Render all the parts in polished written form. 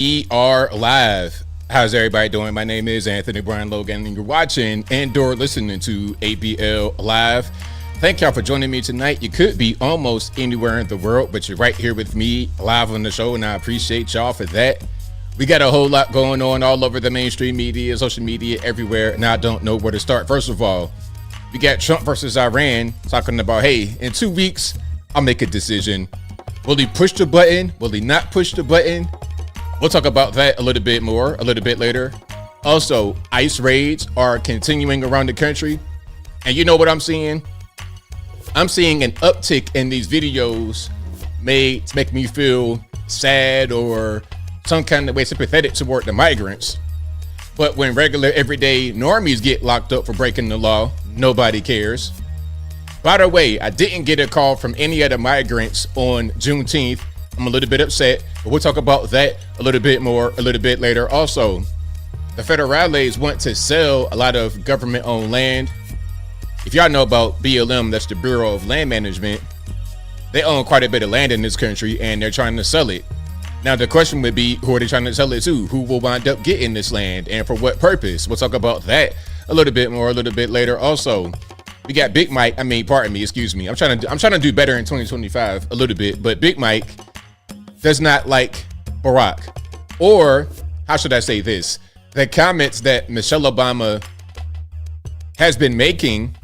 ER Live. How's everybody doing? My name is Anthony Brian Logan, and you're watching and/or listening to ABL Live. Thank y'all for joining me tonight. You could be almost anywhere in the world, but you're right here with me live on the show, and I appreciate y'all for that. We got a whole lot going on all over the mainstream media, social media, everywhere, and I don't know where to start. First of all, we got Trump versus Iran talking about, hey, in 2 weeks, I'll make a decision. Will he push the button? Will he not push the button? We'll talk about that a little bit more a little bit later. Also, ICE raids are continuing around the country. And you know what I'm seeing? I'm seeing an uptick in these videos made to make me feel sad or some kind of way sympathetic toward the migrants. But when regular everyday normies get locked up for breaking the law, nobody cares. By the way, I didn't get a call from any of the migrants on Juneteenth. I'm a little bit upset, but we'll talk about that a little bit more a little bit later. Also, the federales want to sell a lot of government-owned land. If y'all know about BLM, that's the Bureau of Land Management, they own quite a bit of land in this country, and they're trying to sell it. Now, the question would be, who are they trying to sell it to? Who will wind up getting this land, and for what purpose? We'll talk about that a little bit more a little bit later. Also, we got Big Mike. I'm trying to do better in 2025 a little bit, but Big Mike does not like Barack, or how should I say this? The comments that Michelle Obama has been making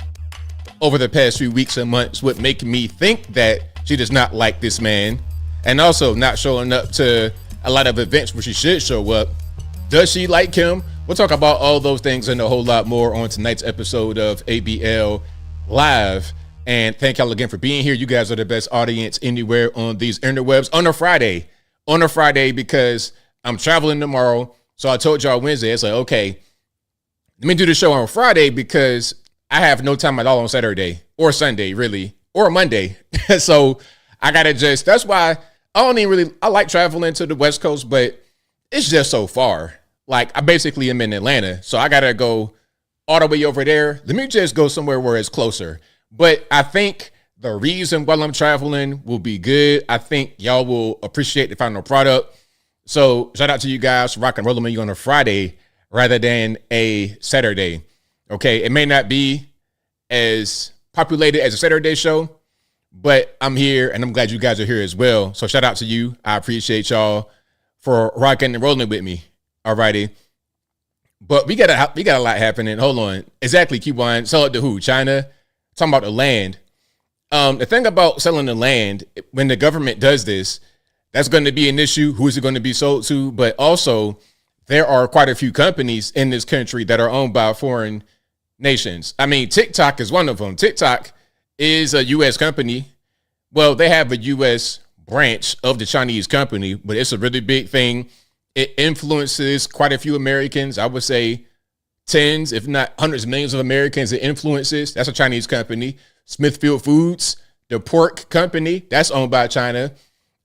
over the past few weeks and months would make me think that she does not like this man, and also not showing up to a lot of events where she should show up. Does she like him? We'll talk about all those things and a whole lot more on tonight's episode of ABL Live. And thank y'all again for being here. You guys are the best audience anywhere on these interwebs on a Friday, because I'm traveling tomorrow. So I told y'all Wednesday, it's like, okay, let me do the show on Friday because I have no time at all on Saturday or Sunday, really, or Monday. So I got to that's why I like traveling to the West Coast, but it's just so far. Like, I basically am in Atlanta, so I got to go all the way over there. Let me just go somewhere where it's closer. But I think the reason while I'm traveling will be good. I think y'all will appreciate the final product. So shout out to you guys for rock and rolling me on a Friday rather than a Saturday. Okay, it may not be as populated as a Saturday show, but I'm here and I'm glad you guys are here as well. So shout out to you. I appreciate y'all for rocking and rolling with me. Alrighty. But we got a lot happening. Hold on. Exactly, Q1. Sell it to who? China? Talking about the land. The thing about selling the land, when the government does this, that's going to be an issue. Who is it going to be sold to? But also, there are quite a few companies in this country that are owned by foreign nations. I mean, TikTok is one of them. TikTok is a U.S. company. Well, they have a U.S. branch of the Chinese company, but it's a really big thing. It influences quite a few Americans. I would say tens, if not hundreds of millions of Americans it influences. That's a Chinese company. Smithfield Foods, the pork company, that's owned by China.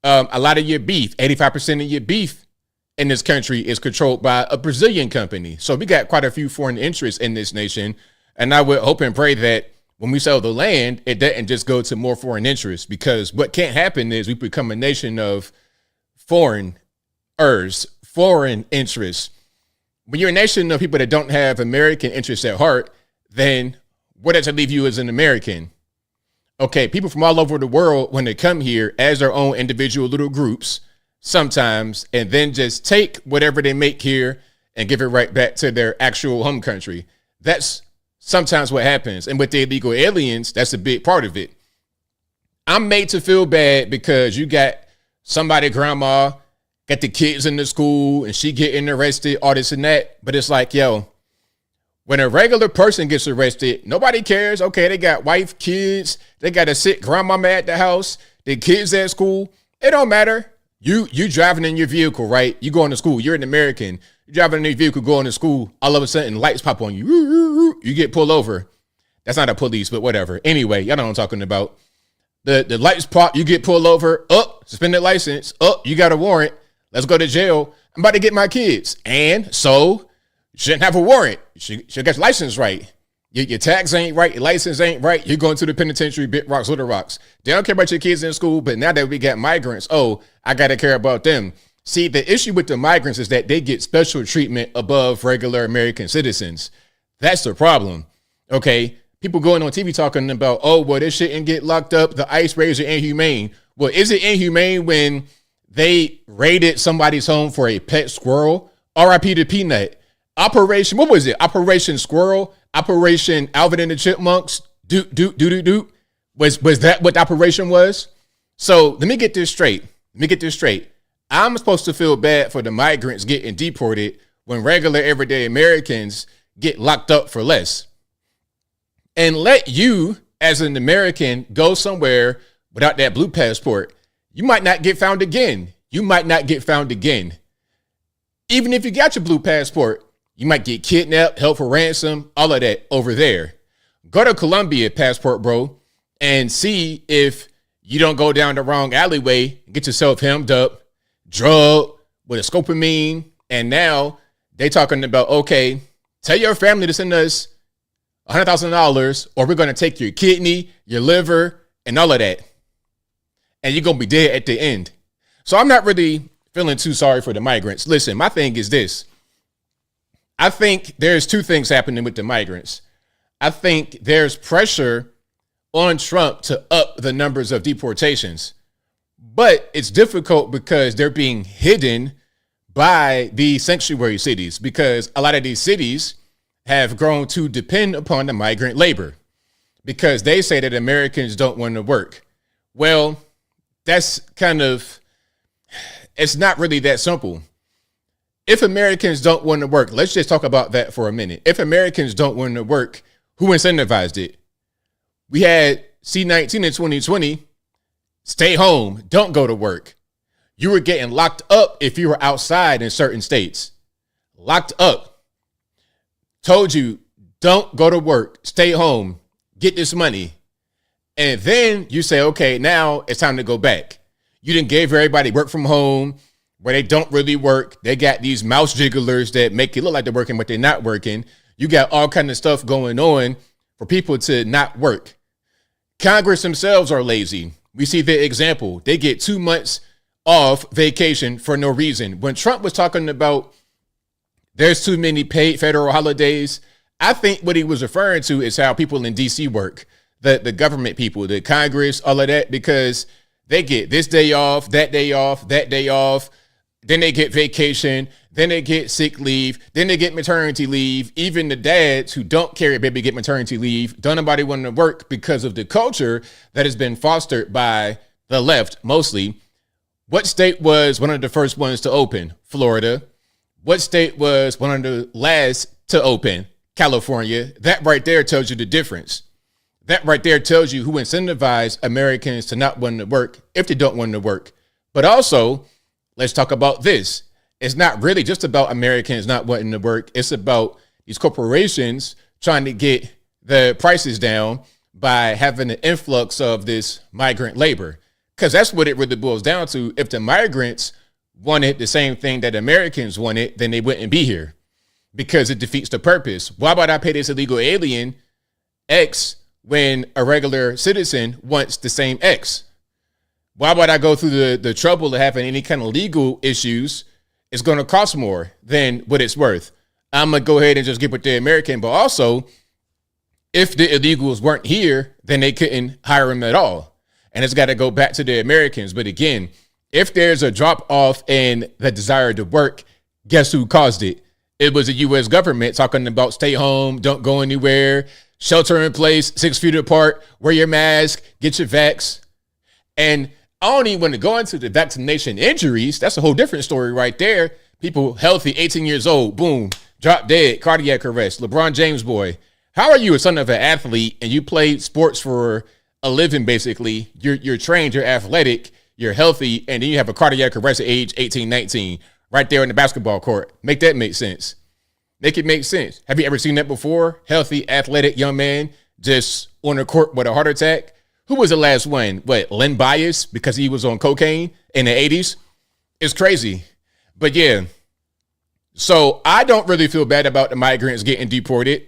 A lot of your beef, 85% of your beef in this country is controlled by a Brazilian company. So we got quite a few foreign interests in this nation. And I would hope and pray that when we sell the land, it doesn't just go to more foreign interests, because what can't happen is we become a nation of foreign interests. When you're a nation of people that don't have American interests at heart, then what does it leave you as an American? Okay, people from all over the world, when they come here as their own individual little groups, sometimes, and then just take whatever they make here and give it right back to their actual home country. That's sometimes what happens. And with the illegal aliens, that's a big part of it. I'm made to feel bad because you got somebody, grandma, got the kids in the school and she getting arrested, all this and that. But it's like, yo, when a regular person gets arrested, nobody cares. Okay, they got wife, kids, they got a sick grandmama at the house, the kids at school. It don't matter. You driving in your vehicle, right? You going to school. You're an American. You're driving in your vehicle, going to school. All of a sudden, lights pop on you. You get pulled over. That's not a police, but whatever. Anyway, y'all know what I'm talking about. The lights pop. You get pulled over. Suspended license. You got a warrant. Let's go to jail. I'm about to get my kids. And so you shouldn't have a warrant. You should get your license right. Your tax ain't right. Your license ain't right. You're going to the penitentiary, big rocks, little rocks. They don't care about your kids in school, but now that we got migrants, I got to care about them. See, the issue with the migrants is that they get special treatment above regular American citizens. That's the problem. Okay. People going on TV talking about, oh, well, this shouldn't get locked up. The ICE raids are inhumane. Well, is it inhumane when they raided somebody's home for a pet squirrel? RIP to Peanut. Operation, what was it? Operation Squirrel? Operation Alvin and the Chipmunks? Was that what the operation was? So let me get this straight. I'm supposed to feel bad for the migrants getting deported when regular everyday Americans get locked up for less. And let you, as an American, go somewhere without that blue passport. You might not get found again. Even if you got your blue passport, you might get kidnapped, held for ransom, all of that over there. Go to Colombia, passport bro, and see if you don't go down the wrong alleyway, get yourself hemmed up, drugged with a scopamine, and now they talking about, okay, tell your family to send us $100,000 or we're going to take your kidney, your liver, and all of that. And you're going to be dead at the end. So I'm not really feeling too sorry for the migrants. Listen, my thing is this. I think there's two things happening with the migrants. I think there's pressure on Trump to up the numbers of deportations. But it's difficult because they're being hidden by the sanctuary cities, because a lot of these cities have grown to depend upon the migrant labor because they say that Americans don't want to work. Well, it's not really that simple. If Americans don't want to work, let's just talk about that for a minute. If Americans don't want to work, who incentivized it? We had C-19 in 2020. Stay home. Don't go to work. You were getting locked up if you were outside in certain states. Locked up. Told you, don't go to work. Stay home. Get this money. And then you say, okay, now it's time to go back. You didn't give everybody work from home where they don't really work. They got these mouse jigglers that make it look like they're working, but they're not working. You got all kind of stuff going on for people to not work. Congress themselves are lazy. We see the example. They get 2 months off vacation for no reason. When Trump was talking about there's too many paid federal holidays, I think what he was referring to is how people in DC work, the government people, the Congress, all of that, because they get this day off, that day off, that day off. Then they get vacation. Then they get sick leave. Then they get maternity leave. Even the dads who don't carry a baby get maternity leave. Don't nobody want to work because of the culture that has been fostered by the left mostly. What state was one of the first ones to open? Florida. What state was one of the last to open? California. That right there tells you the difference. That right there tells you who incentivized Americans to not want to work if they don't want to work. But also, let's talk about this. It's not really just about Americans not wanting to work. It's about these corporations trying to get the prices down by having an influx of this migrant labor. Because that's what it really boils down to. If the migrants wanted the same thing that Americans wanted, then they wouldn't be here because it defeats the purpose. Why would I pay this illegal alien X when a regular citizen wants the same X? Why would I go through the trouble of having any kind of legal issues? It's going to cost more than what it's worth. I'm going to go ahead and just get with the American. But also, if the illegals weren't here, then they couldn't hire them at all. And it's got to go back to the Americans. But again, if there's a drop off in the desire to work, guess who caused it? It was the U.S. government talking about stay home, don't go anywhere, shelter in place, 6 feet apart, wear your mask, get your vax. And I don't even want to go into the vaccination injuries. That's a whole different story right there. People healthy, 18 years old, boom, drop dead, cardiac arrest, LeBron James boy. How are you a son of an athlete and you play sports for a living, basically? You're trained, you're athletic, you're healthy, and then you have a cardiac arrest at age 18, 19, right there in the basketball court. Make that make sense. Make it make sense. Have you ever seen that before? Healthy, athletic young man just on the court with a heart attack. Who was the last one? What, Len Bias, because he was on cocaine in the 80s? It's crazy. But yeah, so I don't really feel bad about the migrants getting deported.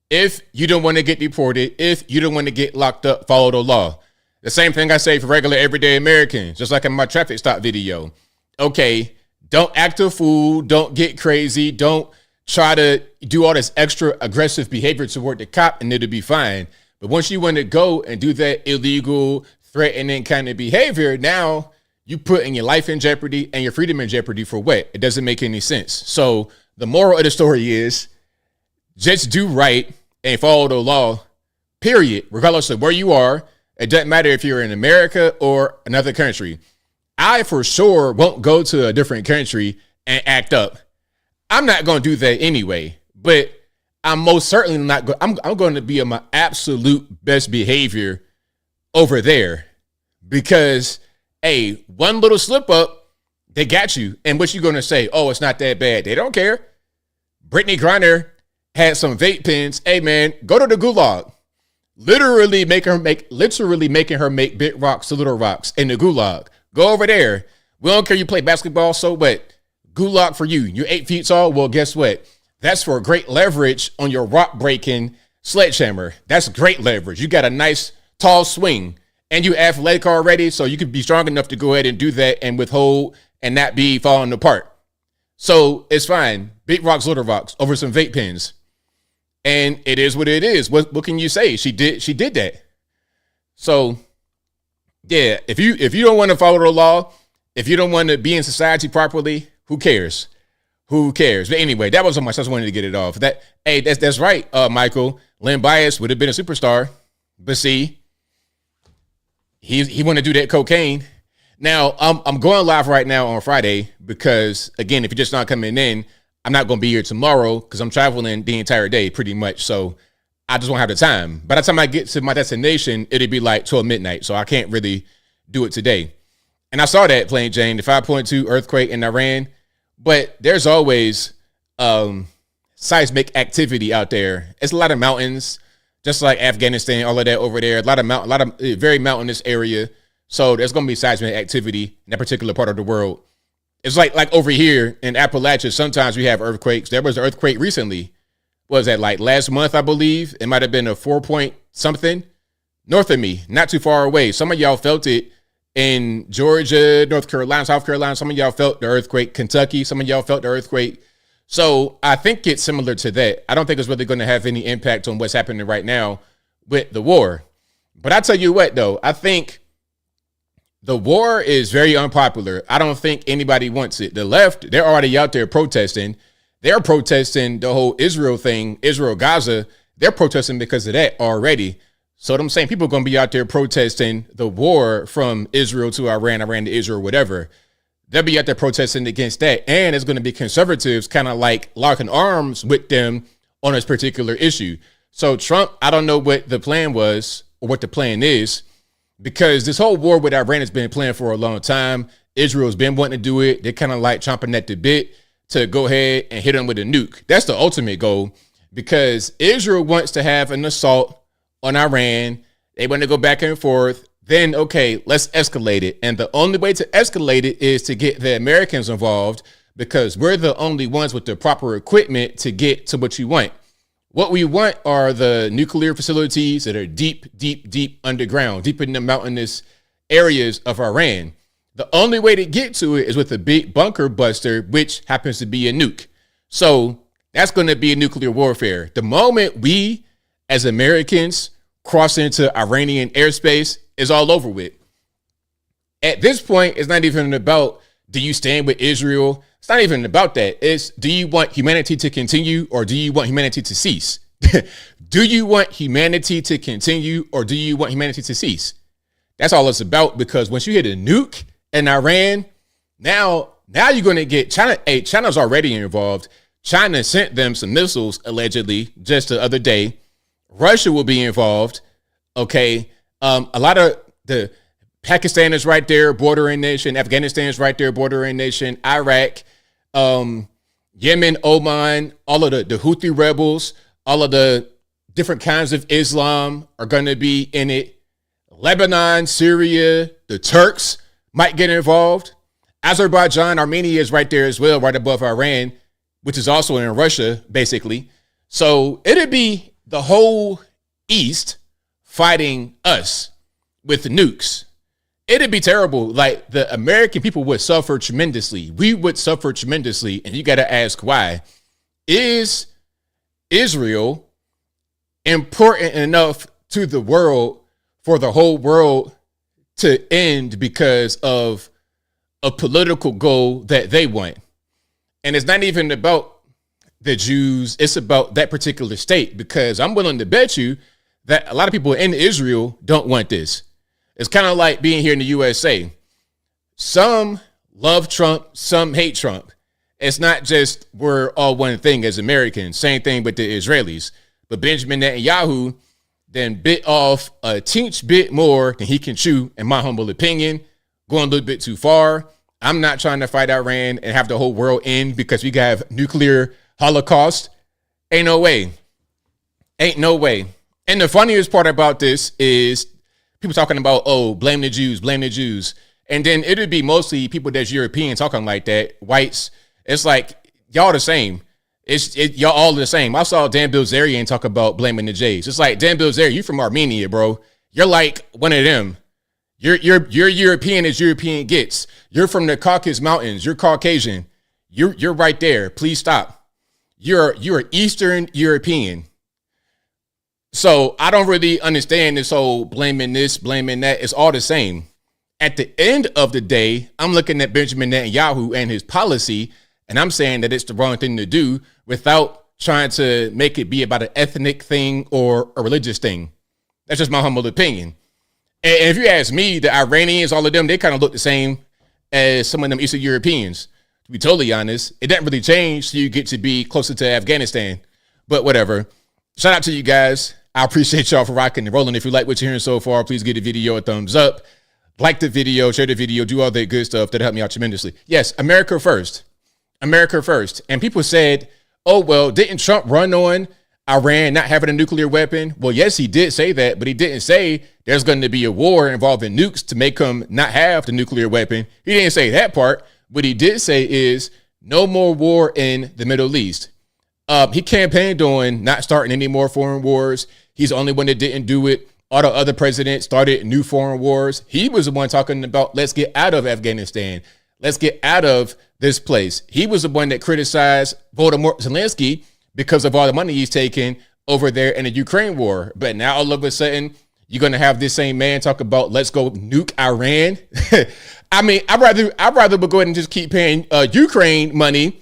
If you don't want to get deported, if you don't want to get locked up, follow the law. The same thing I say for regular everyday Americans, just like in my traffic stop video. Okay, Don't act a fool. Don't get crazy. Don't try to do all this extra aggressive behavior toward the cop and it'll be fine. But once you want to go and do that illegal, threatening kind of behavior, now you putting your life in jeopardy and your freedom in jeopardy for what? It doesn't make any sense. So the moral of the story is just do right and follow the law, period, regardless of where you are. It doesn't matter if you're in America or another country. I for sure won't go to a different country and act up. I'm not going to do that anyway, but I'm most certainly not going. I'm going to be on my absolute best behavior over there because, hey, one little slip up, they got you. And what you going to say? Oh, it's not that bad. They don't care. Brittany Griner had some vape pens. Hey, man, go to the gulag. Literally making her make big rocks to little rocks in the gulag. Go over there. We don't care you play basketball, so what? Gulag for you. You're 8 feet tall. Well, guess what? That's for great leverage on your rock breaking sledgehammer. That's great leverage. You got a nice tall swing and you athletic already, so you can be strong enough to go ahead and do that and withhold and not be falling apart. So it's fine. Big rocks, little rocks over some vape pens. And it is what it is. What can you say? She did that. So yeah, if you don't want to follow the law, if you don't want to be in society properly, who cares? Who cares? But anyway, that was so much. I just wanted to get it off. That's right, Michael. Len Bias would have been a superstar. But see, he want to do that cocaine. Now, I'm going live right now on Friday because, again, if you're just not coming in, I'm not going to be here tomorrow because I'm traveling the entire day pretty much. So I just won't have the time. By the time I get to my destination, it'll be like 12 midnight. So I can't really do it today. And I saw that, Plain Jane, the 5.2 earthquake in Iran. But there's always seismic activity out there. It's a lot of mountains, just like Afghanistan, all of that over there. A lot of very mountainous area. So there's going to be seismic activity in that particular part of the world. It's like over here in Appalachia, sometimes we have earthquakes. There was an earthquake recently. What was that, like last month, I believe? It might have been a 4 point something north of me, not too far away. Some of y'all felt it in Georgia, North Carolina, South Carolina. Some of y'all felt the earthquake. Kentucky, some of y'all felt the earthquake. So I think it's similar to that. I don't think it's really going to have any impact on what's happening right now with the war. But I tell you what, though, I think the war is very unpopular. I don't think anybody wants it. The left, they're already out there protesting. They're protesting the whole Israel thing, Israel, Gaza. They're protesting because of that already. So I'm saying people are going to be out there protesting the war from Israel to Iran, Iran to Israel, whatever. They'll be out there protesting against that. And it's going to be conservatives kind of like locking arms with them on this particular issue. So Trump, I don't know what the plan was or what the plan is, because this whole war with Iran has been planned for a long time. Israel's been wanting to do it. They're kind of like chomping at the bit to go ahead and hit them with a nuke. That's the ultimate goal, because Israel wants to have an assault on Iran. They want to go back and forth. Then, okay, let's escalate it. And the only way to escalate it is to get the Americans involved, because we're the only ones with the proper equipment to get to what you want. What we want are the nuclear facilities that are deep, deep, deep underground, deep in the mountainous areas of Iran. The only way to get to it is with a big bunker buster, which happens to be a nuke. So that's going to be a nuclear warfare. The moment we, as Americans, cross into Iranian airspace, is all over with. At this point, it's not even about, do you stand with Israel? It's not even about that. It's, do you want humanity to continue, or do you want humanity to cease? Do you want humanity to continue, or do you want humanity to cease? That's all it's about, because once you hit a nuke in Iran, now you're going to get China. Hey, China's already involved. China sent them some missiles, allegedly, just the other day. Russia will be involved. Okay. A lot of the Pakistan is right there, bordering nation. Afghanistan is right there, bordering nation. Iraq, Yemen, Oman, all of the Houthi rebels, all of the different kinds of Islam are going to be in it. Lebanon, Syria, the Turks might get involved. Azerbaijan, Armenia is right there as well, right above Iran, which is also in Russia, basically. So it'd be the whole East fighting us with nukes. it'd be terrible. Like, the American people would suffer tremendously. We would suffer tremendously. And you got to ask why. Is Israel important enough to the world for the whole world to end because of a political goal that they want? And it's not even about the Jews. It's about that particular state, because I'm willing to bet you that a lot of people in Israel don't want this. It's kind of like being here in the USA. Some love Trump, some hate Trump. It's not just we're all one thing as Americans. Same thing with the Israelis. But Benjamin Netanyahu then bit off a teeny bit more than he can chew, in my humble opinion, going a little bit too far. I'm not trying to fight Iran and have the whole world end because we have nuclear holocaust. Ain't no way. Ain't no way. And the funniest part about this is people talking about, oh, blame the Jews, blame the Jews. And then it would be mostly people that's European talking like that, whites. It's like, y'all the same. Y'all all the same. I saw Dan Bilzerian talk about blaming the Jays. It's like, Dan Bilzerian, you from Armenia, bro. You're like one of them. You're European as European gets. You're from the Caucasus Mountains. You're Caucasian. You're right there. Please stop. You're Eastern European. So I don't really understand this whole blaming this, blaming that. It's all the same. At the end of the day, I'm looking at Benjamin Netanyahu and his policy, and I'm saying that it's the wrong thing to do without trying to make it be about an ethnic thing or a religious thing. That's just my humble opinion. And if you ask me, the Iranians, all of them, they kind of look the same as some of them Eastern Europeans. To be totally honest, it doesn't really change till you get to be closer to Afghanistan. But whatever. Shout out to you guys. I appreciate y'all for rocking and rolling. If you like what you're hearing so far, please give the video a thumbs up. Like the video, share the video, do all that good stuff. That'll help me out tremendously. Yes, America first. America first. And people said, oh, well, didn't Trump run on Iran not having a nuclear weapon? Well, yes, he did say that, but he didn't say there's going to be a war involving nukes to make him not have the nuclear weapon. He didn't say that part. What he did say is no more war in the Middle East. He campaigned on not starting any more foreign wars. He's the only one that didn't do it. All the other presidents started new foreign wars. He was the one talking about, let's get out of Afghanistan. Let's get out of this place. He was the one that criticized Volodymyr Zelensky because of all the money he's taking over there in the Ukraine war. But now all of a sudden, you're going to have this same man talk about, let's go nuke Iran. I mean, I'd rather go ahead and just keep paying Ukraine money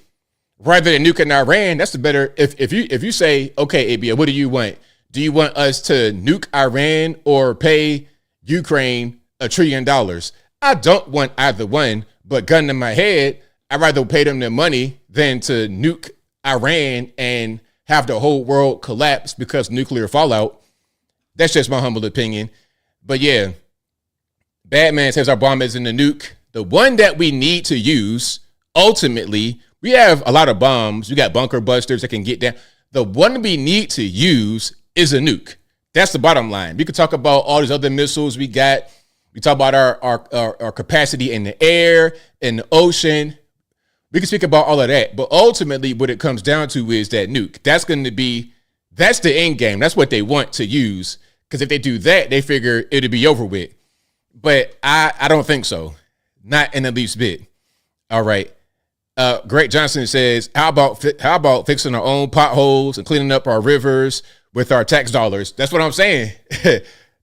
rather than nuking Iran. That's the better. If you say, okay, ABL, what do you want? Do you want us to nuke Iran or pay Ukraine $1 trillion? I don't want either one, but gun to my head, I'd rather pay them their money than to nuke Iran and have the whole world collapse because nuclear fallout. That's just my humble opinion. But yeah, Batman says our bomb isn't a nuke. The one that we need to use, ultimately, we have a lot of bombs. We got bunker busters that can get down. The one we need to use is a nuke. That's the bottom line. We could talk about all these other missiles we got. We talk about our capacity in the air, in the ocean. We can speak about all of that. But ultimately, what it comes down to is that nuke. That's the end game. That's what they want to use. Because if they do that, they figure it'll be over with. But I don't think so. Not in the least bit. All right. Greg Johnson says, how about fixing our own potholes and cleaning up our rivers with our tax dollars? That's what I'm saying.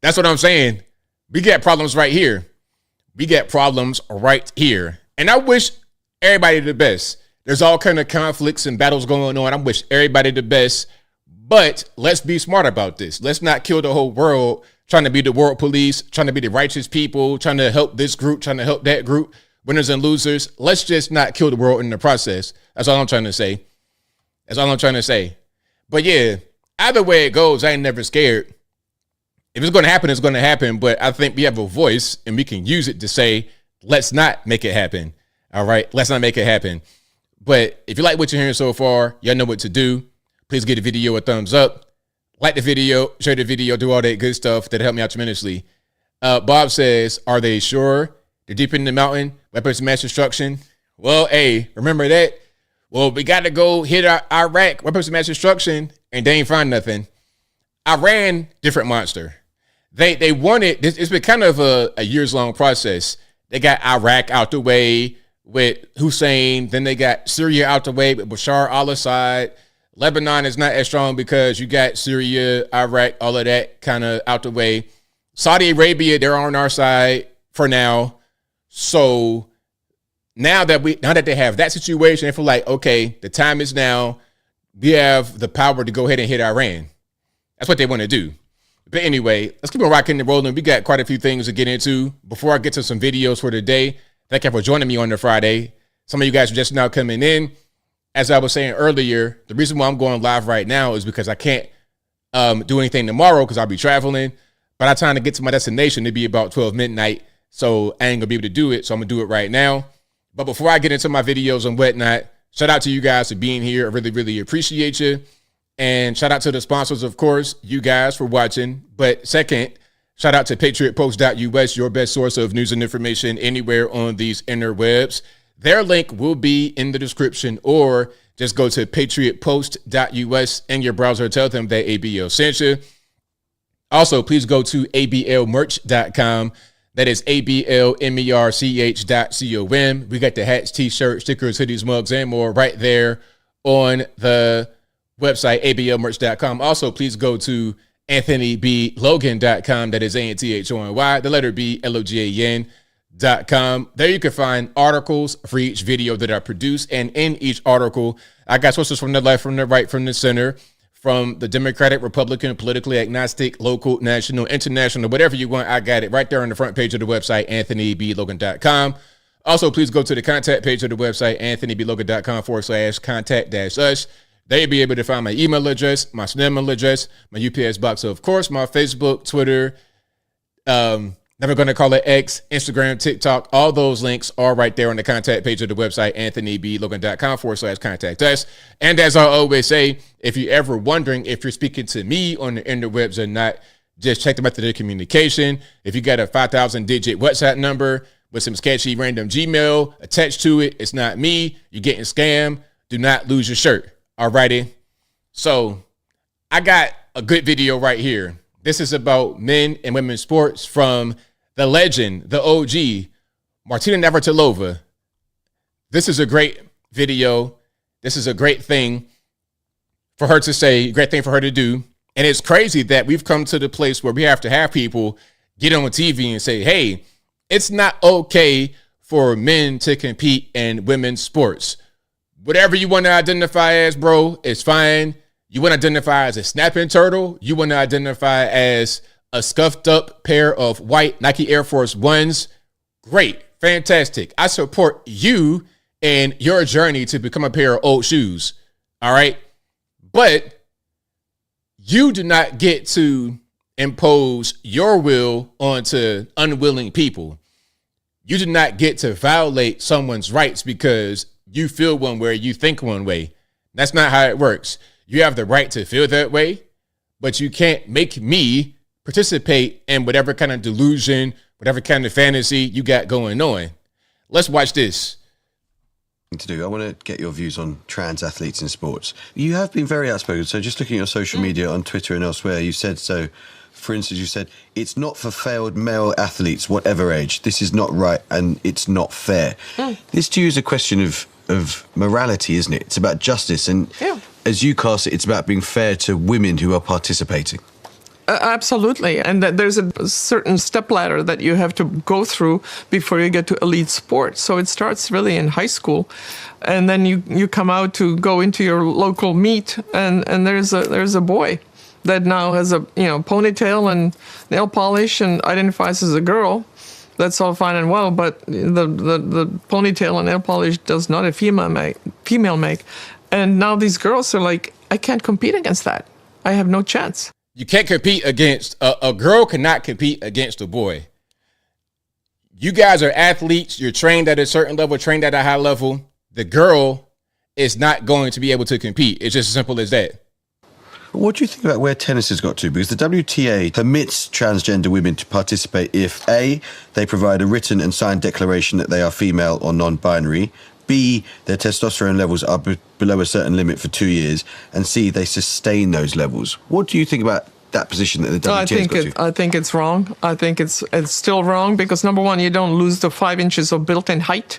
That's what I'm saying. We got problems right here. We got problems right here. And I wish everybody the best. There's all kind of conflicts and battles going on. I wish everybody the best. But let's be smart about this. Let's not kill the whole world trying to be the world police, trying to be the righteous people, trying to help this group, trying to help that group, winners and losers. Let's just not kill the world in the process. That's all I'm trying to say. That's all I'm trying to say. But yeah, either way it goes, I ain't never scared. If it's going to happen, it's going to happen. But I think we have a voice and we can use it to say, let's not make it happen. All right. Let's not make it happen. But if you like what you're hearing so far, y'all know what to do. Please give the video a thumbs up. Like the video, share the video, do all that good stuff that helped me out tremendously. Bob says, are they sure they're deep in the mountain, weapons of mass destruction? Well, hey, remember that? Well, we got to go hit Iraq, weapons of mass destruction, and they ain't find nothing. Iran, different monster. they wanted this. It's been kind of a years long process. They got Iraq out the way with Hussein. Then they got Syria out the way with Bashar al-Assad. Lebanon is not as strong because you got Syria, Iraq, all of that kind of out the way. Saudi Arabia, they're on our side for now. So now that they have that situation, they feel like, okay, the time is now. We have the power to go ahead and hit Iran. That's what they want to do. But anyway, let's keep on rocking and rolling. We got quite a few things to get into. Before I get to some videos for today, thank you for joining me on the Friday. Some of you guys are just now coming in. As I was saying earlier, the reason why I'm going live right now is because I can't do anything tomorrow because I'll be traveling. By the time to get to my destination, it'd be about 12 midnight. So I ain't going to be able to do it. So I'm going to do it right now. But before I get into my videos and whatnot, shout out to you guys for being here. I really, really appreciate you. And shout out to the sponsors, of course, you guys for watching. But second, shout out to patriotpost.us, your best source of news and information anywhere on these interwebs. Their link will be in the description, or just go to patriotpost.us in your browser. Tell them that ABL sent you. Also, please go to ablmerch.com. That is ablmerch.com. We got the hats, t-shirts, stickers, hoodies, mugs, and more right there on the website, ablmerch.com. Also, please go to anthonyblogan.com. That is ANTHONY, the letter B, LOGAN.com. There you can find articles for each video that I produce. And in each article, I got sources from the left, from the right, from the center, from the Democratic, Republican, politically agnostic, local, national, international, whatever you want. I got it right there on the front page of the website, anthonyblogan.com. Also, please go to the contact page of the website, anthonyblogan.com/contact-us. There you'll be able to find my email address, my email address, my UPS box, of course, my Facebook, Twitter, never going to call it X, Instagram, TikTok. All those links are right there on the contact page of the website, anthonyblogan.com/contact us. And as I always say, if you're ever wondering if you're speaking to me on the interwebs or not, just check the method of communication. If you got a 5,000-digit WhatsApp number with some sketchy random Gmail attached to it, it's not me. You're getting scammed. Do not lose your shirt. All righty. So I got a good video right here. This is about men and women's sports from the legend, the OG, Martina Navratilova. This is a great video. This is a great thing for her to say, great thing for her to do. And it's crazy that we've come to the place where we have to have people get on TV and say, hey, it's not okay for men to compete in women's sports. Whatever you want to identify as, bro, it's fine. You want to identify as a snapping turtle. You want to identify as a scuffed up pair of white Nike Air Force Ones. Great. Fantastic. I support you and your journey to become a pair of old shoes. All right. But you do not get to impose your will onto unwilling people. You do not get to violate someone's rights because you feel one way, you think one way. That's not how it works. You have the right to feel that way, but you can't make me participate in whatever kind of delusion, whatever kind of fantasy you got going on. Let's watch this. To do. I want to get your views on trans athletes in sports. You have been very outspoken. So just looking at your social media on Twitter and elsewhere, you said so. For instance, you said, it's not for failed male athletes, whatever age. This is not right and it's not fair. This to you is a question of morality, isn't it? It's about justice. And as you cast it, it's about being fair to women who are participating. Absolutely. And that there's a certain stepladder that you have to go through before you get to elite sports. So it starts really in high school. And then you come out to go into your local meet and there's a boy that now has a ponytail and nail polish and identifies as a girl. That's all fine and well, but the ponytail and nail polish does not a female make. And now these girls are like, I can't compete against that. I have no chance. You can't compete against a girl cannot compete against a boy. You guys are athletes. You're trained at a certain level, trained at a high level. The girl is not going to be able to compete. It's just as simple as that. What do you think about where tennis has got to? Because the WTA permits transgender women to participate if A, they provide a written and signed declaration that they are female or non-binary, B, their testosterone levels are below a certain limit for 2 years, and C, they sustain those levels. What do you think about that position that the WTA's got to? I think it's wrong. I think it's still wrong because, number one, you don't lose the 5 inches of built-in height.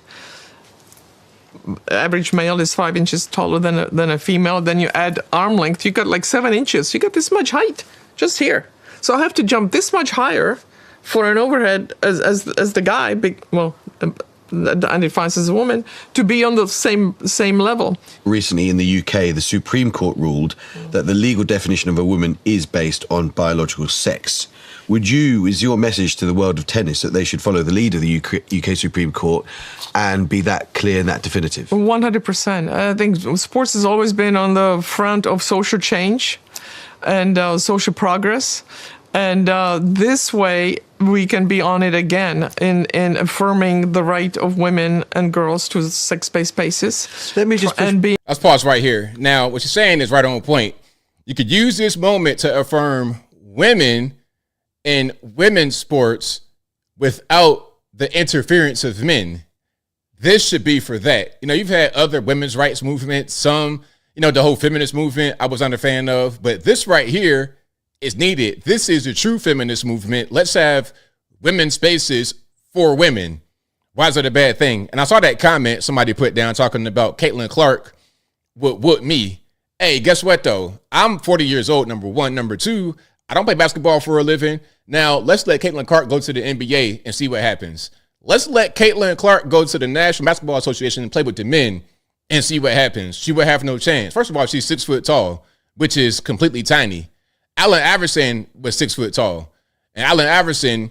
Average male is 5 inches taller than a female. Then you add arm length. You got like 7 inches. You got this much height just here. So I have to jump this much higher for an overhead as the guy, identifies as a woman, to be on the same level. Recently in the UK, the Supreme Court ruled that the legal definition of a woman is based on biological sex. Is your message to the world of tennis that they should follow the lead of the UK Supreme Court and be that clear and that definitive? 100%. I think sports has always been on the front of social change and social progress. And this way, we can be on it again in affirming the right of women and girls to sex-based spaces. Let me just let's pause right here. Now, what you're saying is right on point. You could use this moment to affirm women in women's sports without the interference of men. This should be for that. You've had other women's rights movements, some, the whole feminist movement I was not a fan of, but this right here is needed. This is a true feminist movement. Let's have women's spaces for women. Why is it a bad thing? And I saw that comment somebody put down talking about Caitlin Clark would whoop me. Hey, guess what though? I'm 40 years old, number one. Number two, I don't play basketball for a living. Now, let's let Caitlin Clark go to the NBA and see what happens. Let's let Caitlin Clark go to the National Basketball Association and play with the men and see what happens. She would have no chance. First of all, she's 6 foot tall, which is completely tiny. Allen Iverson was 6 foot tall. And Allen Iverson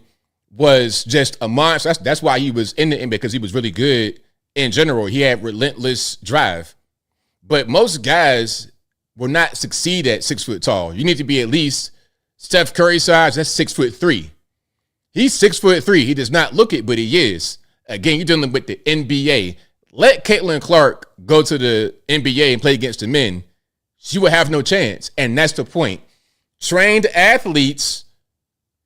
was just a monster. That's why he was in the NBA, because he was really good in general. He had relentless drive. But most guys will not succeed at 6 foot tall. You need to be at least Steph Curry size. That's 6'3". He's 6'3". He does not look it, but he is. Again, you're dealing with the NBA. Let Caitlin Clark go to the NBA and play against the men. She will have no chance. And that's the point. Trained athletes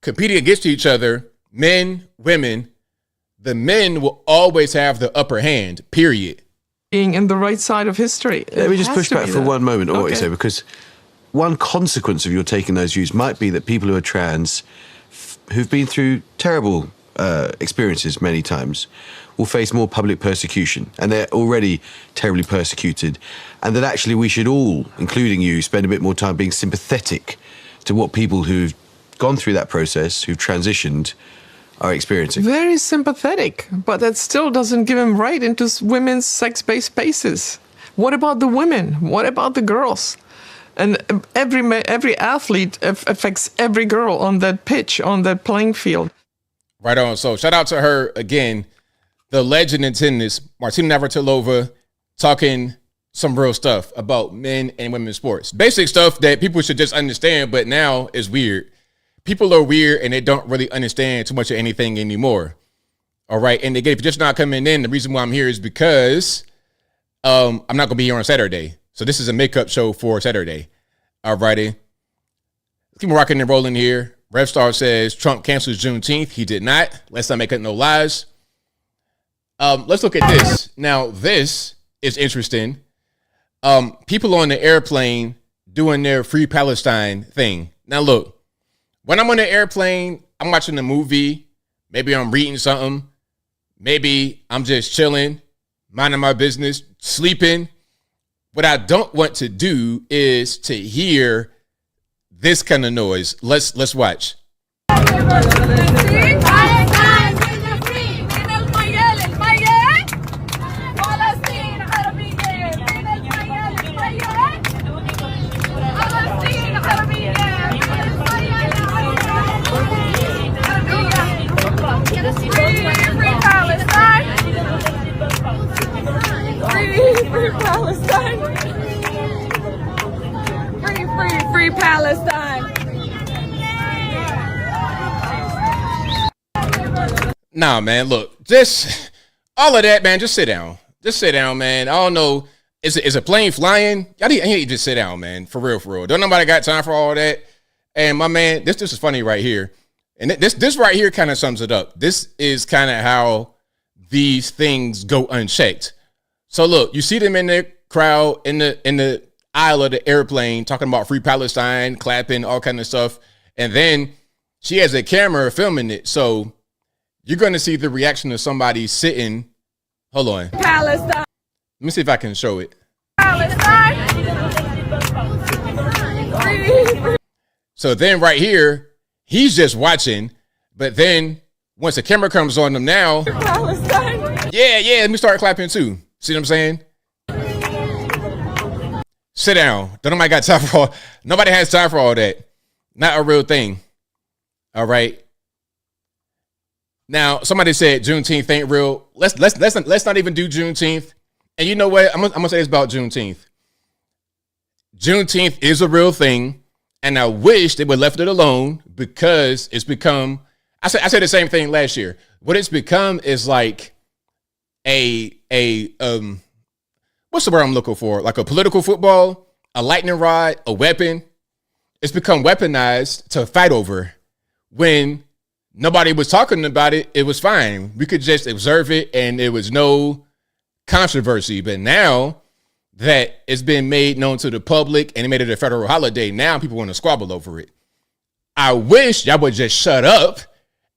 competing against each other, men, women, the men will always have the upper hand, period. Being in the right side of history. Let me just push back for one moment on what you say, because one consequence of your taking those views might be that people who are trans, who've been through terrible experiences many times, will face more public persecution, and they're already terribly persecuted, and that actually we should all, including you, spend a bit more time being sympathetic to what people who've gone through that process, who've transitioned, are experiencing. Very sympathetic, but that still doesn't give him right into women's sex-based spaces. What about the women? What about the girls? And every athlete affects every girl on that pitch, on that playing field. Right on. So shout out to her again, the legend in tennis, Martina Navratilova, talking some real stuff about men and women's sports. Basic stuff that people should just understand, but now is weird. People are weird and they don't really understand too much of anything anymore. All right. And again, if you're just not coming in, the reason why I'm here is because I'm not going to be here on Saturday. So this is a makeup show for Saturday. All righty. Let's keep rocking and rolling here. Revstar says Trump cancels Juneteenth. He did not. Let's not make up no lies. Let's look at this. Now, this is interesting. People on the airplane doing their Free Palestine thing. Now, look, when I'm on the airplane, I'm watching a movie. Maybe I'm reading something. Maybe I'm just chilling, minding my business, sleeping. What I don't want to do is to hear this kind of noise. Let's watch. Free Palestine. Nah, man, look, just all of that, man, just sit down. Just sit down, man. I don't know. Is a plane flying? I need to just sit down, man. For real, for real. Don't nobody got time for all that. And my man, this is funny right here. And this right here kind of sums it up. This is kind of how these things go unchecked. So look, you see them in the crowd, in the aisle of the airplane talking about free Palestine, clapping, all kind of stuff. And then she has a camera filming it. So you're going to see the reaction of somebody sitting. Hold on. Palestine. Let me see if I can show it. Palestine. So then right here, he's just watching. But then once the camera comes on them now, Palestine. yeah, let me start clapping too. See what I'm saying? Sit down. Don't nobody got time for all. Nobody has time for all that. Not a real thing. All right. Now somebody said Juneteenth ain't real. Let's not even do Juneteenth. And you know what? I'm gonna say this about Juneteenth. Juneteenth is a real thing, and I wish they would left it alone because it's become. I said the same thing last year. What it's become is like a what's the word I'm looking for? Like a political football, a lightning rod, a weapon. It's become weaponized to fight over. When nobody was talking about it, it was fine. We could just observe it and there was no controversy. But now that it's been made known to the public and they made it a federal holiday, now people want to squabble over it. I wish y'all would just shut up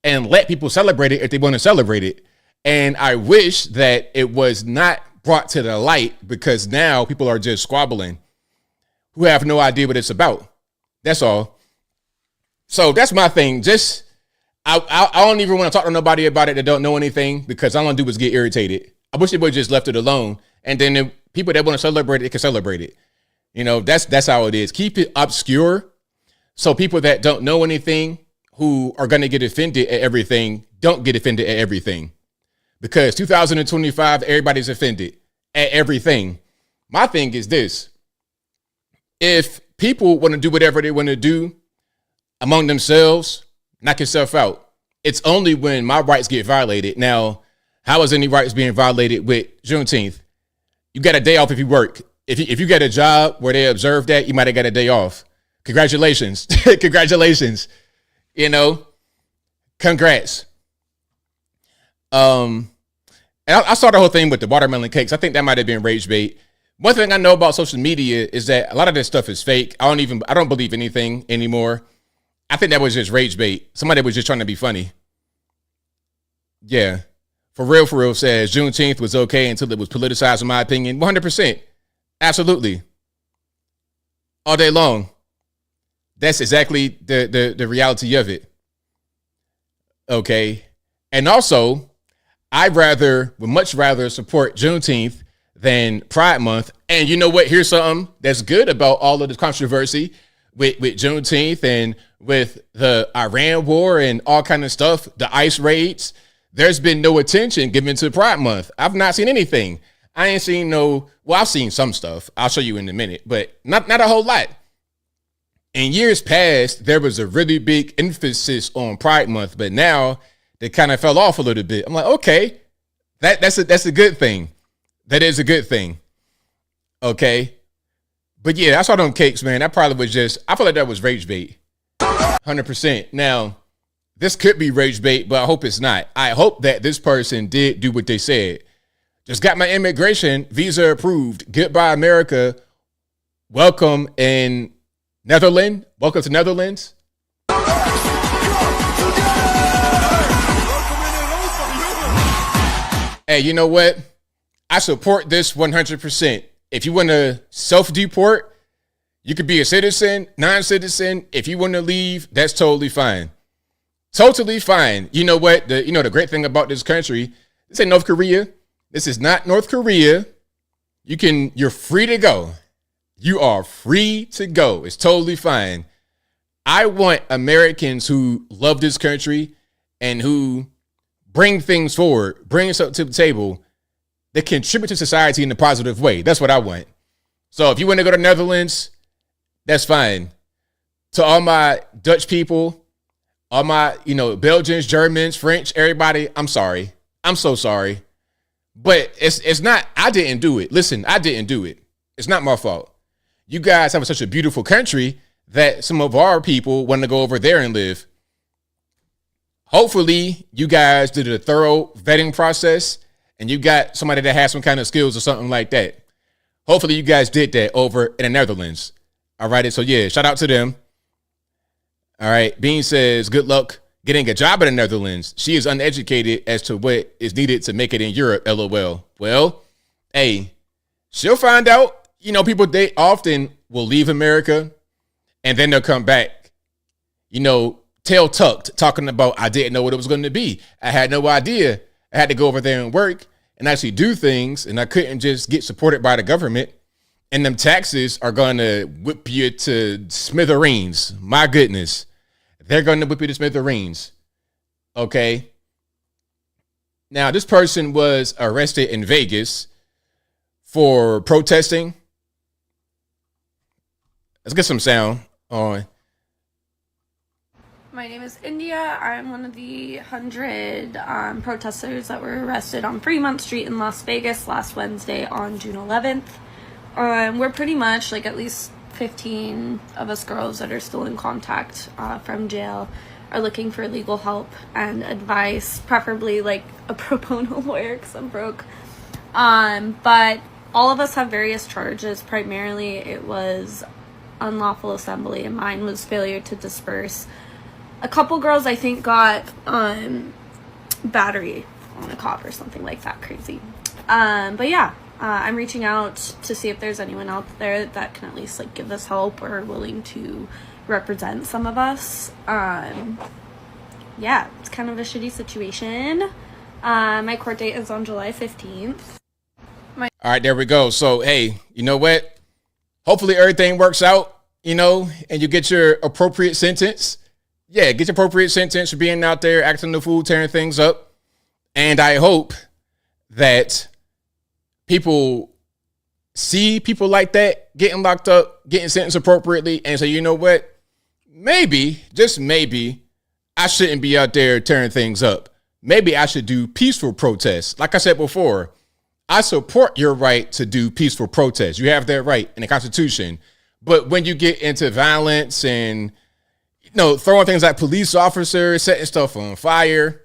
and let people celebrate it if they want to celebrate it. And I wish that it was not brought to the light because now people are just squabbling who have no idea what it's about. That's all. So that's my thing. Just I don't even want to talk to nobody about it that don't know anything because all I'm gonna do is get irritated. I wish they would just left it alone. And then the people that want to celebrate it can celebrate it. You know, that's how it is. Keep it obscure so people that don't know anything who are gonna get offended at everything don't get offended at everything. Because 2025, everybody's offended at everything. My thing is this. If people want to do whatever they want to do among themselves, knock yourself out. It's only when my rights get violated. Now, how is any rights being violated with Juneteenth? You got a day off if you work. If you get a job where they observe that, you might have got a day off. Congratulations. Congratulations. You know, congrats. And I saw the whole thing with the watermelon cakes. I think that might have been rage bait. One thing I know about social media is that a lot of this stuff is fake. I don't believe anything anymore. I think that was just rage bait. Somebody was just trying to be funny. Yeah. For real says Juneteenth was okay until it was politicized, in my opinion. 100%. Absolutely. All day long. That's exactly the reality of it. Okay. And also, would much rather support Juneteenth than Pride Month. And you know what? Here's something that's good about all of the controversy with Juneteenth and with the Iran war and all kind of stuff, the ICE raids. There's been no attention given to Pride Month. I've not seen anything. I ain't seen I've seen some stuff. I'll show you in a minute, but not a whole lot. In years past, there was a really big emphasis on Pride Month, but now they kind of fell off a little bit. I'm like, okay, that's a good thing. That is a good thing. Okay. But yeah, I saw them cakes, man. That probably was I feel like that was rage bait. 100%. Now, this could be rage bait, but I hope it's not. I hope that this person did do what they said. Just got my immigration visa approved. Goodbye, America. Welcome in Netherlands. Welcome to Netherlands. Hey, you know what? I support this 100%. If you want to self-deport, you could be a citizen, non-citizen. If you want to leave, that's totally fine. Totally fine. You know what? The great thing about this country, this ain't North Korea. This is not North Korea. You're free to go. You are free to go. It's totally fine. I want Americans who love this country and who bring things forward, bring something to the table that contribute to society in a positive way. That's what I want. So if you want to go to Netherlands, that's fine. To all my Dutch people, all my, Belgians, Germans, French, everybody, I'm sorry. I'm so sorry. But it's not, I didn't do it. Listen, I didn't do it. It's not my fault. You guys have such a beautiful country that some of our people want to go over there and live. Hopefully you guys did a thorough vetting process and you got somebody that has some kind of skills or something like that. Hopefully you guys did that over in the Netherlands. All right. So yeah, shout out to them. All right. Bean says, good luck getting a job in the Netherlands. She is uneducated as to what is needed to make it in Europe. LOL. Well, hey, she'll find out. You know, people, they often will leave America and then they'll come back, you know, tail tucked, talking about, I didn't know what it was going to be. I had no idea. I had to go over there and work and actually do things. And I couldn't just get supported by the government. And them taxes are going to whip you to smithereens. My goodness. They're going to whip you to smithereens. Okay. Now, this person was arrested in Vegas for protesting. Let's get some sound on. My name is India. I'm one of the 100 protesters that were arrested on Fremont Street in Las Vegas last Wednesday on June 11th. We're pretty much, like, at least 15 of us girls that are still in contact from jail are looking for legal help and advice, preferably like a pro bono lawyer because I'm broke. But all of us have various charges. Primarily it was unlawful assembly and mine was failure to disperse. A couple girls I think got battery on a cop or something like that crazy. But yeah, I'm reaching out to see if there's anyone out there that can at least like give us help or willing to represent some of us. Yeah, it's kind of a shitty situation. My court date is on July 15th. All right, there we go. So, hey, you know what? Hopefully everything works out, you know, and you get your appropriate sentence. Yeah, get your appropriate sentence for being out there, acting the fool, tearing things up. And I hope that people see people like that getting locked up, getting sentenced appropriately, and say, you know what? Maybe, just maybe, I shouldn't be out there tearing things up. Maybe I should do peaceful protests. Like I said before, I support your right to do peaceful protests. You have that right in the Constitution. But when you get into violence and, you know, throwing things like police officers, setting stuff on fire,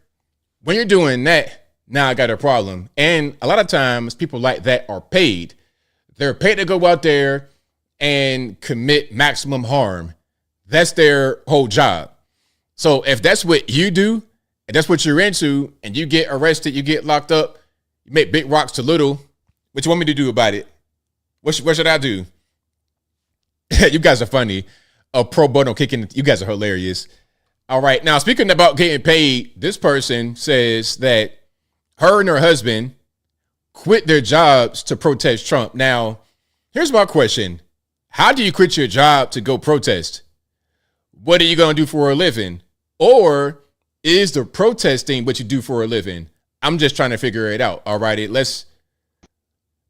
when you're doing that, now I got a problem. And a lot of times people like that are paid. They're paid to go out there and commit maximum harm. That's their whole job. So if that's what you do, and that's what you're into, and you get arrested, you get locked up, you make big rocks to little, what you want me to do about it? What should I do? You guys are funny. A pro bono kicking. You guys are hilarious. All right. Now, speaking about getting paid, this person says that her and her husband quit their jobs to protest Trump. Now, here's my question. How do you quit your job to go protest? What are you going to do for a living? Or is the protesting what you do for a living? I'm just trying to figure it out. All righty. Let's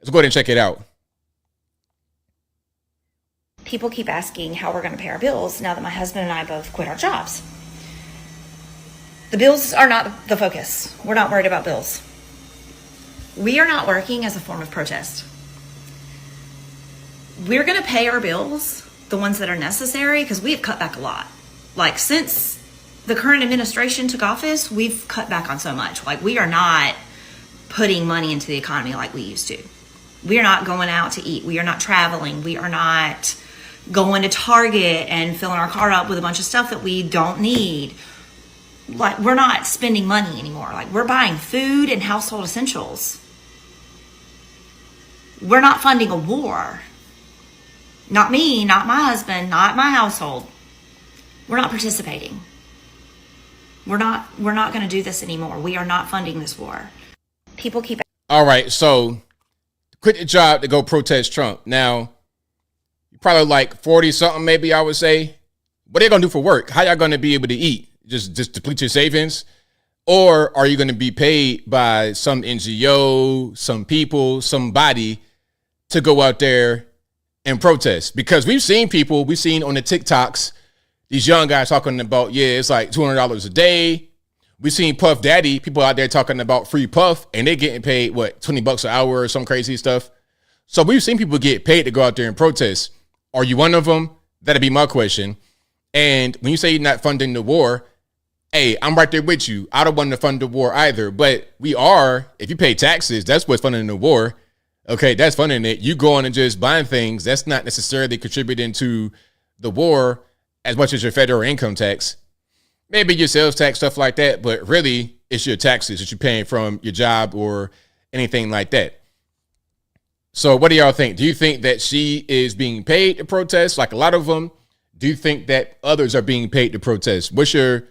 go ahead and check it out. People keep asking how we're going to pay our bills now that my husband and I both quit our jobs. The bills are not the focus. We're not worried about bills. We are not working as a form of protest. We're going to pay our bills, the ones that are necessary, because we have cut back a lot. Like, since the current administration took office, we've cut back on so much. Like, we are not putting money into the economy like we used to. We are not going out to eat. We are not traveling. We are not going to Target and filling our car up with a bunch of stuff that we don't need. Like, we're not spending money anymore. Like, we're buying food and household essentials. We're not funding a war. Not me, not my husband, not my household. We're not participating. We're not going to do this anymore. We are not funding this war. People keep. All right. So quit your job to go protest Trump. Now, you're probably like 40 something, maybe I would say. What are you going to do for work? How y'all going to be able to eat? Just deplete your savings? Or are you going to be paid by some NGO, some people, somebody to go out there and protest? Because we've seen on the TikToks, these young guys talking about, yeah, it's like $200 a day. We've seen Puff Daddy, people out there talking about free Puff, and they're getting paid, what, $20 an hour or some crazy stuff. So we've seen people get paid to go out there and protest. Are you one of them? That'd be my question. And when you say you're not funding the war, hey, I'm right there with you. I don't want to fund the war either. But we are, if you pay taxes, that's what's funding the war. Okay, that's funny, Nick. You going and just buying things that's not necessarily contributing to the war as much as your federal income tax. Maybe your sales tax, stuff like that, but really it's your taxes that you're paying from your job or anything like that. So what do y'all think? Do you think that she is being paid to protest like a lot of them? Do you think that others are being paid to protest? What's your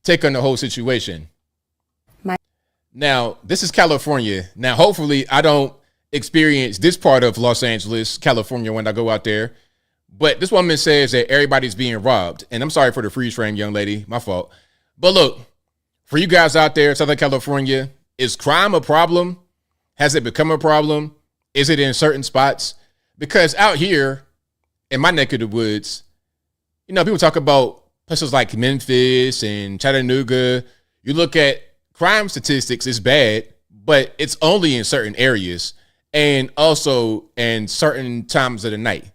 take on the whole situation? Now, this is California. Now, hopefully I don't experience this part of Los Angeles, California when I go out there. But this woman says that everybody's being robbed. And I'm sorry for the freeze frame, young lady. My fault. But look, for you guys out there in Southern California, is crime a problem? Has it become a problem? Is it in certain spots? Because out here in my neck of the woods, you know, people talk about places like Memphis and Chattanooga. You look at crime statistics, it's bad, but it's only in certain areas and also in certain times of the night,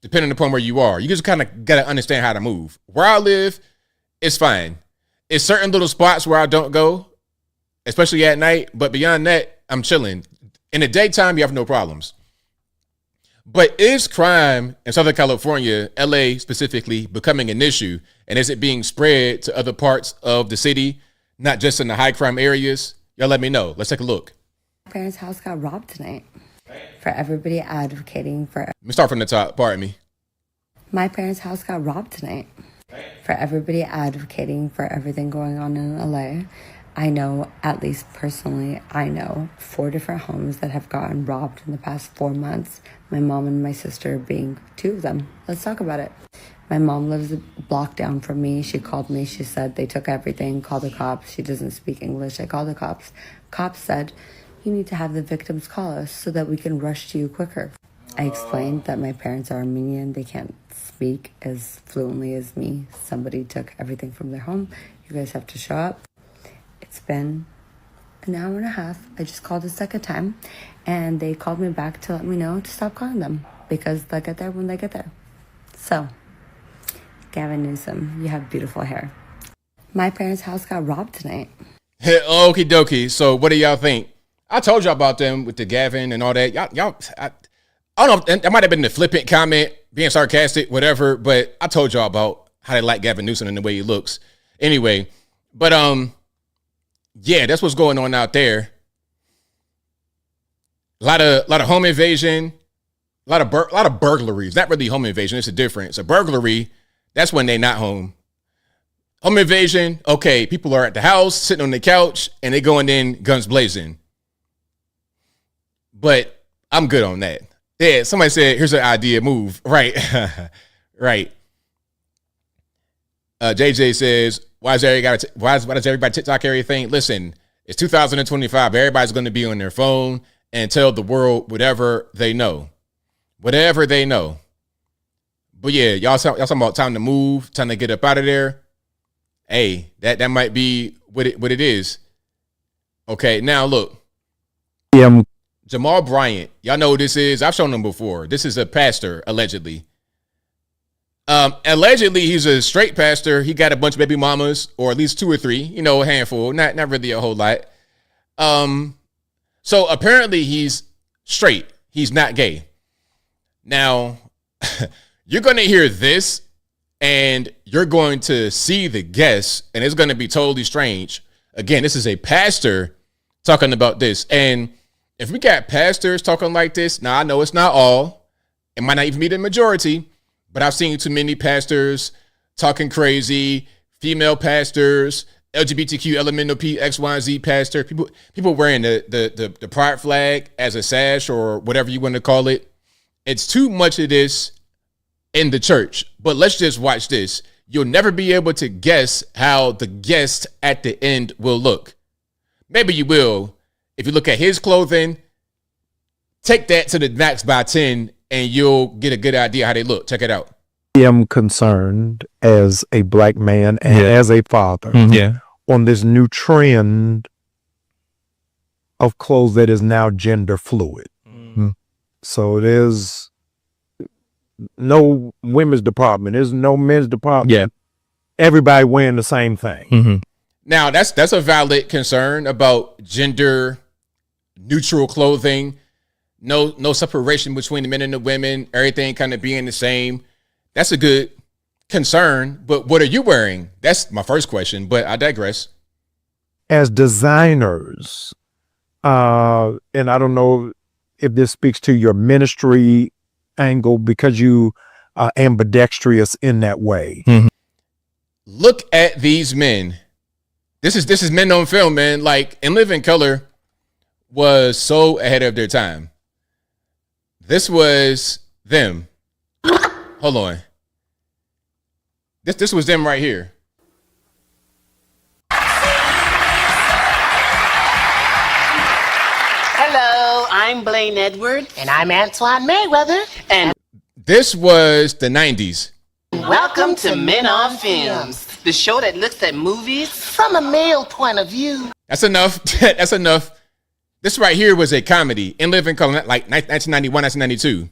depending upon where you are. You just kind of got to understand how to move. Where I live, it's fine. It's certain little spots where I don't go, especially at night. But beyond that, I'm chilling. In the daytime, you have no problems. But is crime in Southern California, LA specifically, becoming an issue? And is it being spread to other parts of the city, not just in the high crime areas? Y'all let me know. Let's take a look. My parents' house got robbed tonight. For everybody advocating for... Let me start from the top. Pardon me. My parents' house got robbed tonight. For everybody advocating for everything going on in LA. I know, at least personally, I know 4 different homes that have gotten robbed in the past 4 months. My mom and my sister being 2 of them. Let's talk about it. My mom lives a block down from me. She called me. She said they took everything. Called the cops. She doesn't speak English. I called the cops. Cops said, you need to have the victims call us so that we can rush to you quicker. I explained that my parents are Armenian. They can't speak as fluently as me. Somebody took everything from their home. You guys have to show up. It's been an hour and a half. I just called a second time, and they called me back to let me know to stop calling them because they'll get there when they get there. So, Gavin Newsom, you have beautiful hair. My parents' house got robbed tonight. Hey, okie dokie. So what do y'all think? I told y'all about them with the Gavin and all that. I don't know. That might have been the flippant comment, being sarcastic, whatever. But I told y'all about how they like Gavin Newsom and the way he looks. Anyway, but yeah, that's what's going on out there. A lot of home invasion, a lot of burglaries. Not really home invasion. It's a difference. A burglary, that's when they not home. Home invasion, okay, people are at the house, sitting on the couch, and they going in guns blazing. But I'm good on that. Yeah, somebody said, here's an idea, move. Right. Right. JJ says, why does everybody TikTok everything? Listen, it's 2025. Everybody's going to be on their phone and tell the world whatever they know. Whatever they know. But yeah, y'all talking about time to move, time to get up out of there. Hey, that might be what it is. Okay, now look. Jamal Bryant. Y'all know who this is. I've shown him before. This is a pastor, allegedly. Allegedly, he's a straight pastor. He got a bunch of baby mamas, or at least 2 or 3, a handful, not really a whole lot. So apparently he's straight. He's not gay. Now, you're going to hear this, and you're going to see the guests, and it's going to be totally strange. Again, this is a pastor talking about this. And if we got pastors talking like this, now I know it's not all. It might not even be the majority, but I've seen too many pastors talking crazy, female pastors, LGBTQ, elemental P, X, Y, and Z pastor, people wearing the pride flag as a sash or whatever you want to call it. It's too much of this in the church. But let's just watch this. You'll never be able to guess how the guest at the end will look. Maybe you will. If you look at his clothing, take that to the max by 10 and you'll get a good idea how they look. Check it out. I am concerned as a black man and as a father on this new trend of clothes that is now gender fluid. So there's no women's department. There's no men's department. Yeah. Everybody wearing the same thing. Now, that's a valid concern about gender neutral clothing. no separation between the men and the women, everything kind of being the same. That's a good concern. But what are you wearing? That's my first question, but I digress. As designers, and I don't know if this speaks to your ministry angle because you are ambidextrous in that way. Mm-hmm. Look at these men. This is men on film, man. Like, In Living Color was so ahead of their time. This was them. Hold on. This was them right here. Hello, I'm Blaine Edward. And I'm Antoine Mayweather. And this was the 90s. Welcome to Men on Films, the show that looks at movies from a male point of view. That's enough. That's enough. This right here was a comedy. In Living Color, like 1991, 1992.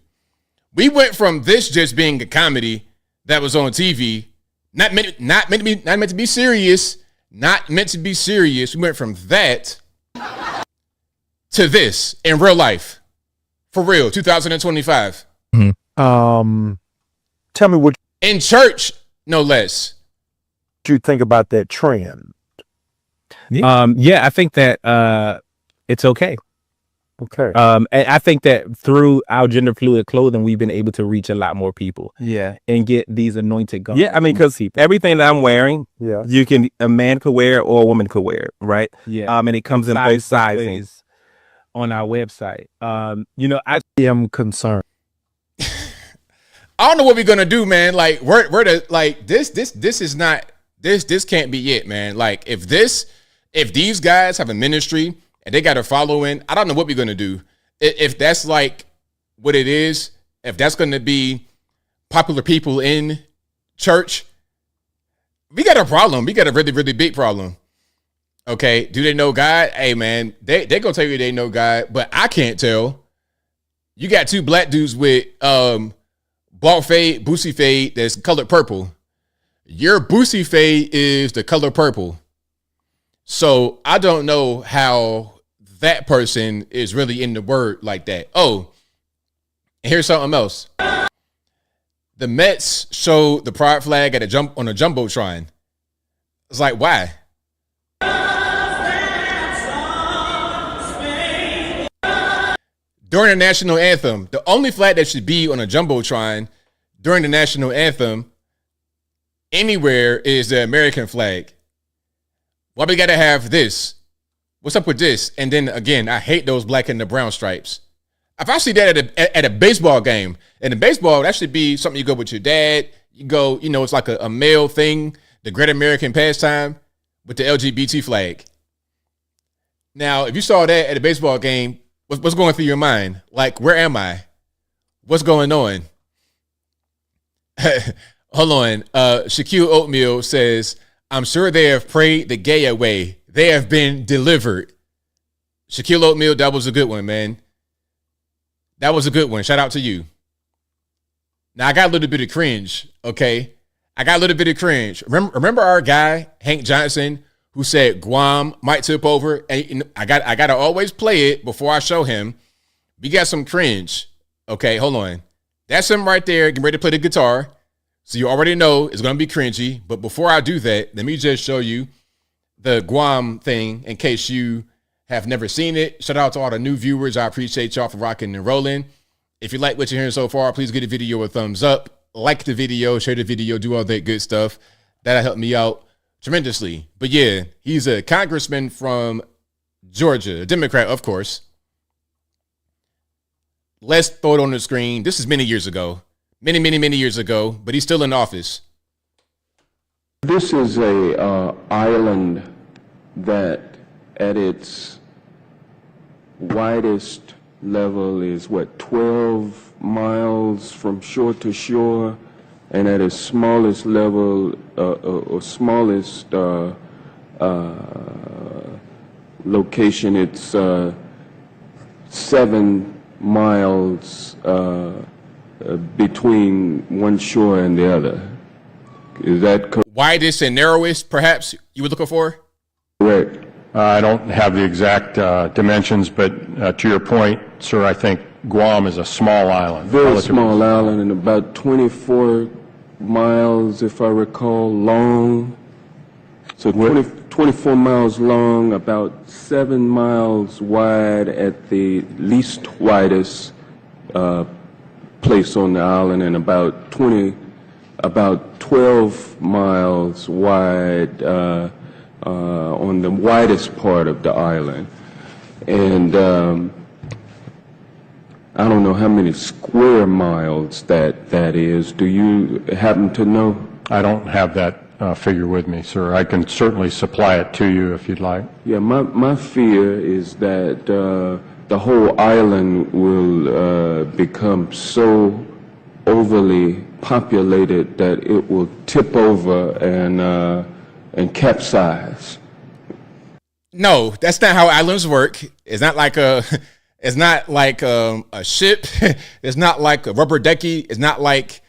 We went from this just being a comedy that was on TV, not meant to be serious. We went from that to this in real life, for real, 2025. Mm-hmm. Tell me what in church, no less. You think about that trend? Yeah, I think that it's okay. Okay. And I think that through our gender fluid clothing, we've been able to reach a lot more people. Yeah. And get these anointed garments. Yeah, I mean, because everything that I'm wearing, yeah, a man could wear or a woman could wear, right? Yeah. And it comes in both sizes on our website. I am concerned. I don't know what we're gonna do, man. Like, we're the like this is not this can't be it, man. Like, if these guys have a ministry and they got a following, I don't know what we're gonna do. If that's like what it is, if that's gonna be popular people in church, we got a problem. We got a really, really big problem. Okay, do they know God? Hey, man, they gonna tell you they know God, but I can't tell. You got two black dudes with bald fade, boosie fade that's colored purple. Your boosie fade is the color purple. So I don't know how that person is really in the word like that. Oh, and here's something else. The Mets showed the pride flag on a jumbotron. It's like, why? During the national anthem, the only flag that should be on a jumbotron during the national anthem anywhere is the American flag. Why we gotta have this? What's up with this? And then again, I hate those black and the brown stripes. If I see that at a baseball game, and in baseball, that should be something you go with your dad. You go, it's like a male thing, the great American pastime with the LGBT flag. Now, if you saw that at a baseball game, what's going through your mind? Like, where am I? What's going on? Hold on. Shaquille Oatmeal says, I'm sure they have prayed the gay away. They have been delivered. Shaquille Oatmeal, that was a good one, man. That was a good one. Shout out to you. Now, I got a little bit of cringe, okay? I got a little bit of cringe. Remember our guy, Hank Johnson, who said Guam might tip over? And I got to always play it before I show him. We got some cringe. Okay, hold on. That's him right there, getting ready to play the guitar. So you already know it's going to be cringy. But before I do that, let me just show you the Guam thing in case you have never seen it. Shout out to all the new viewers. I appreciate y'all for rocking and rolling. If you like what you're hearing so far, please give the video a thumbs up. Like the video, share the video, do all that good stuff. That'll help me out tremendously. But yeah, he's a congressman from Georgia, a Democrat, of course. Let's throw it on the screen. This is many years ago. Many years ago, but he's still in office. This is a island that at its widest level is 12 miles from shore to shore, and at its smallest level or smallest location, it's 7 miles between one shore and the other. Is that correct? Widest and narrowest, perhaps, you were looking for? Correct. I don't have the exact dimensions, but to your point, sir, I think Guam is a small island. Very relatively. small island and about 24 miles, if I recall, long. So 24 miles long, about 7 miles wide at the least widest place on the island, and about 12 miles wide on the widest part of the island. And I don't know how many square miles that is. Do you happen to know? I don't have that figure with me, sir. I can certainly supply it to you if you'd like. Yeah, my fear is that the whole island will become so overly populated that it will tip over and capsize. No, that's not how islands work. It's not like a ship. It's not like a rubber decky. It's not like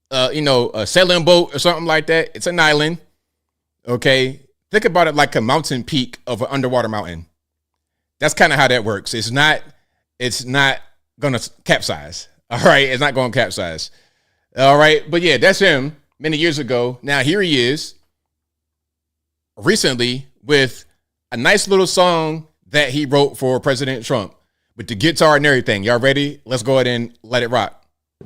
a sailing boat or something like that. It's an island. Okay, think about it like a mountain peak of an underwater mountain. That's kind of how that works. It's not gonna capsize. All right, it's not gonna capsize. All right, but yeah, that's him many years ago. Now here he is recently with a nice little song that he wrote for President Trump with the guitar and everything. Y'all ready? Let's go ahead and let it rock.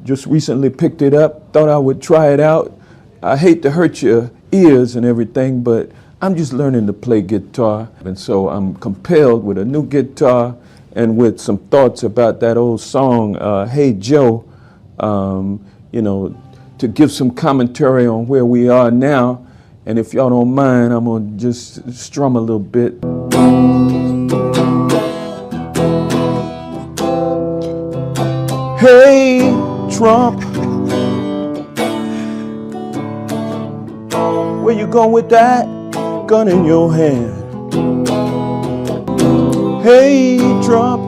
Just recently picked it up, thought I would try it out. I hate to hurt your ears and everything, but I'm just learning to play guitar. And so I'm compelled with a new guitar and with some thoughts about that old song, Hey Joe, to give some commentary on where we are now. And if y'all don't mind, I'm gonna just strum a little bit. Hey, Trump, where you going with that gun in your hand? Hey, Trump,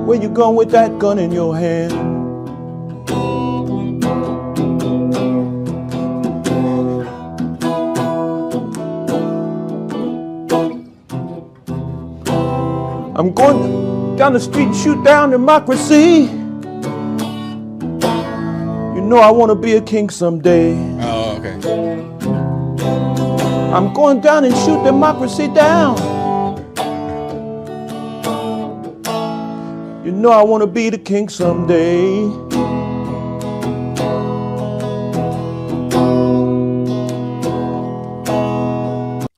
where you going with that gun in your hand? I'm going down the street and shoot down democracy. You know I want to be a king someday. Oh, okay. I'm going down and shoot democracy down. You know I want to be the king someday.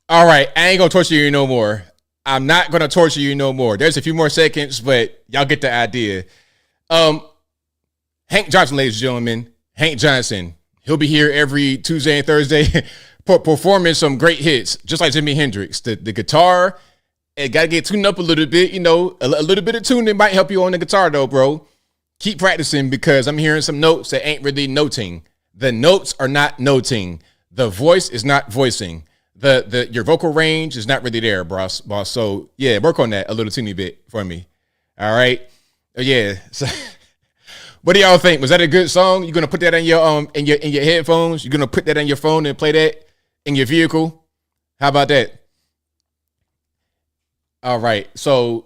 All right, I ain't gonna torture you no more. I'm not gonna torture you no more. There's a few more seconds, but y'all get the idea. Hank Johnson, ladies and gentlemen, Hank Johnson. He'll be here every Tuesday and Thursday performing some great hits, just like Jimi Hendrix. The guitar, it gotta get tuned up a little bit. A little bit of tuning might help you on the guitar though, bro. Keep practicing because I'm hearing some notes that ain't really noting. The notes are not noting. The voice is not voicing. Your vocal range is not really there, boss. So yeah, work on that a little teeny bit for me. All right. Yeah. So, what do y'all think? Was that a good song? You gonna put that in your in your headphones? You gonna put that on your phone and play that in your vehicle? How about that? All right. So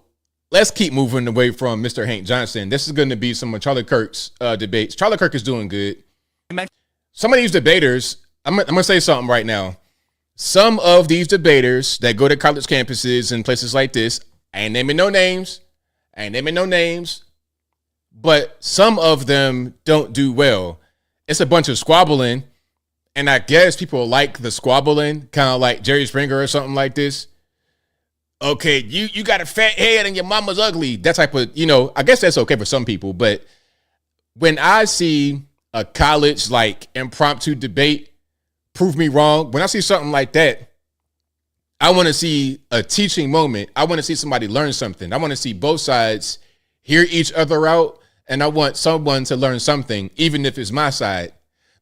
let's keep moving away from Mr. Hank Johnson. This is going to be some of Charlie Kirk's debates. Charlie Kirk is doing good. Some of these debaters, I'm gonna say something right now. Some of these debaters that go to college campuses and places like this, I ain't naming no names, but some of them don't do well. It's a bunch of squabbling, and I guess people like the squabbling, kind of like Jerry Springer or something like this. Okay, you got a fat head and your mama's ugly. That type of, I guess that's okay for some people, but when I see a college like impromptu debate, prove me wrong. When I see something like that, I want to see a teaching moment. I want to see somebody learn something. I want to see both sides hear each other out, and I want someone to learn something, even if it's my side.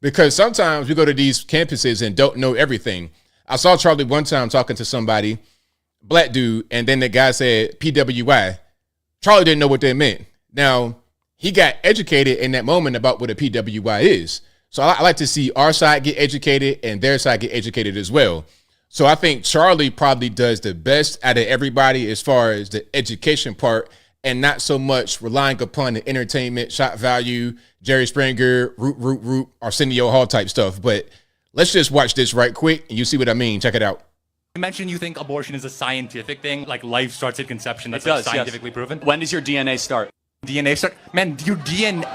Because sometimes we go to these campuses and don't know everything. I saw Charlie one time talking to somebody, black dude, and then the guy said PWI. Charlie didn't know what that meant. Now, he got educated in that moment about what a PWI is. So I like to see our side get educated and their side get educated as well. So I think Charlie probably does the best out of everybody as far as the education part, and not so much relying upon the entertainment, shot value, Jerry Springer, root, Arsenio Hall type stuff. But let's just watch this right quick and you see what I mean. Check it out. You mentioned you think abortion is a scientific thing, like life starts at conception. That's It does, like scientifically proven. When does your DNA start? DNA start? Man, your DNA.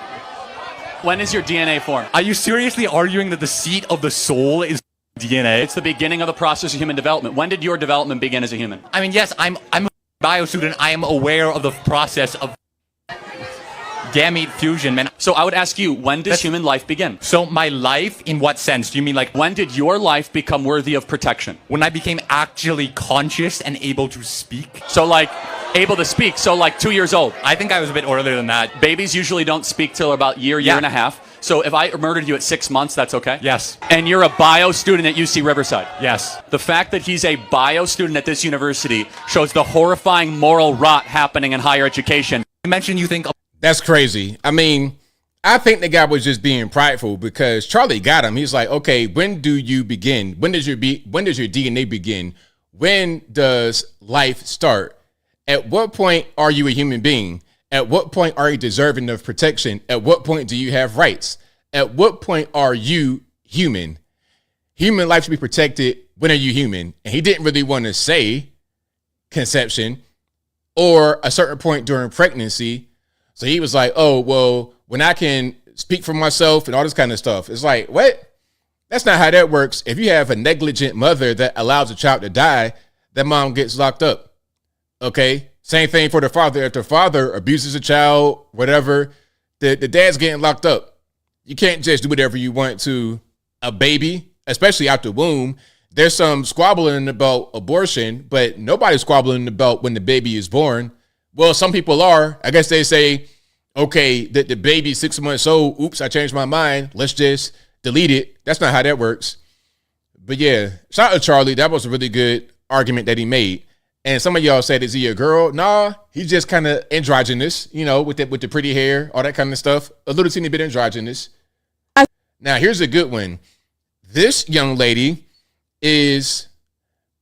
When is your DNA formed? Are you seriously arguing that the seat of the soul is DNA? It's the beginning of the process of human development. When did your development begin as a human? I mean, yes, I'm a bio student. I am aware of the process of gamete fusion, man. So I would ask you, when does human life begin? So my life, in what sense? Do you mean like when did your life become worthy of protection? When I became actually conscious and able to speak? So like able to speak, so like 2 years old. I think I was a bit earlier than that. Babies usually don't speak till about year and a half. So if I murdered you at 6 months, that's okay? Yes. And you're a bio student at UC Riverside? Yes. The fact that he's a bio student at this university shows the horrifying moral rot happening in higher education. You mentioned you think... That's crazy. I mean, I think the guy was just being prideful because Charlie got him. He's like, okay, when do you begin? When does your DNA begin? When does life start? At what point are you a human being? At what point are you deserving of protection? At what point do you have rights? At what point are you human? Human life should be protected. When are you human? And he didn't really want to say conception or a certain point during pregnancy. So he was like, oh, well, when I can speak for myself and all this kind of stuff. It's like, what? That's not how that works. If you have a negligent mother that allows a child to die, that mom gets locked up. Okay? Same thing for the father. If the father abuses a child, whatever, the dad's getting locked up. You can't just do whatever you want to a baby, especially out the womb. There's some squabbling about abortion, but nobody's squabbling about when the baby is born. Well, some people are. I guess they say, okay, that the baby's 6 months old. Oops, I changed my mind. Let's just delete it. That's not how that works. But yeah, shout out to Charlie. That was a really good argument that he made. And some of y'all said, is he a girl? Nah, he's just kind of androgynous, you know, with the pretty hair, all that kind of stuff. A little teeny bit androgynous. Now, here's a good one. This young lady is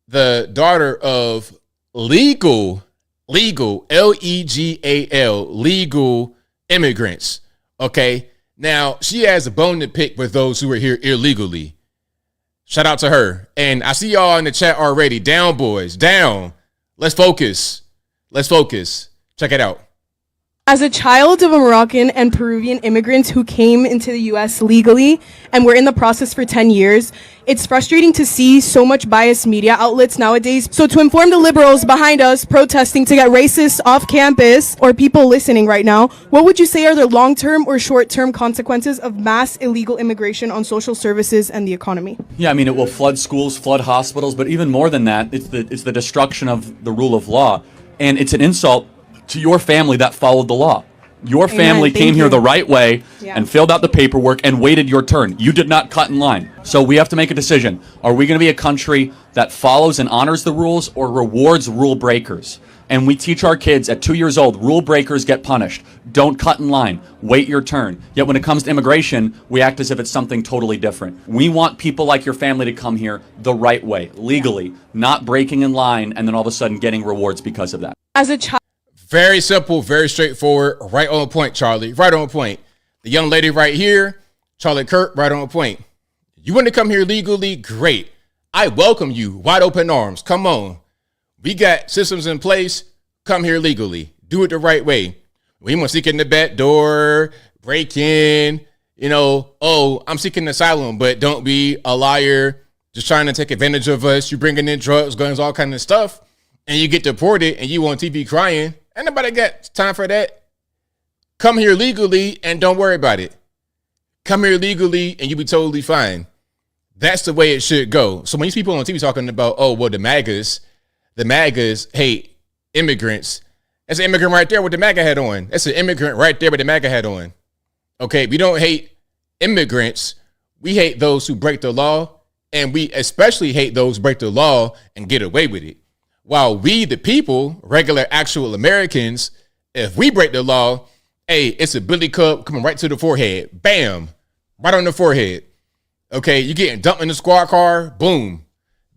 the daughter of legal, L-E-G-A-L, legal immigrants. Okay. Now, she has a bone to pick with those who are here illegally. Shout out to her. And I see y'all in the chat already. Down, boys. Down. Let's focus. Check it out. As a child of a Moroccan and Peruvian immigrants who came into the U.S. legally and were in the process for 10 years, it's frustrating to see so much biased media outlets nowadays. So to inform the liberals behind us protesting to get racists off campus, or people listening right now, what would you say are the long-term or short-term consequences of mass illegal immigration on social services and the economy? Yeah, I mean, it will flood schools, flood hospitals, but even more than that, it's the destruction of the rule of law. And it's an insult to your family that followed the law. Your family came here the right way and filled out the paperwork and waited your turn. You did not cut in line. So we have to make a decision. Are we going to be a country that follows and honors the rules or rewards rule breakers? And we teach our kids at 2 years old, rule breakers get punished. Don't cut in line. Wait your turn. Yet when it comes to immigration, we act as if it's something totally different. We want people like your family to come here the right way, legally, not breaking in line and then all of a sudden getting rewards because of that. As a child. Very simple, very straightforward, right on point, Charlie, right on point. The young lady right here, Charlie Kirk, right on point. You want to come here legally? Great. I welcome you, wide open arms. Come on. We got systems in place. Come here legally. Do it the right way. We want to seek in the back door, break in, oh, I'm seeking asylum, but don't be a liar, just trying to take advantage of us. You're bringing in drugs, guns, all kind of stuff, and you get deported and you on TV crying. Ain't nobody got time for that. Come here legally and don't worry about it. Come here legally and you'll be totally fine. That's the way it should go. So when these people on TV talking about, oh, well, the MAGAs hate immigrants. That's an immigrant right there with the MAGA hat on. That's an immigrant right there with the MAGA hat on. Okay, we don't hate immigrants. We hate those who break the law, and we especially hate those who break the law and get away with it. While we, the people, regular, actual Americans, if we break the law, hey, it's a billy club coming right to the forehead. Bam. Right on the forehead. Okay, you getting dumped in the squad car. Boom.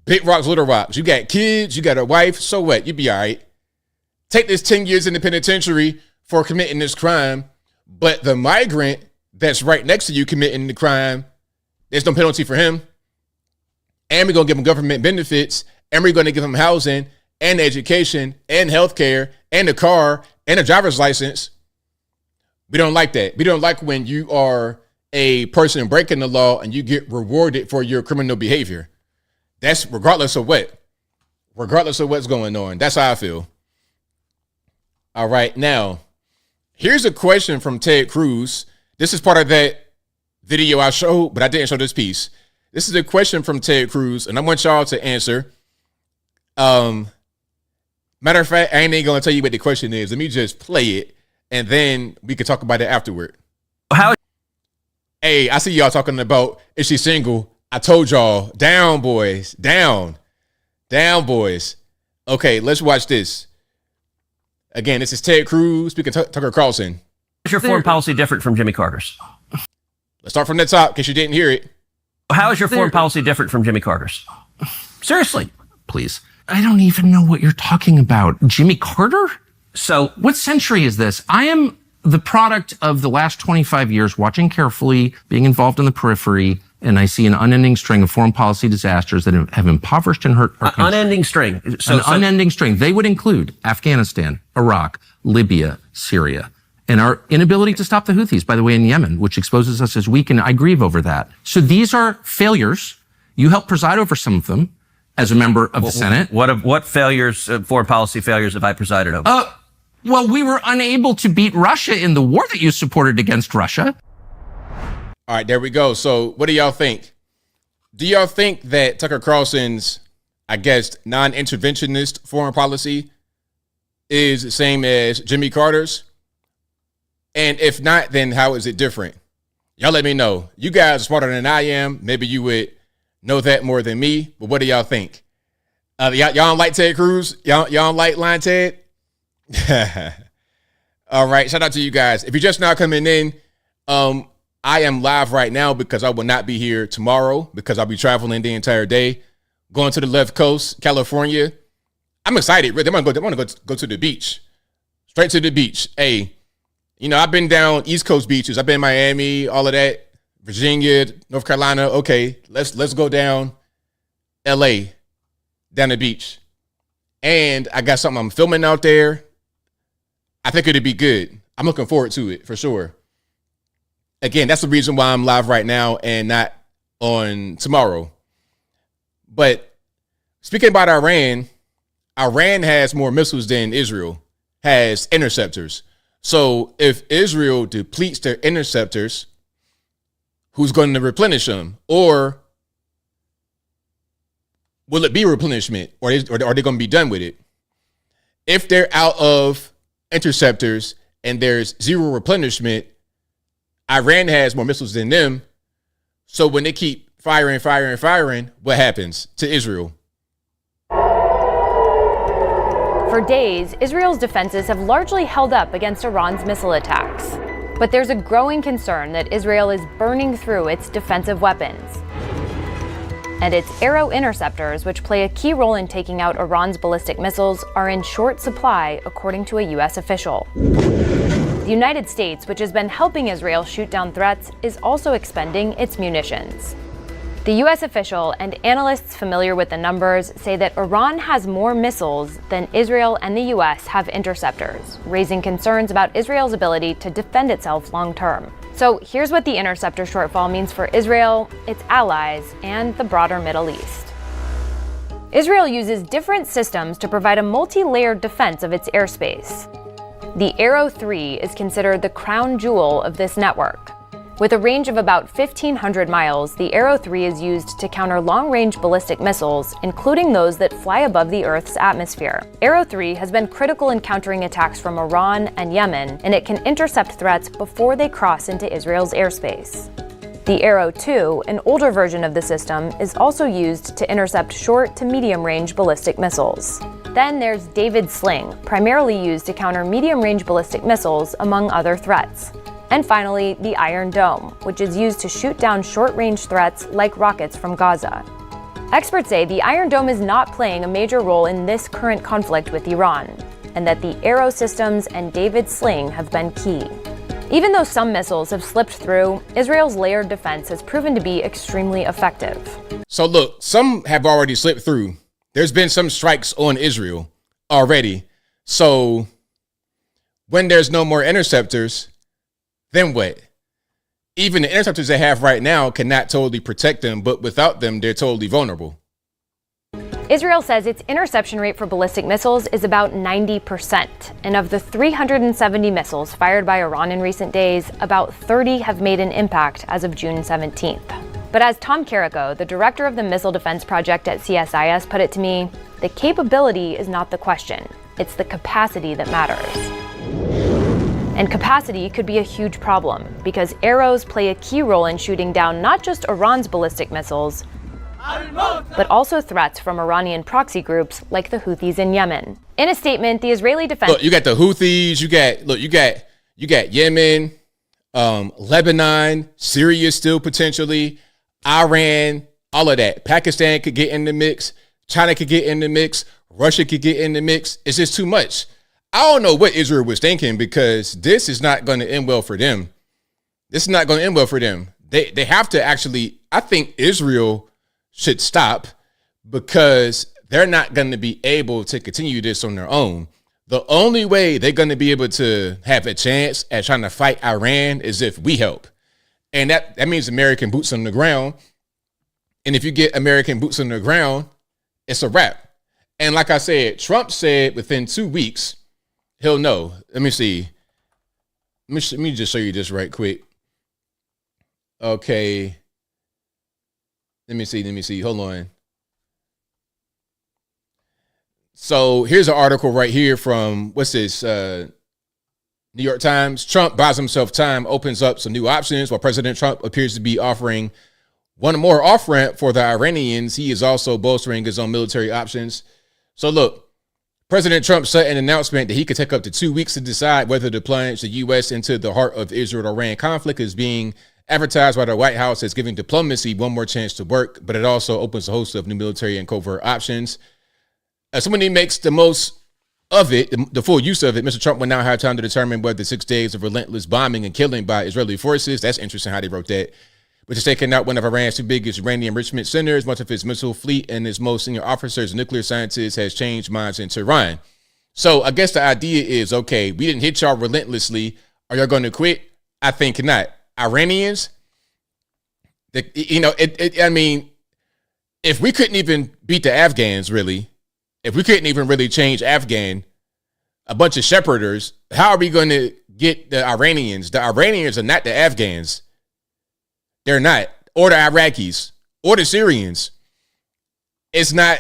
Big rocks, little rocks. You got kids, you got a wife, so what? You be all right. Take this 10 years in the penitentiary for committing this crime, but the migrant that's right next to you committing the crime, there's no penalty for him. And we're going to give him government benefits, and we're going to give him housing and education and healthcare and a car and a driver's license. We don't like that. We don't like when you are a person breaking the law and you get rewarded for your criminal behavior. That's regardless of what. Regardless of what's going on. That's how I feel. All right. Now, here's a question from Ted Cruz. This is part of that video I showed, but I didn't show this piece. This is a question from Ted Cruz, and I want y'all to answer. Matter of fact, I ain't even going to tell you what the question is. Let me just play it, and then we can talk about it afterward. Hey, I see y'all talking about, is she single? I told y'all, down, boys. Down. Down, boys. Okay, let's watch this. Again, this is Ted Cruz speaking to Tucker Carlson. Is your foreign policy different from Jimmy Carter's? Let's start from the top, in case you didn't hear it. How is your foreign policy different from Jimmy Carter's? Seriously, please. I don't even know what you're talking about. Jimmy Carter? So what century is this? I am the product of the last 25 years, watching carefully, being involved in the periphery, and I see an unending string of foreign policy disasters that have impoverished and hurt our country. Unending string. Unending string. They would include Afghanistan, Iraq, Libya, Syria, and our inability to stop the Houthis, by the way, in Yemen, which exposes us as weak, and I grieve over that. So these are failures. You helped preside over some of them as a member of the Senate. What failures, foreign policy failures, have I presided over? Well, we were unable to beat Russia in the war that you supported against Russia. All right, there we go. So what do y'all think? Do y'all think that Tucker Carlson's, I guess, non-interventionist foreign policy is the same as Jimmy Carter's? And if not, then how is it different? Y'all let me know. You guys are smarter than I am. Maybe you would know that more than me. But what do y'all think? Y'all don't like Ted Cruz? Y'all don't like Line Ted? All right. Shout out to you guys. If you're just now coming in, I am live right now because I will not be here tomorrow because I'll be traveling the entire day, going to the left coast, California. I'm excited. Really, I want to go to the beach, straight to the beach. Hey, you know, I've been down East Coast beaches. I've been in Miami, all of that, Virginia, North Carolina. Okay, let's go down LA, down the beach. And I got something I'm filming out there. I think it'd be good. I'm looking forward to it for sure. Again, that's the reason why I'm live right now and not on tomorrow. But speaking about Iran has more missiles than Israel has interceptors. So if Israel depletes their interceptors, who's going to replenish them? Or will it be replenishment? Or are they going to be done with it? If they're out of interceptors and there's zero replenishment, Iran has more missiles than them. So when they keep firing, what happens to Israel? For days, Israel's defenses have largely held up against Iran's missile attacks. But there's a growing concern that Israel is burning through its defensive weapons. And its Arrow interceptors, which play a key role in taking out Iran's ballistic missiles, are in short supply, according to a U.S. official. The United States, which has been helping Israel shoot down threats, is also expending its munitions. The U.S. official and analysts familiar with the numbers say that Iran has more missiles than Israel and the U.S. have interceptors, raising concerns about Israel's ability to defend itself long term. So here's what the interceptor shortfall means for Israel, its allies, and the broader Middle East. Israel uses different systems to provide a multi-layered defense of its airspace. The Arrow 3 is considered the crown jewel of this network. With a range of about 1,500 miles, the Arrow 3 is used to counter long-range ballistic missiles, including those that fly above the Earth's atmosphere. Arrow 3 has been critical in countering attacks from Iran and Yemen, and it can intercept threats before they cross into Israel's airspace. The Arrow 2, an older version of the system, is also used to intercept short to medium-range ballistic missiles. Then there's David Sling, primarily used to counter medium-range ballistic missiles, among other threats. And finally, the Iron Dome, which is used to shoot down short-range threats like rockets from Gaza. Experts say the Iron Dome is not playing a major role in this current conflict with Iran, and that the Arrow systems and David's sling have been key. Even though some missiles have slipped through, Israel's layered defense has proven to be extremely effective. So look, some have already slipped through. There's been some strikes on Israel already. So when there's no more interceptors, then what? Even the interceptors they have right now cannot totally protect them, but without them, they're totally vulnerable. Israel says its interception rate for ballistic missiles is about 90%. And of the 370 missiles fired by Iran in recent days, about 30 have made an impact as of June 17th. But as Tom Carrico, the director of the Missile Defense Project at CSIS, put it to me, the capability is not the question. It's the capacity that matters. And capacity could be a huge problem because arrows play a key role in shooting down not just Iran's ballistic missiles, but also threats from Iranian proxy groups like the Houthis in Yemen. In a statement, the Israeli defense... Look, you got the Houthis, you got Yemen, Lebanon, Syria still potentially, Iran, all of that. Pakistan could get in the mix, China could get in the mix, Russia could get in the mix. It's just too much. I don't know what Israel was thinking because this is not going to end well for them. This is not going to end well for them. They have to actually, I think Israel should stop because they're not going to be able to continue this on their own. The only way they're going to be able to have a chance at trying to fight Iran is if we help. And that means American boots on the ground. And if you get American boots on the ground, it's a wrap. And like I said, Trump said within 2 weeks, he'll know. Let me see. Let me just show you this right quick. Okay. Let me see. Hold on. So here's an article right here from, what's this? New York Times. Trump buys himself time, opens up some new options. While President Trump appears to be offering one more off-ramp for the Iranians, he is also bolstering his own military options. So look, President Trump said an announcement that he could take up to 2 weeks to decide whether to plunge the U.S. into the heart of Israel-Iran conflict is being advertised by the White House as giving diplomacy one more chance to work, but it also opens a host of new military and covert options. As someone who makes the most of it, the full use of it, Mr. Trump will now have time to determine whether 6 days of relentless bombing and killing by Israeli forces, that's interesting how they wrote that, which is taking out one of Iran's 2 biggest uranium enrichment centers, much of its missile fleet, and its most senior officers and nuclear scientists has changed minds in Tehran. So I guess the idea is, okay, we didn't hit y'all relentlessly. Are y'all going to quit? I think not. Iranians, I mean, if we couldn't even beat the Afghans, really, if we couldn't even really change Afghan, a bunch of shepherders, how are we going to get the Iranians? The Iranians are not the Afghans. They're not. Or the Iraqis. Or the Syrians. It's not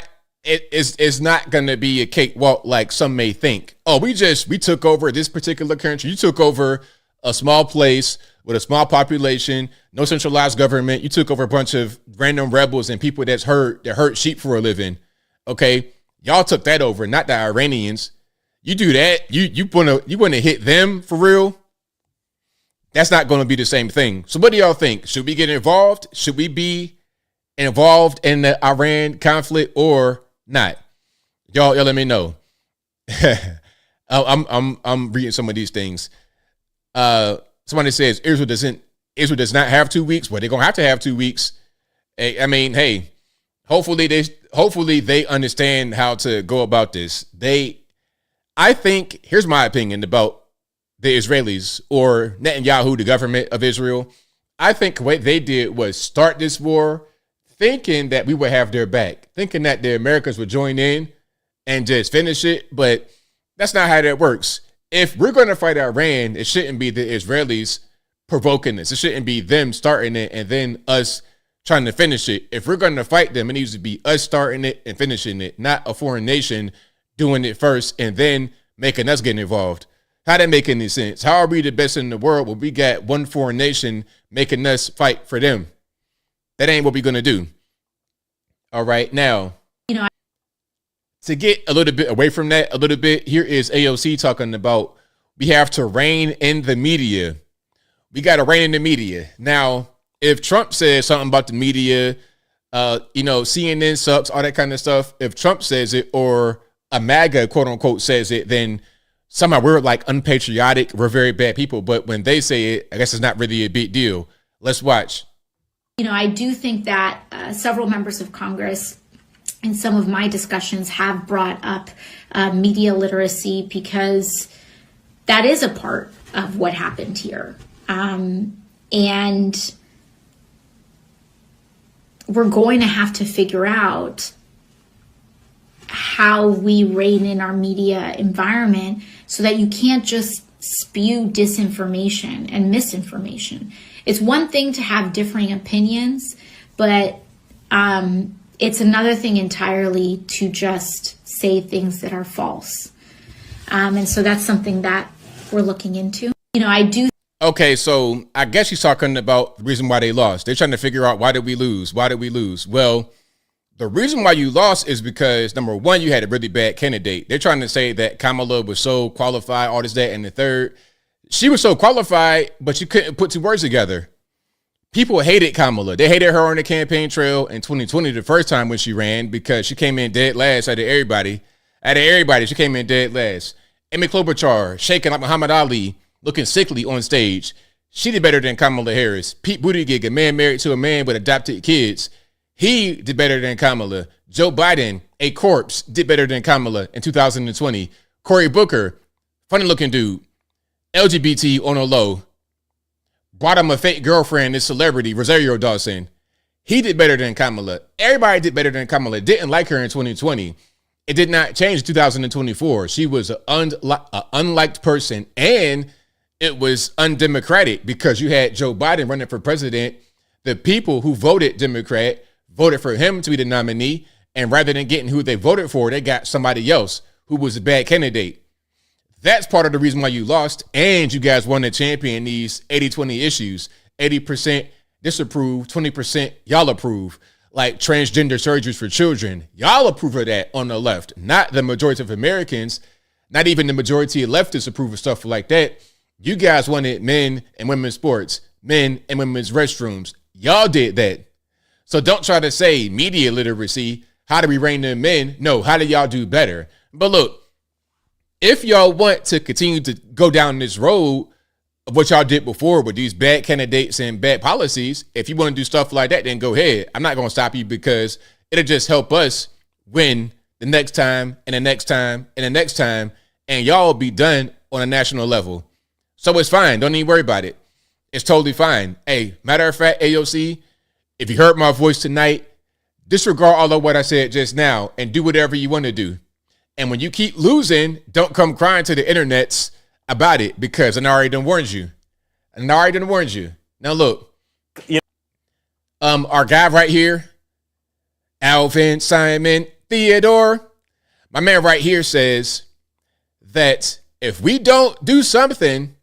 going to be a cakewalk like some may think. Oh, we took over this particular country. You took over a small place with a small population, no centralized government. You took over a bunch of random rebels and people that hurt sheep for a living. Okay? Y'all took that over, not the Iranians. You do that, you want to hit them for real? That's not going to be the same thing. So what do y'all think? Should we get involved? Should we be involved in the Iran conflict or not? Y'all let me know. I'm reading some of these things. Somebody says Israel does not have 2 weeks. Well, they're gonna have to have 2 weeks. I mean, hey, hopefully they understand how to go about this. I think, here's my opinion about the Israelis or Netanyahu, the government of Israel. I think what they did was start this war thinking that we would have their back, thinking that the Americans would join in and just finish it. But that's not how that works. If we're going to fight Iran, it shouldn't be the Israelis provoking this. It shouldn't be them starting it and then us trying to finish it. If we're going to fight them, it needs to be us starting it and finishing it, not a foreign nation doing it first and then making us get involved. How that make any sense? How are we the best in the world when we got one foreign nation making us fight for them? That ain't what we're going to do. All right. Now, to get a little bit away from that a little bit, here is AOC talking about we have to rein in the media. We got to rein in the media. Now, if Trump says something about the media, CNN sucks, all that kind of stuff. If Trump says it or a MAGA quote unquote says it, then somehow we're like unpatriotic. We're very bad people. But when they say it, I guess it's not really a big deal. Let's watch. I do think that several members of Congress in some of my discussions have brought up media literacy because that is a part of what happened here. And we're going to have to figure out how we rein in our media environment so that you can't just spew disinformation and misinformation. It's one thing to have differing opinions, but it's another thing entirely to just say things that are false. And so that's something that we're looking into. I do. Okay, so I guess she's talking about the reason why they lost. They're trying to figure out, why did we lose? Why did we lose? Well, the reason why you lost is because, number one, you had a really bad candidate. They're trying to say that Kamala was so qualified, all this, that, and the third. She was so qualified, but she couldn't put two words together. People hated Kamala. They hated her on the campaign trail in 2020, the first time when she ran, because she came in dead last out of everybody. She came in dead last. Amy Klobuchar, shaking like Muhammad Ali, looking sickly on stage. She did better than Kamala Harris. Pete Buttigieg, a man married to a man with adopted kids, he did better than Kamala. Joe Biden, a corpse, did better than Kamala in 2020. Cory Booker, funny looking dude, LGBT on a low, brought him a fake girlfriend, this celebrity, Rosario Dawson. He did better than Kamala. Everybody did better than Kamala. Didn't like her in 2020. It did not change in 2024. She was an unliked person, and it was undemocratic because you had Joe Biden running for president. The people who voted Democrat voted for him to be the nominee, and rather than getting who they voted for, they got somebody else who was a bad candidate. That's part of the reason why you lost, and you guys want to champion these 80-20 issues. 80% disapprove, 20% y'all approve. Like transgender surgeries for children. Y'all approve of that on the left. Not the majority of Americans. Not even the majority of leftists approve of stuff like that. You guys wanted men and women's sports, men and women's restrooms. Y'all did that. So don't try to say media literacy. How do we rein them in? No, how do y'all do better? But look, if y'all want to continue to go down this road of what y'all did before with these bad candidates and bad policies, if you want to do stuff like that, then go ahead. I'm not going to stop you because it'll just help us win the next time and the next time and the next time, and y'all will be done on a national level. So it's fine. Don't even worry about it. It's totally fine. Hey, matter of fact, AOC, if you heard my voice tonight, disregard all of what I said just now and do whatever you want to do. And when you keep losing, don't come crying to the internets about it, because I already done warned you. Now look, our guy right here, Alvin Simon Theodore, my man right here says that if we don't do something,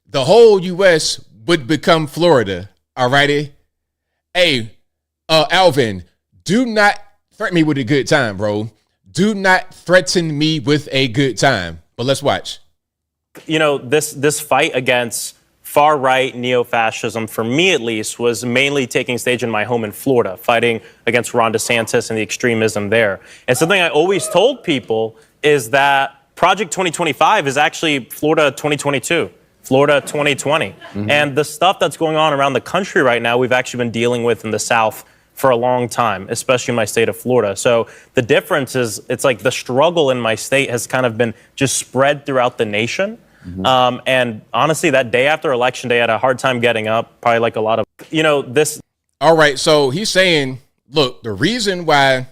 the whole U.S. would become Florida. Alrighty? Hey, Alvin, do not threaten me with a good time, bro. Do not threaten me with a good time. But let's watch. This fight against far-right neo-fascism, for me at least, was mainly taking stage in my home in Florida, fighting against Ron DeSantis and the extremism there. And something I always told people is that Project 2025 is actually Florida 2022, Florida 2020. Mm-hmm. And the stuff that's going on around the country right now, we've actually been dealing with in the South for a long time, especially in my state of Florida. So the difference is, it's like the struggle in my state has kind of been just spread throughout the nation. Mm-hmm. And honestly, that day after Election Day, I had a hard time getting up, probably like a lot of, this. All right, so he's saying, look, the reason why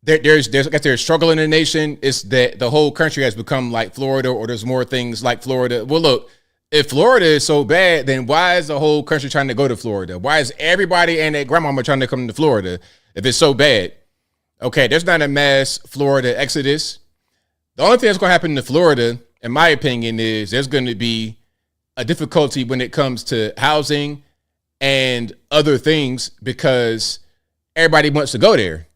there's struggle in the nation is that the whole country has become like Florida, or there's more things like Florida. Well, look, if Florida is so bad, then why is the whole country trying to go to Florida? Why is everybody and their grandmama trying to come to Florida if it's so bad? Okay, there's not a mass Florida exodus. The only thing that's going to happen to Florida, in my opinion, is there's going to be a difficulty when it comes to housing and other things because everybody wants to go there.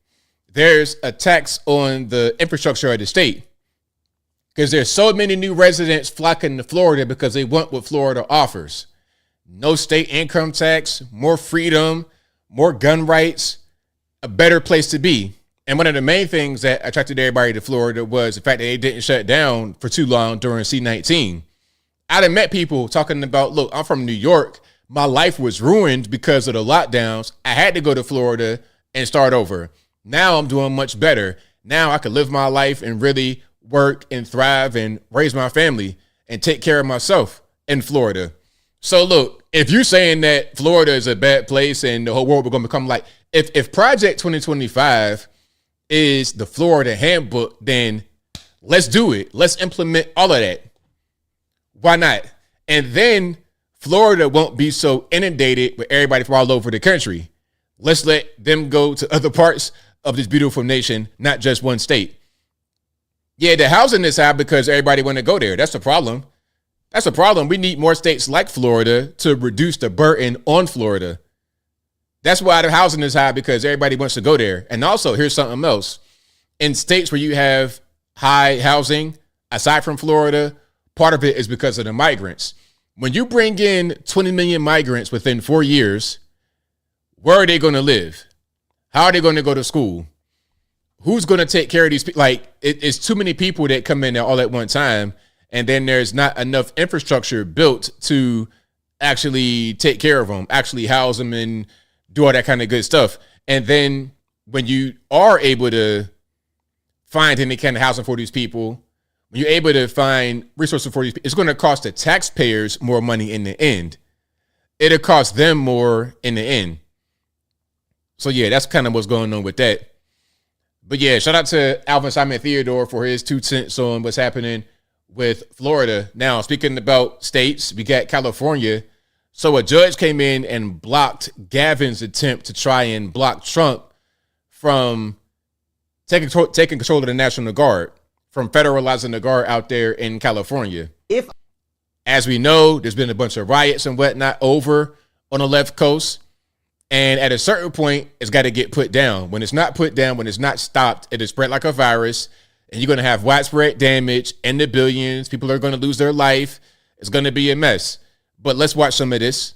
There's a tax on the infrastructure of the state because there's so many new residents flocking to Florida because they want what Florida offers. No state income tax, more freedom, more gun rights, a better place to be. And one of the main things that attracted everybody to Florida was the fact that they didn't shut down for too long during C-19. I'd have met people talking about, look, I'm from New York. My life was ruined because of the lockdowns. I had to go to Florida and start over. Now I'm doing much better. Now I can live my life and really work and thrive and raise my family and take care of myself in Florida. So look, if you're saying that Florida is a bad place and the whole world will going to become like, if Project 2025 is the Florida handbook, then let's do it. Let's implement all of that. Why not? And then Florida won't be so inundated with everybody from all over the country. Let's let them go to other parts of this beautiful nation, not just one state. Yeah, the housing is high because everybody want to go there. That's the problem. That's the problem. We need more states like Florida to reduce the burden on Florida. That's why the housing is high, because everybody wants to go there. And also, here's something else. In states where you have high housing, aside from Florida, part of it is because of the migrants. When you bring in 20 million migrants within 4 years, where are they going to live? How are they going to go to school? Who's going to take care of these people? Like, it's too many people that come in there all at one time, and then there's not enough infrastructure built to actually take care of them, actually house them and do all that kind of good stuff. And then when you are able to find any kind of housing for these people, when you're able to find resources for these people, it's going to cost the taxpayers more money in the end. It'll cost them more in the end. So yeah, that's kind of what's going on with that. But yeah, shout out to Alvin Simon Theodore for his 2 cents on what's happening with Florida. Now, speaking about states, we got California. So a judge came in and blocked Gavin's attempt to try and block Trump from taking control of the National Guard, from federalizing the Guard out there in California. As we know, there's been a bunch of riots and whatnot over on the left coast. And at a certain point, it's got to get put down. When it's not put down, when it's not stopped, it is spread like a virus. And you're going to have widespread damage in the billions. People are going to lose their life. It's going to be a mess. But let's watch some of this.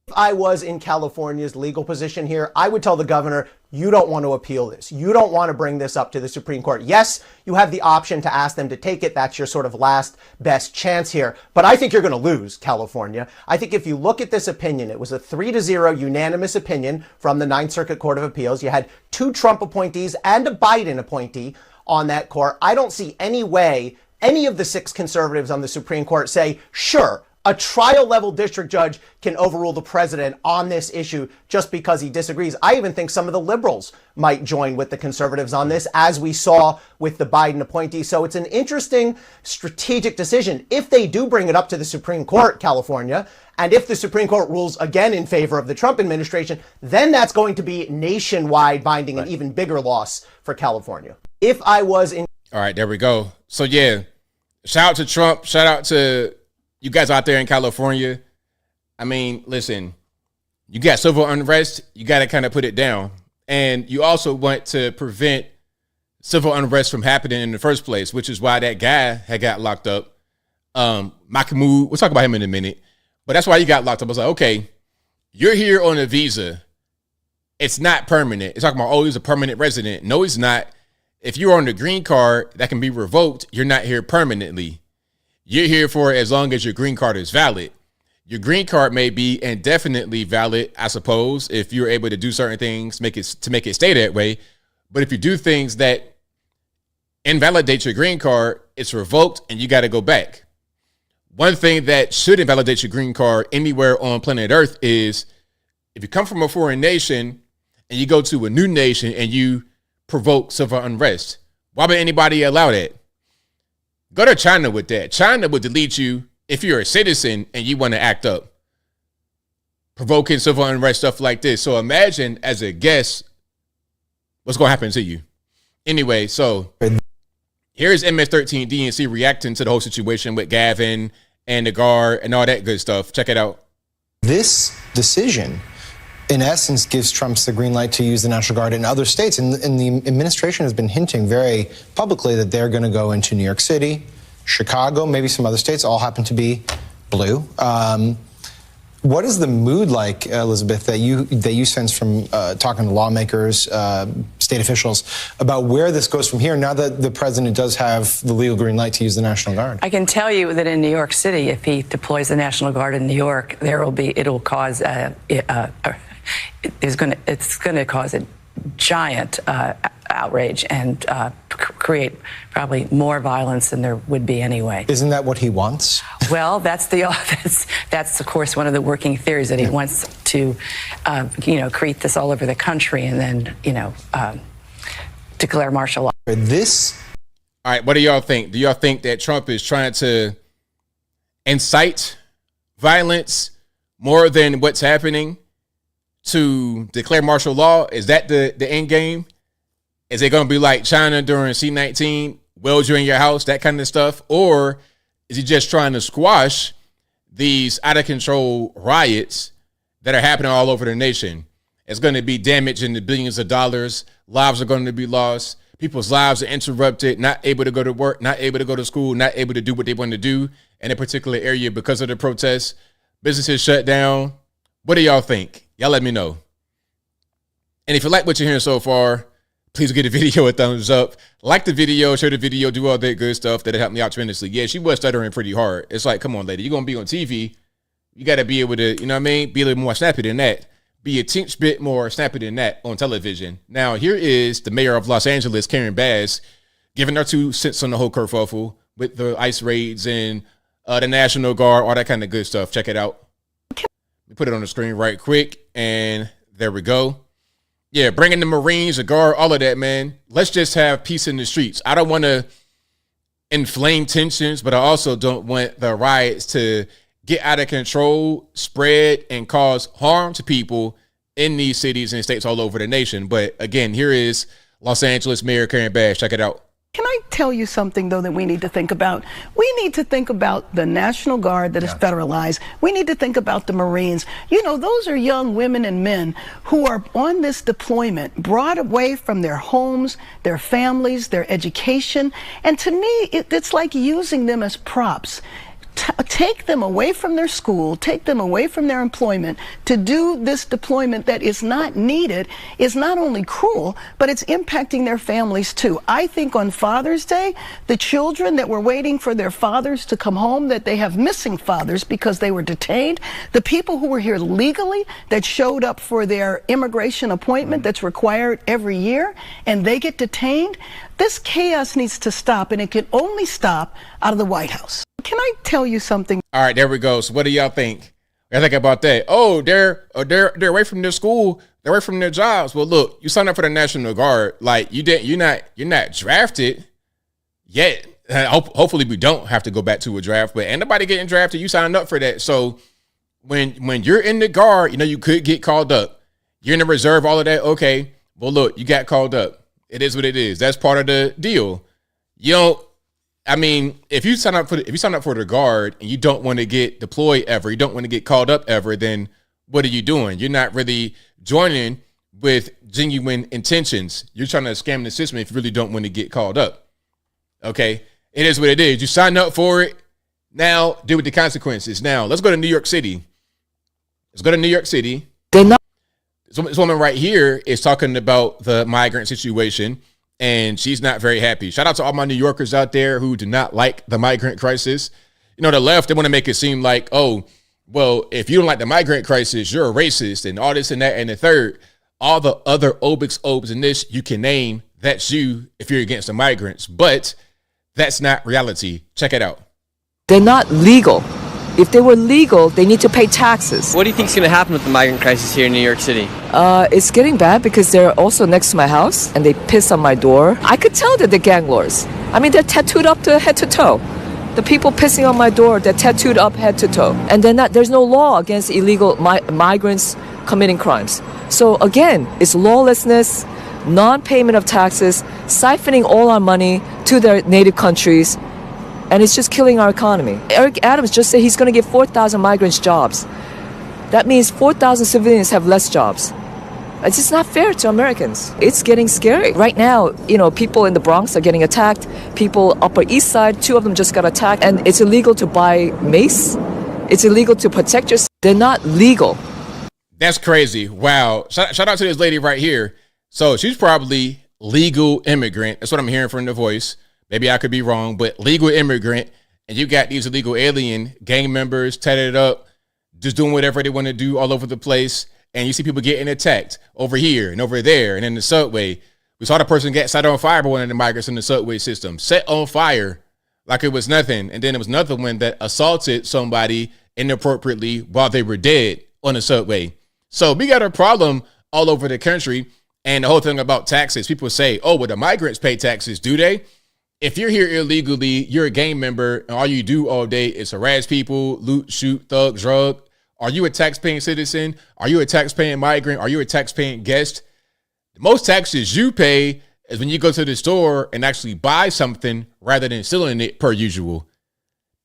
If I was in California's legal position here, I would tell the governor, you don't want to appeal this. You don't want to bring this up to the Supreme Court. Yes, you have the option to ask them to take it. That's your sort of last best chance here. But I think you're going to lose, California. I think if you look at this opinion, it was a 3-0 unanimous opinion from the Ninth Circuit Court of Appeals. You had 2 Trump appointees and a Biden appointee on that court. I don't see any way any of the 6 conservatives on the Supreme Court say, sure, a trial level district judge can overrule the president on this issue just because he disagrees. I even think some of the liberals might join with the conservatives on this, as we saw with the Biden appointee. So it's an interesting strategic decision. If they do bring it up to the Supreme Court, California, and if the Supreme Court rules again in favor of the Trump administration, then that's going to be nationwide binding, an even bigger loss for California. If I was in... All right, there we go. So yeah, shout out to Trump. Shout out to you guys out there in California. I mean, listen, you got civil unrest, you got to kind of put it down. And you also want to prevent civil unrest from happening in the first place, which is why that guy had got locked up. Mahmoud, we'll talk about him in a minute. But that's why you got locked up. I was like, okay, you're here on a visa. It's not permanent. It's talking about, oh, he's a permanent resident. No, he's not. If you're on the green card that can be revoked, you're not here permanently. You're here for as long as your green card is valid. Your green card may be indefinitely valid, I suppose, if you're able to do certain things to make it stay that way. But if you do things that invalidate your green card, it's revoked and you got to go back. One thing that should invalidate your green card anywhere on planet Earth is if you come from a foreign nation and you go to a new nation and you provoke civil unrest. Why would anybody allow that? Go to China with that. China would delete you if you're a citizen and you want to act up, provoking civil unrest, stuff like this. So imagine as a guest, what's going to happen to you. Anyway, so here's MS-13 DNC reacting to the whole situation with Gavin and the guard and all that good stuff. Check it out. This decision, in essence, gives Trump the green light to use the National Guard in other states. And the administration has been hinting very publicly that they're going to go into New York City, Chicago, maybe some other states, all happen to be blue. What is the mood like, Elizabeth, that you sense from talking to lawmakers, state officials, about where this goes from here now that the president does have the legal green light to use the National Guard? I can tell you that in New York City, if he deploys the National Guard in New York, it'll cause it's going to cause a giant outrage and create probably more violence than there would be anyway. Isn't that what he wants? Well, that's of course one of the working theories, that he wants to, create this all over the country and then, declare martial law. All right, what do y'all think? Do y'all think that Trump is trying to incite violence more than what's happening to declare martial law? Is that the end game? Is it going to be like China during C-19, weld you in your house, that kind of stuff? Or is he just trying to squash these out-of-control riots that are happening all over the nation? It's going to be damage in the billions of dollars. Lives are going to be lost. People's lives are interrupted, not able to go to work, not able to go to school, not able to do what they want to do in a particular area because of the protests. Businesses shut down. What do y'all think? Y'all let me know. And if you like what you're hearing so far, please give the video a thumbs up. Like the video, share the video, do all that good stuff. That'll help me out tremendously. Yeah, she was stuttering pretty hard. It's like, come on, lady. You're going to be on TV. You got to be able to, you know what I mean? Be a little more snappy than that. Be a teeny bit more snappy than that on television. Now, here is the mayor of Los Angeles, Karen Bass, giving her 2 cents on the whole kerfuffle with the ICE raids and the National Guard, all that kind of good stuff. Check it out. Let me put it on the screen right quick. And there we go. Yeah, bringing the Marines, the Guard, all of that, man. Let's just have peace in the streets. I don't want to inflame tensions, but I also don't want the riots to get out of control, spread, and cause harm to people in these cities and states all over the nation. But again, here is Los Angeles Mayor Karen Bass. Check it out. Can I tell you something, though, that we need to think about? We need to think about the National Guard that is federalized. We need to think about the Marines. You know, those are young women and men who are on this deployment, brought away from their homes, their families, their education. And to me, it's like using them as props. Take them away from their school, take them away from their employment to do this deployment that is not needed is not only cruel, but it's impacting their families too. I think on Father's Day, the children that were waiting for their fathers to come home, that they have missing fathers because they were detained, the people who were here legally that showed up for their immigration appointment that's required every year and they get detained, this chaos needs to stop, and it can only stop out of the White House. Can I tell you something? All right, there we go. So what do y'all think? I think about that. Oh, they're away from their school. They're away from their jobs. Well, look, you signed up for the National Guard. Like you're not drafted yet. Hopefully we don't have to go back to a draft, but ain't nobody getting drafted. You signed up for that. So when you're in the Guard, you know, you could get called up. You're in the reserve, all of that. Okay. Well, look, you got called up. It is what it is. That's part of the deal. You don't, I mean, if you sign up for the Guard and you don't want to get deployed ever, you don't want to get called up ever, then what are you doing? You're not really joining with genuine intentions. You're trying to scam the system if you really don't want to get called up. Okay? It is what it is. You signed up for it. Now deal with the consequences. Now let's go to New York City. This woman right here is talking about the migrant situation, and she's not very happy. Shout out to all my New Yorkers out there who do not like the migrant crisis. You know, the left, they want to make it seem like, oh, well, if you don't like the migrant crisis, you're a racist and all this and that and the third. All the other obes in this you can name, that's you if you're against the migrants. But that's not reality. Check it out. They're not legal. If they were legal, they need to pay taxes. What do you think is going to happen with the migrant crisis here in New York City? It's getting bad because they're also next to my house and they piss on my door. I could tell that they're gang lords. I mean, they're tattooed up to head to toe. The people pissing on my door, they're tattooed up head to toe. And there's no law against illegal migrants committing crimes. So again, it's lawlessness, non-payment of taxes, siphoning all our money to their native countries. And it's just killing our economy. Eric Adams just said he's going to give 4,000 migrants jobs. That means 4,000 civilians have less jobs. It's just not fair to Americans. It's getting scary. Right now, you know, people in the Bronx are getting attacked. People Upper East Side, 2 of them just got attacked. And it's illegal to buy mace. It's illegal to protect yourself. They're not legal. That's crazy. Wow. Shout out to this lady right here. So she's probably legal immigrant. That's what I'm hearing from the voice. Maybe I could be wrong, but legal immigrant. And you got these illegal alien gang members tatted up, just doing whatever they want to do all over the place. And you see people getting attacked over here and over there and in the subway. We saw the person get set on fire by one of the migrants in the subway system, set on fire like it was nothing. And then there was another one that assaulted somebody inappropriately while they were dead on the subway. So we got a problem all over the country. And the whole thing about taxes, people say, oh, well, the migrants pay taxes, do they? If you're here illegally, you're a gang member, and all you do all day is harass people, loot, shoot, thug, drug. Are you a tax-paying citizen? Are you a tax-paying migrant? Are you a tax-paying guest? The most taxes you pay is when you go to the store and actually buy something rather than stealing it per usual.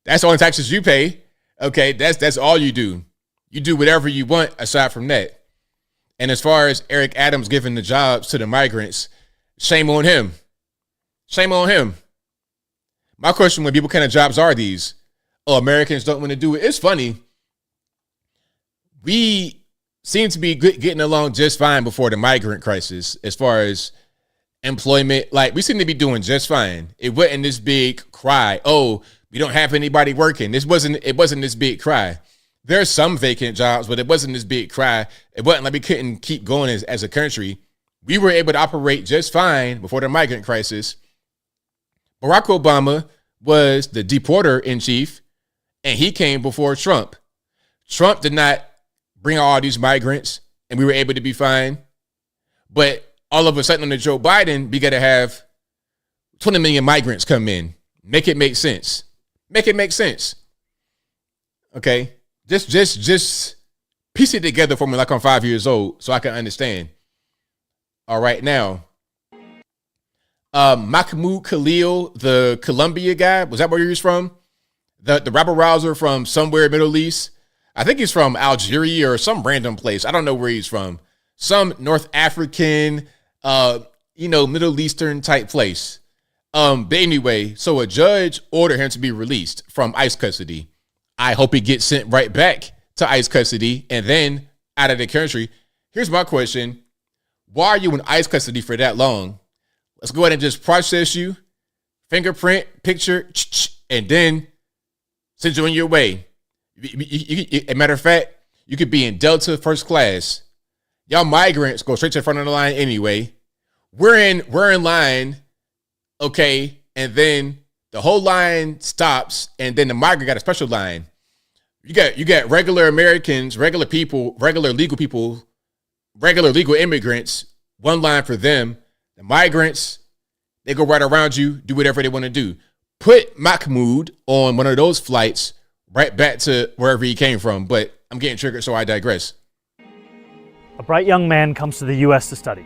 That's the only taxes you pay. Okay, that's all you do. You do whatever you want aside from that. And as far as Eric Adams giving the jobs to the migrants, shame on him. Shame on him. My question would be, what kind of jobs are these? Oh, Americans don't want to do it. It's funny. We seem to be getting along just fine before the migrant crisis as far as employment. Like, we seem to be doing just fine. It wasn't this big cry. Oh, we don't have anybody working. It wasn't this big cry. There's some vacant jobs, but it wasn't this big cry. It wasn't like we couldn't keep going as a country. We were able to operate just fine before the migrant crisis. Barack Obama was the deporter in chief, and he came before Trump. Trump did not bring all these migrants, and we were able to be fine. But all of a sudden under Joe Biden, we got to have 20 million migrants come in. Make it make sense. Make it make sense. Okay? Just piece it together for me like I'm 5 years old so I can understand. All right, now. Mahmoud Khalil, the Colombia guy, was that where he was from? The rabble rouser from somewhere Middle East. I think he's from Algeria or some random place. I don't know where he's from. Some North African, Middle Eastern type place. But anyway, so a judge ordered him to be released from ICE custody. I hope he gets sent right back to ICE custody and then out of the country. Here's my question. Why are you in ICE custody for that long? Let's go ahead and just process you, fingerprint, picture, and then send you on your way. A matter of fact, you could be in Delta first class. Y'all migrants go straight to the front of the line anyway. We're in line, okay, and then the whole line stops, and then the migrant got a special line. You got regular Americans, regular people, regular legal immigrants, one line for them. The migrants, they go right around you, do whatever they want to do. Put Mahmoud on one of those flights right back to wherever he came from. But I'm getting triggered, so I digress. A bright young man comes to the U.S. to study.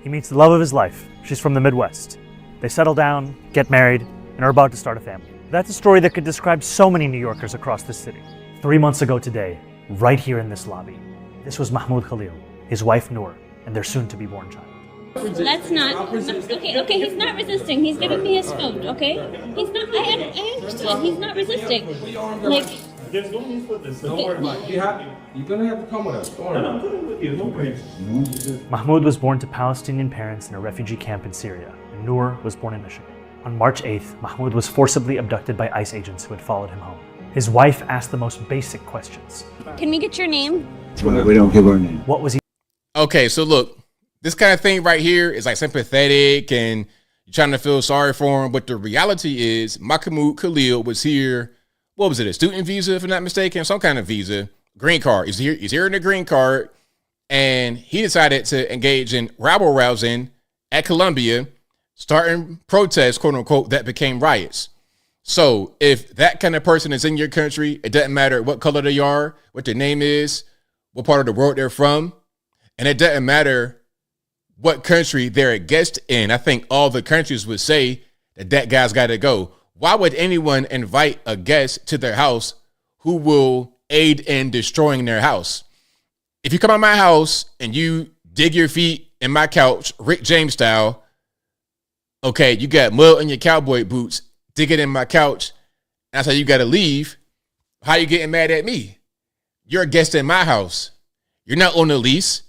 He meets the love of his life. She's from the Midwest. They settle down, get married, and are about to start a family. That's a story that could describe so many New Yorkers across this city. 3 months ago today, right here in this lobby, this was Mahmoud Khalil, his wife Noor, and their soon-to-be-born child. Let's not. Okay, he's not resisting. He's giving me his food, okay? He's not, I understood. He's not resisting. Like, just don't move with this. Don't worry about it. You're going to have to come with us. Don't worry. I'm coming with you. No worries. Mahmoud was born to Palestinian parents in a refugee camp in Syria, and Noor was born in Michigan. On March 8th, Mahmoud was forcibly abducted by ICE agents who had followed him home. His wife asked the most basic questions. Can we get your name? We don't give our name. What was he? Okay, so look, this kind of thing right here is like sympathetic and you're trying to feel sorry for him. But the reality is Mahmoud Khalil was here. What was it? A student visa, if I'm not mistaken, some kind of visa, green card. He's here in the green card. And he decided to engage in rabble rousing at Columbia, starting protests, quote unquote, that became riots. So if that kind of person is in your country, it doesn't matter what color they are, what their name is, what part of the world they're from. And it doesn't matter what country they're a guest in. I think all the countries would say that guy's got to go. Why would anyone invite a guest to their house who will aid in destroying their house? If you come on my house and you dig your feet in my couch, Rick James style, okay, you got mud in your cowboy boots, dig it in my couch, that's how you got to leave. How you getting mad at me? You're a guest in my house. You're not on the lease.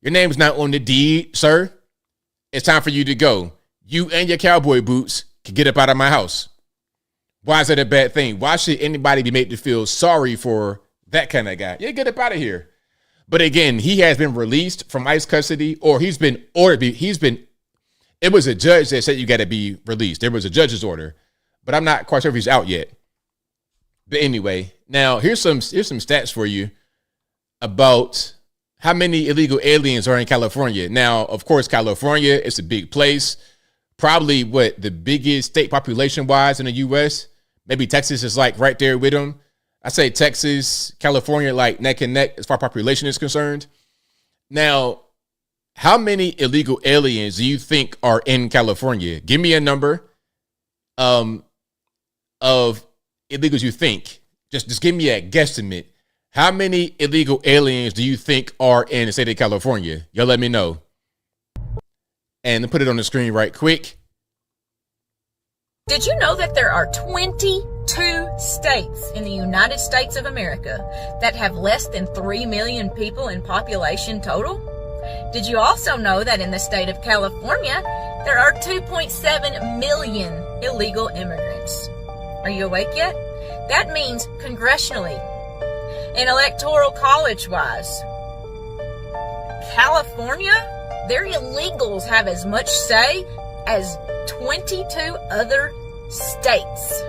Your name's not on the deed, sir. It's time for you to go. You and your cowboy boots can get up out of my house. Why is that a bad thing? Why should anybody be made to feel sorry for that kind of guy? Yeah, get up out of here. But again, he has been released from ICE custody, or he's been ordered. It was a judge that said you got to be released. There was a judge's order, but I'm not quite sure if he's out yet. But anyway, now here's some stats for you about how many illegal aliens are in California. Now, of course, California is a big place. Probably the biggest state population wise in the U.S. Maybe Texas is like right there with them. I say Texas, California, like neck and neck as far as population is concerned. Now, how many illegal aliens do you think are in California? Give me a number of illegals you think. Just give me a guesstimate. How many illegal aliens do you think are in the state of California? Y'all let me know. And put it on the screen right quick. Did you know that there are 22 states in the United States of America that have less than 3 million people in population total? Did you also know that in the state of California, there are 2.7 million illegal immigrants? Are you awake yet? That means congressionally and electoral college-wise, California, their illegals have as much say as 22 other states.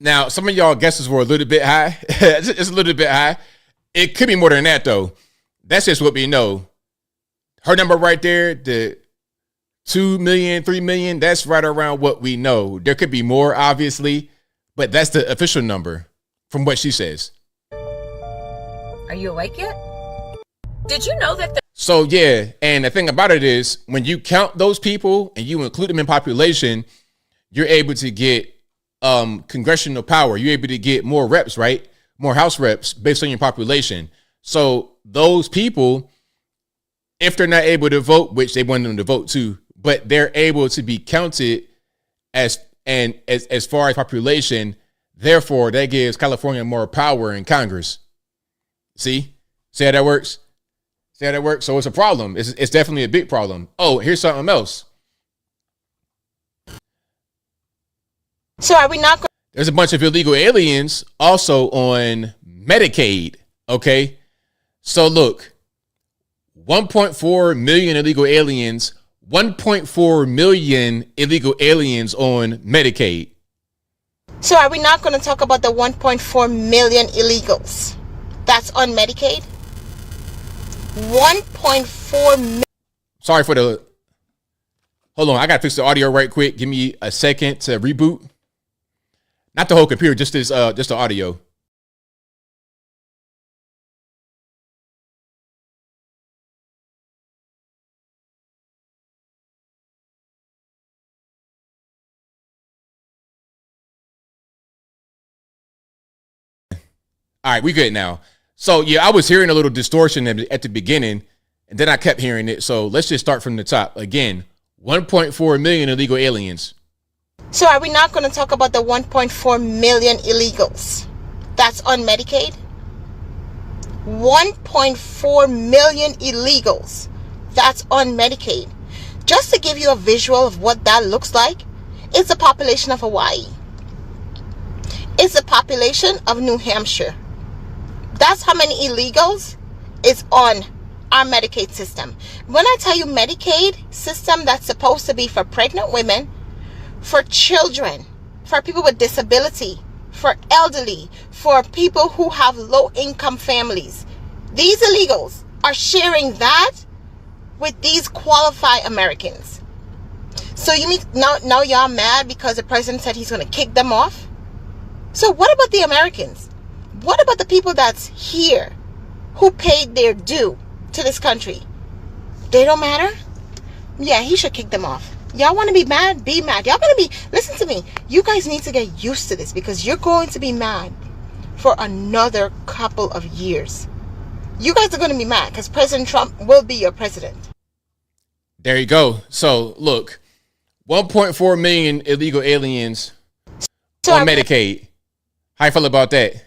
Now, some of y'all guesses were a little bit high. It's a little bit high. It could be more than that, though. That's just what we know. Her number right there, the 2 million, 3 million, that's right around what we know. There could be more, obviously, but that's the official number from what she says. Are you awake yet? Did you know that So, yeah, and the thing about it is when you count those people and you include them in population, you're able to get congressional power. You're able to get more reps, right? More House reps based on your population. So those people, if they're not able to vote, which they want them to vote too, but they're able to be counted as far as population. Therefore, that gives California more power in Congress. See how that works? See how that works? So it's a problem. It's definitely a big problem. Oh, here's something else. So are we not going? There's a bunch of illegal aliens also on Medicaid. Okay. So look, 1.4 million illegal aliens, 1.4 million illegal aliens on Medicaid. So are we not going to talk about the 1.4 million illegals that's on Medicaid? 1.4 million. Sorry for the. Hold on, I gotta fix the audio right quick. Give me a second to reboot. Not the whole computer, just the audio. All right, we good now. So yeah, I was hearing a little distortion at the beginning, and then I kept hearing it. So let's just start from the top again. 1.4 million illegal aliens. So are we not going to talk about the 1.4 million illegals that's on Medicaid? 1.4 million illegals that's on Medicaid. Just to give you a visual of what that looks like, it's the population of Hawaii. It's the population of New Hampshire. That's how many illegals is on our Medicaid system. When I tell you Medicaid system, that's supposed to be for pregnant women, for children, for people with disability, for elderly, for people who have low income families. These illegals are sharing that with these qualified Americans. So you mean now y'all mad because the president said he's going to kick them off? So what about the Americans? What about the people that's here who paid their due to this country? They don't matter? Yeah, he should kick them off. Y'all want to be mad? Be mad. Y'all going to be, listen to me. You guys need to get used to this because you're going to be mad for another couple of years. You guys are going to be mad because President Trump will be your president. There you go. So look, 1.4 million illegal aliens on Medicaid. How you feel about that?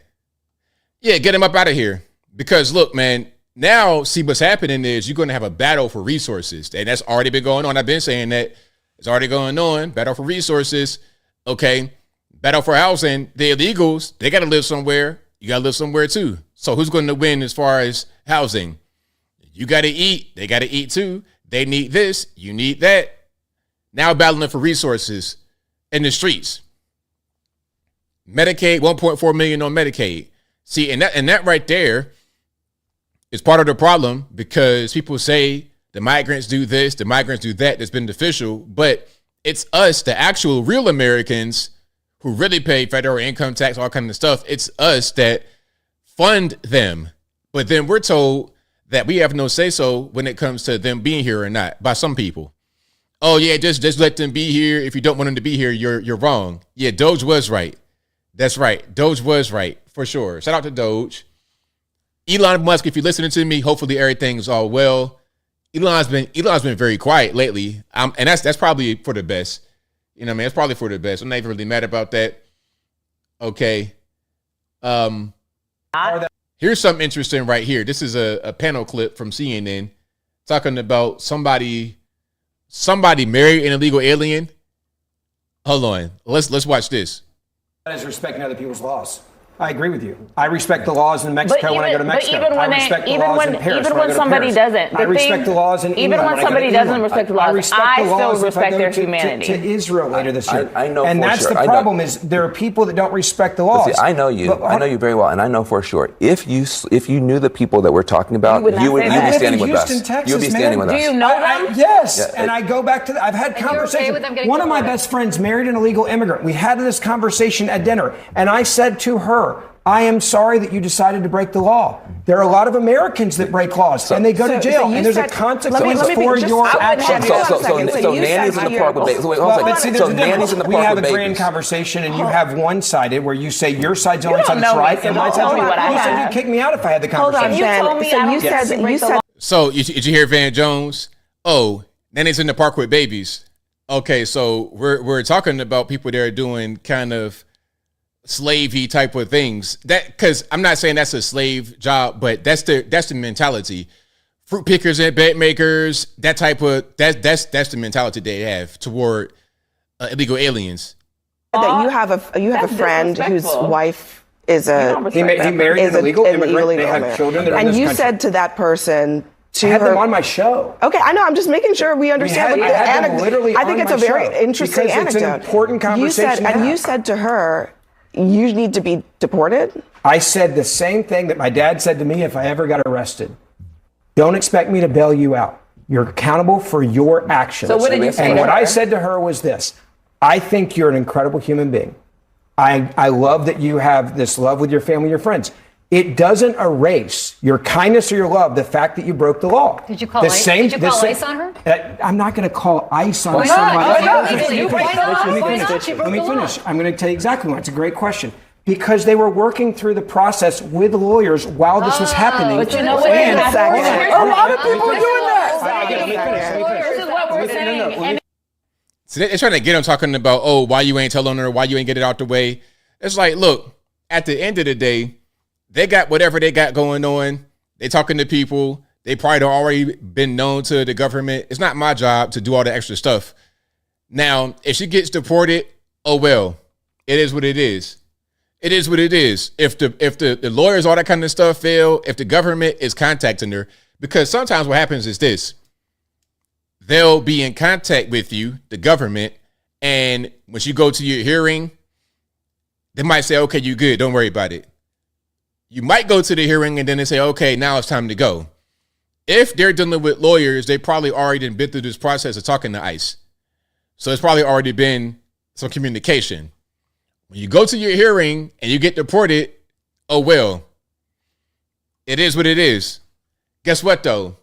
Yeah, get them up out of here. Because look, man, now see what's happening is you're going to have a battle for resources. And that's already been going on. I've been saying that. It's already going on. Battle for resources. Okay. Battle for housing. The illegals, they got to live somewhere. You got to live somewhere too. So who's going to win as far as housing? You got to eat. They got to eat too. They need this. You need that. Now battling for resources in the streets. Medicaid, 1.4 million on Medicaid. See, and that right there is part of the problem, because people say the migrants do this, the migrants do that, that's beneficial, but it's us, the actual real Americans who really pay federal income tax, all kind of stuff. It's us that fund them. But then we're told that we have no say-so when it comes to them being here or not by some people. Oh yeah, just let them be here. If you don't want them to be here, you're wrong. Yeah, Doge was right. That's right. Doge was right, for sure. Shout out to Doge. Elon Musk, if you're listening to me, hopefully everything's all well. Elon's been very quiet lately. And that's probably for the best. You know what I mean? It's probably for the best. I'm not even really mad about that. Okay. Here's something interesting right here. This is a panel clip from CNN talking about somebody married an illegal alien. Hold on. Let's watch this. That is respecting other people's laws. I agree with you. I respect the laws in Mexico when I go to Mexico. But even when somebody doesn't, I respect the laws in England. Even when somebody doesn't respect the laws, I still respect their humanity. To Israel later this year. I know, and that's the problem is there are people that don't respect the laws. See, I know you. I know you very well, and I know for sure. If you knew the people that we're talking about, you would be standing with us. You would be standing with us. Do you know them? Yes, and I go back to. I've had conversations. One of my best friends married an illegal immigrant. We had this conversation at dinner, and I said to her, I am sorry that you decided to break the law. There are a lot of Americans that break laws, and they go to jail, and there's a consequence for your actions. So Nanny's in the park with babies. So Nanny's in the park with babies. We have a grand conversation, and you have one-sided where you say your side's the only side that's right, and my side's right. You said you'd kick me out if I had the conversation. So did you hear Van Jones? Oh, Nanny's in the park with babies. Okay, so we're talking about people that are doing kind of slavey type of things. That, because I'm not saying that's a slave job, but that's the mentality. Fruit pickers and bed makers, that type of that's the mentality they have toward illegal aliens. That you have a friend whose wife is he married an illegal immigrant. They have children. And you said to that person. I had them on my show. Okay, I know. I'm just making sure we understand. I think it's a very interesting anecdote. It's an important conversation. You said to her, you need to be deported? I said the same thing that my dad said to me if I ever got arrested. Don't expect me to bail you out. You're accountable for your actions. So what did you say? And what I said to her was this. I think you're an incredible human being. I love that you have this love with your family, your friends. It doesn't erase your kindness or your love, the fact that you broke the law. Did you call ICE on her? I'm not going to call ICE on somebody. Let me finish. I'm going to tell you exactly why. It's a great question. Because they were working through the process with lawyers while this was happening. But you know what? A lot of people are doing that. This is what we're saying. So they're trying to get them talking about, oh, why you ain't telling her, why you ain't get it out the way. It's like, look, at the end of the day, they got whatever they got going on. They talking to people. They probably already been known to the government. It's not my job to do all the extra stuff. Now, if she gets deported, oh well, it is what it is. It is what it is. If the lawyers, all that kind of stuff fail, if the government is contacting her, because sometimes what happens is this. They'll be in contact with you, the government, and when you go to your hearing, they might say, okay, you good, don't worry about it. You might go to the hearing and then they say, okay, now it's time to go. If they're dealing with lawyers, they probably already been through this process of talking to ICE. So it's probably already been some communication. When you go to your hearing and you get deported, oh well, it is what it is. Guess what though?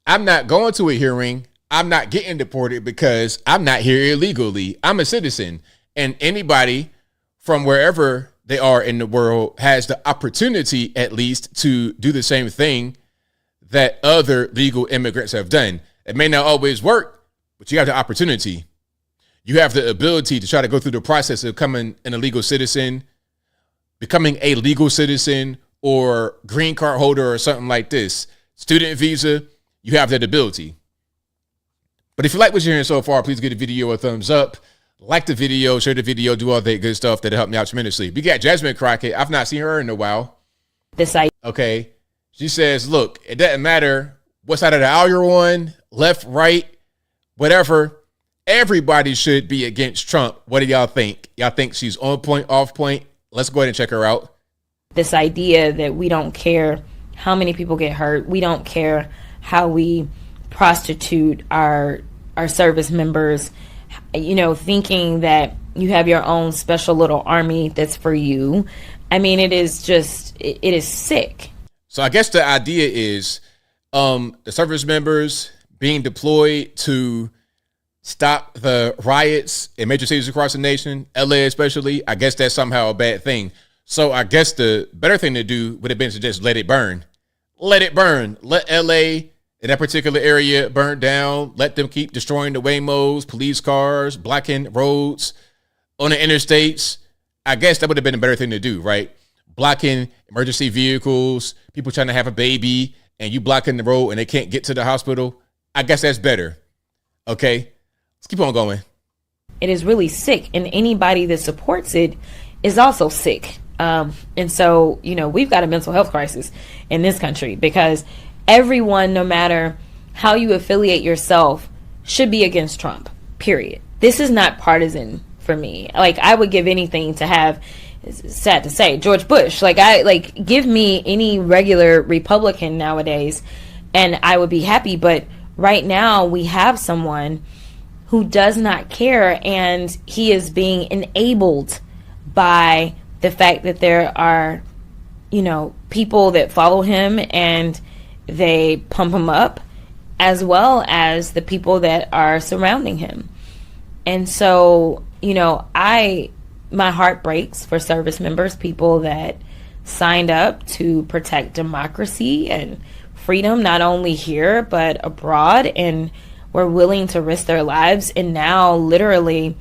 I'm not going to a hearing. I'm not getting deported because I'm not here illegally. I'm a citizen, and anybody from wherever they are in the world has the opportunity at least to do the same thing that other legal immigrants have done. It may not always work, but you have the opportunity. You have the ability to try to go through the process of becoming an illegal citizen, becoming a legal citizen or green card holder or something like this, student visa, you have that ability. But if you like what you're hearing so far, please give the video a thumbs up. Like the video, share the video, do all that good stuff that'll help me out tremendously. We got Jasmine Crockett. I've not seen her in a while. Okay. She says, look, it doesn't matter what side of the aisle you're on, left, right, whatever. Everybody should be against Trump. What do y'all think? Y'all think she's on point, off point? Let's go ahead and check her out. This idea that we don't care how many people get hurt. We don't care how we prostitute our service members, you know, thinking that you have your own special little army that's for you. I mean, it is sick. So I guess the idea is the service members being deployed to stop the riots in major cities across the nation, LA especially. I guess that's somehow a bad thing. So I guess the better thing to do would have been to just let it burn. Let it burn. Let LA in that particular area burn down. Let them keep destroying the Waymos, police cars, blocking roads on the interstates. I guess that would have been a better thing to do, right? Blocking emergency vehicles, people trying to have a baby, and you blocking the road and they can't get to the hospital. I guess that's better. Okay, let's keep on going. It is really sick, and anybody that supports it is also sick. And so, you know, we've got a mental health crisis in this country because everyone, no matter how you affiliate yourself, should be against Trump, period. This is not partisan for me. Like, I would give anything to have, it's sad to say, George Bush. Give me any regular Republican nowadays and I would be happy. But right now we have someone who does not care, and he is being enabled by the fact that there are, you know, people that follow him and they pump him up, as well as the people that are surrounding him. And so, you know, my heart breaks for service members, people that signed up to protect democracy and freedom, not only here, but abroad, and were willing to risk their lives. And now literally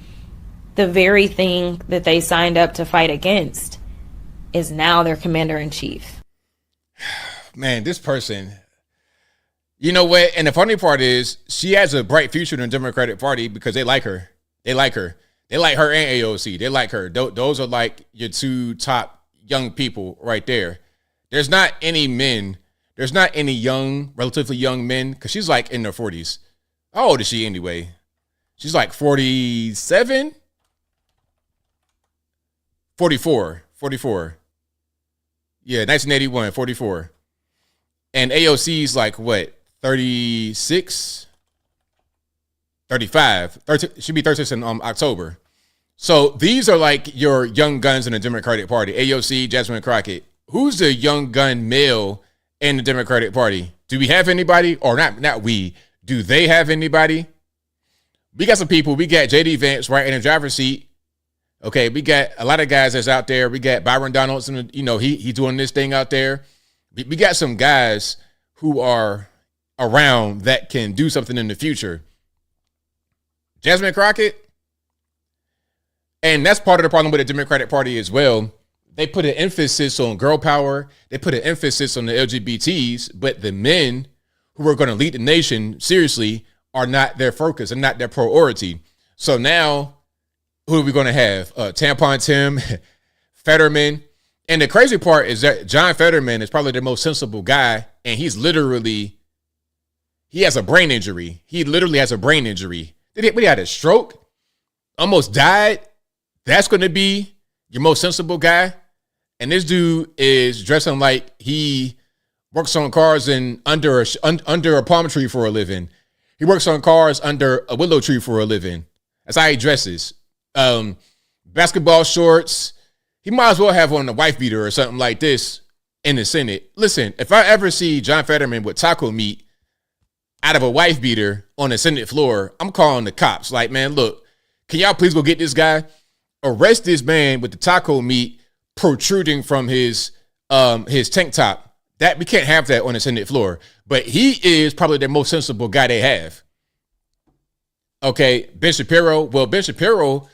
the very thing that they signed up to fight against is now their commander-in-chief. Man, this person, you know what? And the funny part is she has a bright future in the Democratic Party because they like her. They like her. They like her and AOC. They like her. Those are like your two top young people right there. There's not any men. There's not any young, relatively young men, because she's like in her 40s. How old is she anyway? She's like 47? 44. Yeah, 1981, 44. And AOC's like what, 36? 35. She'll be 36 in October. So these are like your young guns in the Democratic Party. AOC, Jasmine Crockett. Who's the young gun male in the Democratic Party? Do we have anybody? Or not we. Do they have anybody? We got some people. We got JD Vance right in the driver's seat. Okay, we got a lot of guys that's out there. We got Byron Donaldson, you know, he's doing this thing out there. We got some guys who are around that can do something in the future. Jasmine Crockett, and that's part of the problem with the Democratic Party as well. They put an emphasis on girl power. They put an emphasis on the LGBTs, but the men who are going to lead the nation seriously are not their focus and not their priority. So now, who are we going to have? Tampon Tim, Fetterman. And the crazy part is that John Fetterman is probably the most sensible guy, and he has a brain injury. He literally has a brain injury. He had a stroke, almost died. That's going to be your most sensible guy. And this dude is dressing like he works on cars under a palm tree for a living. He works on cars under a willow tree for a living. That's how he dresses. Basketball shorts. He might as well have on a wife beater or something like this in the Senate. Listen, if I ever see John Fetterman with taco meat out of a wife beater on the Senate floor, I'm calling the cops. Like, man, look, can y'all please go get this guy? Arrest this man with the taco meat protruding from his tank top. That we can't have that on the Senate floor. But he is probably the most sensible guy they have. Okay, Ben Shapiro. Well, Ben Shapiro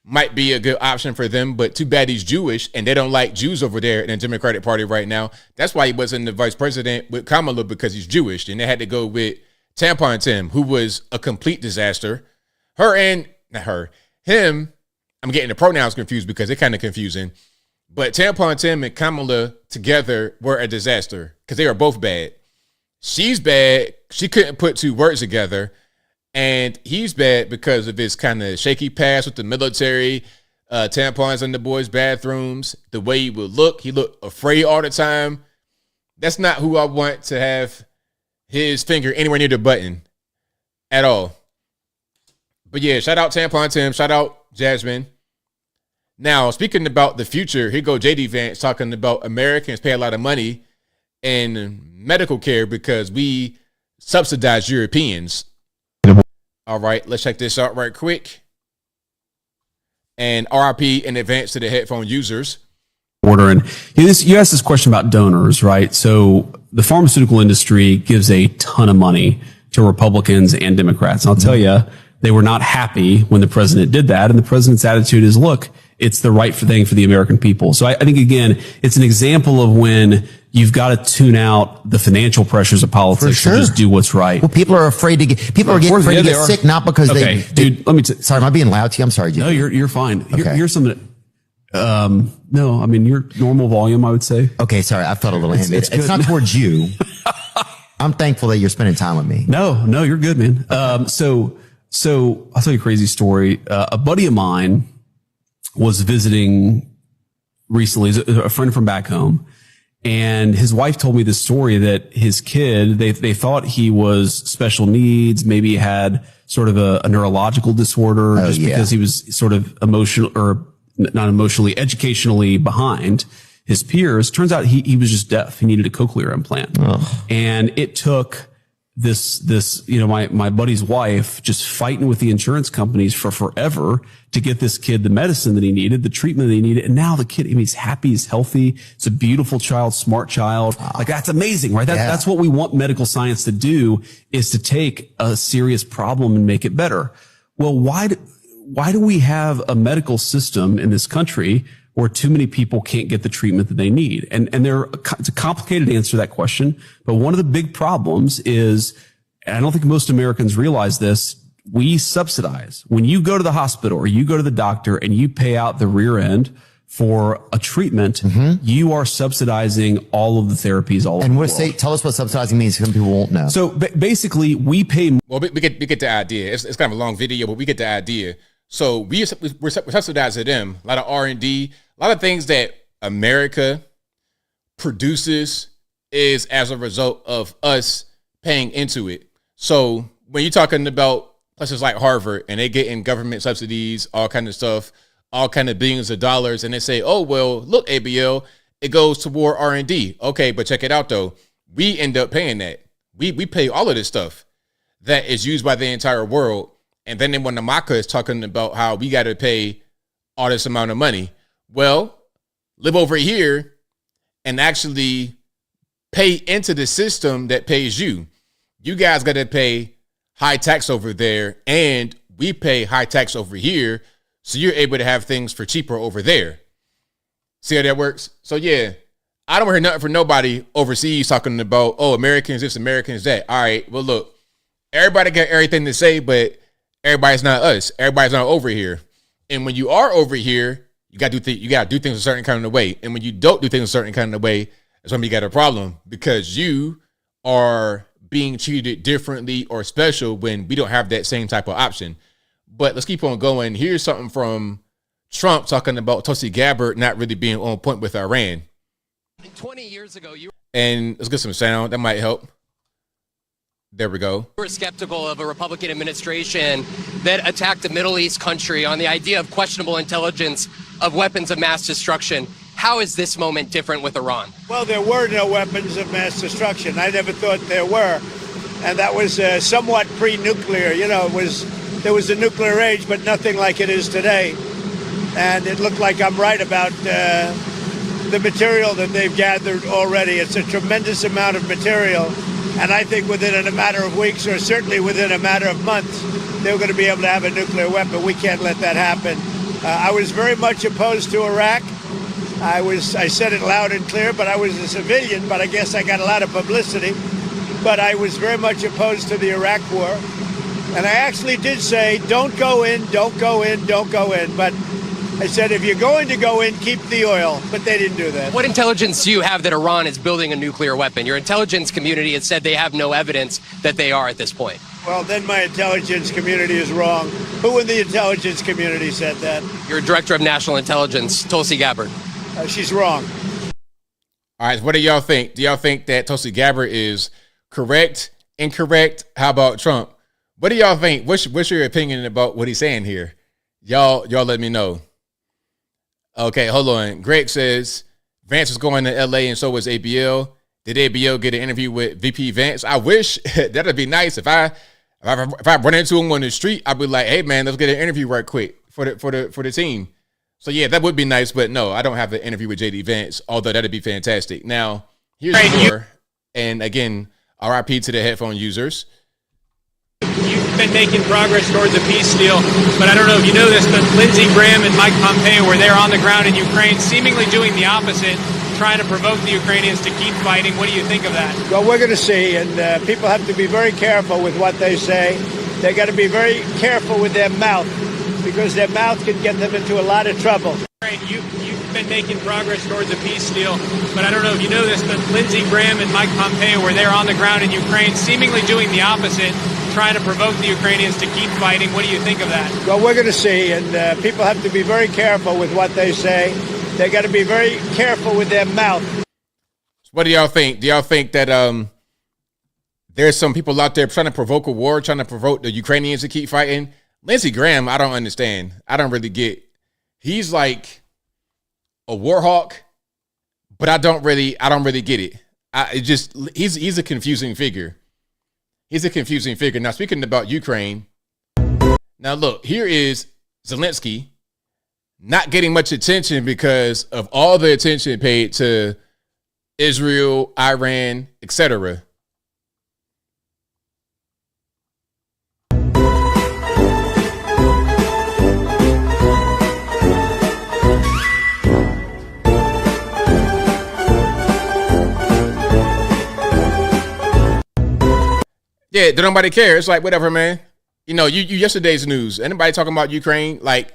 might be a good option for them, but too bad he's Jewish and they don't like Jews over there in the Democratic Party right now. That's why he wasn't the vice president with Kamala, because he's Jewish, and they had to go with Tampon Tim, who was a complete disaster. Him, I'm getting the pronouns confused because they're kind of confusing, but Tampon Tim and Kamala together were a disaster because they were both bad. She's bad. She couldn't put two words together. And he's bad because of his kind of shaky past with the military, tampons in the boys' bathrooms, the way he would look. He looked afraid all the time. That's not who I want to have his finger anywhere near the button at all. But yeah, shout out Tampon Tim. Shout out Jasmine. Now, speaking about the future, here go JD Vance talking about Americans pay a lot of money in medical care because we subsidize Europeans. All right, let's check this out right quick. And RIP in advance to the headphone users. And you asked this question about donors, right? So the pharmaceutical industry gives a ton of money to Republicans and Democrats. And I'll tell you, they were not happy when the president did that. And the president's attitude is, look, it's the right thing for the American people. So I think, again, it's an example of when you've got to tune out the financial pressures of politics and just do what's right. Well, people are afraid to get sick, not because dude, let me sorry, am I being loud to you? I'm sorry, Jim. No, you're fine. Okay. Here's something no, I mean, your normal volume, I would say. Okay, sorry, I felt a little it's not towards you. I'm thankful that you're spending time with me. No, you're good, man. So I'll tell you a crazy story. A buddy of mine was visiting recently, a friend from back home, and his wife told me this story that his kid, they thought he was special needs, maybe had sort of a neurological disorder because he was sort of emotional, or not emotionally, educationally behind his peers. Turns out he was just deaf. He needed a cochlear implant. And it took this, my buddy's wife just fighting with the insurance companies for forever to get this kid the medicine that he needed, the treatment that he needed. And now the kid, he's happy, he's healthy. It's a beautiful child, smart child. Like, that's amazing, right? That's what we want medical science to do, is to take a serious problem and make it better. Well, why do we have a medical system in this country where too many people can't get the treatment that they need? And it's a complicated answer to that question. But one of the big problems is, and I don't think most Americans realize this, we subsidize. When you go to the hospital or you go to the doctor and you pay out the rear end for a treatment, you are subsidizing all of the therapies all over the world. Tell us what subsidizing means. Some people won't know. So basically, we pay. Well, we get the idea. It's kind of a long video, but we get the idea. So we're subsidizing them. A lot of R&D, a lot of things that America produces is as a result of us paying into it. So when you're talking about places like Harvard and they getting government subsidies, all kind of stuff, all kind of billions of dollars, and they say, oh, well, look, ABL, it goes toward R&D. Okay, but check it out, though. We end up paying that. We pay all of this stuff that is used by the entire world. And then when Namaka is talking about how we got to pay all this amount of money, well, live over here and actually pay into the system that pays you. You guys got to pay high tax over there, and we pay high tax over here, so you're able to have things for cheaper over there. See how that works? So yeah, I don't hear nothing from nobody overseas talking about, oh, Americans this, Americans that. All right, well, look, everybody got everything to say, but everybody's not us. Everybody's not over here. And when you are over here, you got to do things a certain kind of way. And when you don't do things a certain kind of way, that's when you got a problem, because you are being treated differently or special when we don't have that same type of option. But let's keep on going. Here's something from Trump talking about Tulsi Gabbard not really being on point with Iran. 20 years ago, and let's get some sound. That might help. There we go. You were skeptical of a Republican administration that attacked a Middle East country on the idea of questionable intelligence of weapons of mass destruction. How is this moment different with Iran? Well, there were no weapons of mass destruction. I never thought there were. And that was somewhat pre-nuclear. You know, there was a nuclear age, but nothing like it is today. And it looked like I'm right about the material that they've gathered already. It's a tremendous amount of material. And I think within a matter of weeks, or certainly within a matter of months, they're going to be able to have a nuclear weapon. We can't let that happen. I was very much opposed to Iraq. I said it loud and clear, but I was a civilian, but I guess I got a lot of publicity. But I was very much opposed to the Iraq war. And I actually did say, don't go in, don't go in, don't go in. But I said, if you're going to go in, keep the oil. But they didn't do that. What intelligence do you have that Iran is building a nuclear weapon? Your intelligence community has said they have no evidence that they are at this point. Well, then my intelligence community is wrong. Who in the intelligence community said that? Your director of national intelligence, Tulsi Gabbard. She's wrong. All right, what do y'all think? Do y'all think that Tulsi Gabbard is correct, incorrect? How about Trump? What do y'all think? What's your opinion about what he's saying here? Y'all let me know. Okay, hold on. Greg says Vance is going to LA and so was ABL. Did ABL get an interview with VP Vance? I wish. That'd be nice. If I run into him on the street, I'd be like, hey man, let's get an interview right quick for the team. So yeah, that would be nice, but no, I don't have an interview with JD Vance, although that'd be fantastic. Now, here's more, and again, RIP to the headphone users. You've been making progress towards a peace deal, but I don't know if you know this, but Lindsey Graham and Mike Pompeo were there on the ground in Ukraine, seemingly doing the opposite, trying to provoke the Ukrainians to keep fighting. What do you think of that? Well, we're going to see, and people have to be very careful with what they say. They got to be very careful with their mouth, because their mouth can get them into a lot of trouble. You've been making progress towards a peace deal, but I don't know if you know this, but Lindsey Graham and Mike Pompeo were there on the ground in Ukraine, seemingly doing the opposite, trying to provoke the Ukrainians to keep fighting. What do you think of that? Well, we're going to see, and people have to be very careful with what they say. They got to be very careful with their mouth. What do y'all think? Do y'all think that there's some people out there trying to provoke a war, trying to provoke the Ukrainians to keep fighting? Lindsey Graham, I don't understand. I don't really get. He's like a war hawk, but I don't really get it. He's a confusing figure. He's a confusing figure. Now, speaking about Ukraine, now look, here is Zelensky not getting much attention because of all the attention paid to Israel, Iran, etc. Yeah, don't nobody care. It's like, whatever, man. You know, you yesterday's news. Anybody talking about Ukraine? Like,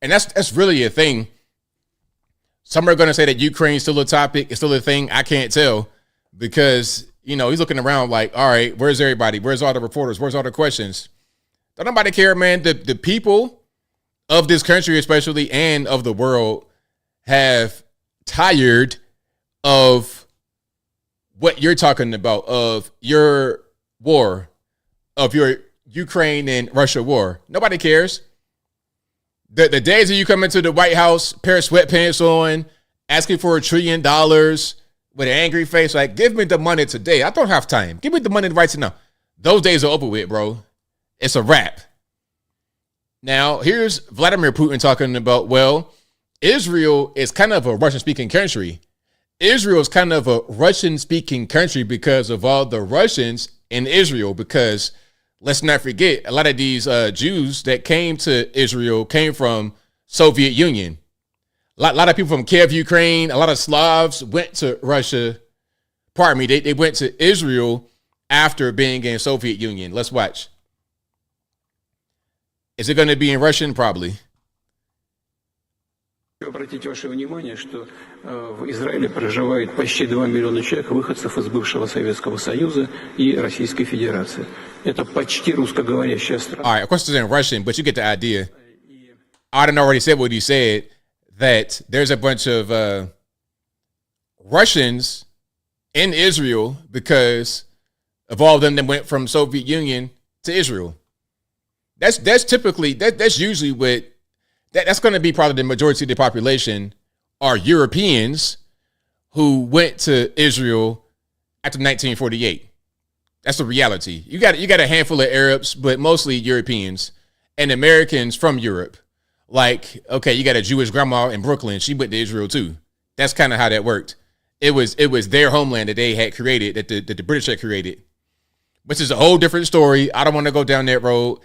and that's really a thing. Some are going to say that Ukraine's still a topic. It's still a thing. I can't tell because, you know, he's looking around like, all right, where's everybody? Where's all the reporters? Where's all the questions? Don't nobody care, man. The people of this country, especially, and of the world have tired of what you're talking about, of your war, of your Ukraine and Russia war. Nobody cares. The days that you come into the White House, pair of sweatpants on, asking for $1 trillion with an angry face, like, give me the money today. I don't have time. Give me the money right now. Those days are over with, bro. It's a wrap. Now, here's Vladimir Putin talking about, well, Israel is kind of a Russian-speaking country. Israel is kind of a Russian-speaking country because of all the Russians in Israel, because let's not forget, a lot of these Jews that came to Israel came from Soviet Union. A lot of people from Kiev, Ukraine, a lot of Slavs went to Russia. Pardon me, they went to Israel after being in Soviet Union. Let's watch. Is it going to be in Russian? Probably. Обратите ваше внимание, что в Израиле проживает почти 2 миллиона человек, выходцев из бывшего Советского Союза и Российской Федерации. Это почти русскоговорящая страна. All right, of course it's in Russian, but you get the idea. Auden already said what he said, that there's a bunch of Russians in Israel because of all of them that went from Soviet Union to Israel. That's usually what that's going to be probably the majority of the population are Europeans who went to Israel after 1948. That's the reality. You got a handful of Arabs, but mostly Europeans and Americans from Europe. Like, okay, you got a Jewish grandma in Brooklyn. She went to Israel too. That's kind of how that worked. It was their homeland that they had created, that the British had created, which is a whole different story. I don't want to go down that road.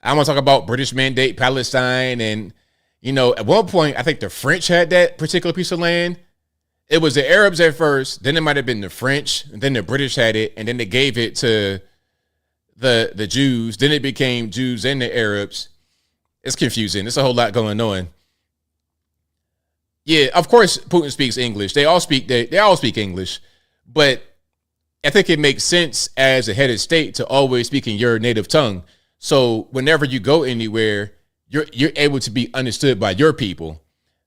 I want to talk about British Mandate Palestine and, You know, at one point, I think the French had that particular piece of land. It was the Arabs at first, then it might have been the French, and then the British had it, and then they gave it to the Jews. Then it became Jews and the Arabs. It's confusing. There's a whole lot going on. Yeah, of course, Putin speaks English. They all speak English, but I think it makes sense as a head of state to always speak in your native tongue. So whenever you go anywhere, you're able to be understood by your people.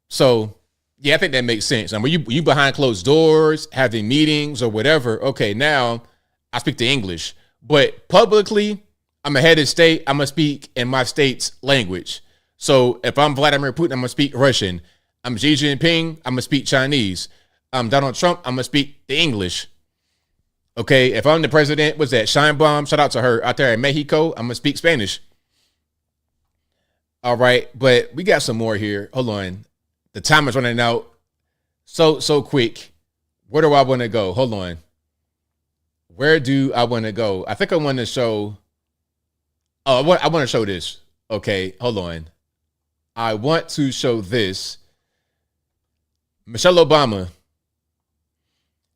So yeah, I think that makes sense. And when you behind closed doors, having meetings or whatever, okay, now I speak the English. But publicly, I'm a head of state. I'm going to speak in my state's language. So if I'm Vladimir Putin, I'm going to speak Russian. I'm Xi Jinping, I'm going to speak Chinese. I'm Donald Trump, I'm going to speak the English. Okay, if I'm the president, what's that? Sheinbaum, shout out to her out there in Mexico, I'm going to speak Spanish. All right, but we got some more here. Hold on. The time is running out so quick. Where do I want to go? Hold on. Where do I want to go? I think I want to show. I want to show this. Okay, hold on. I want to show this. Michelle Obama.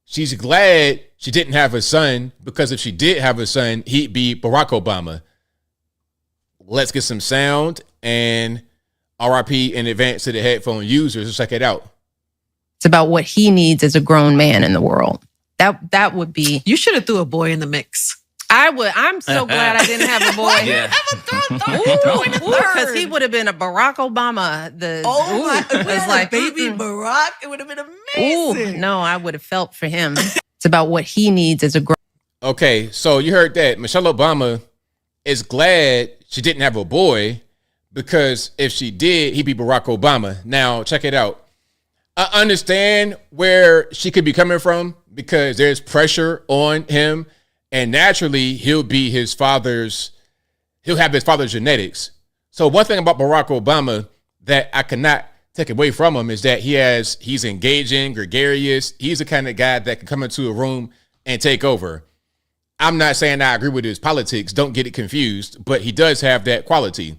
She's glad she didn't have a son because if she did have a son, he'd be Barack Obama. Let's get some sound and RIP in advance to the headphone users. Let's check it out. It's about what he needs as a grown man in the world. That would be. You should have threw a boy in the mix. I would. I'm so glad I didn't have a boy. Yeah. Because he would have been a Barack Obama. Baby Barack. It would have been amazing. Ooh, no, I would have felt for him. It's about what he needs as a grown. Okay, so you heard that. Michelle Obama is glad she didn't have a boy because if she did, he'd be Barack Obama. Now, check it out. I understand where she could be coming from because there's pressure on him. And naturally, he'll have his father's genetics. So one thing about Barack Obama that I cannot take away from him is that he's engaging, gregarious. He's the kind of guy that can come into a room and take over. I'm not saying I agree with his politics. Don't get it confused, but he does have that quality.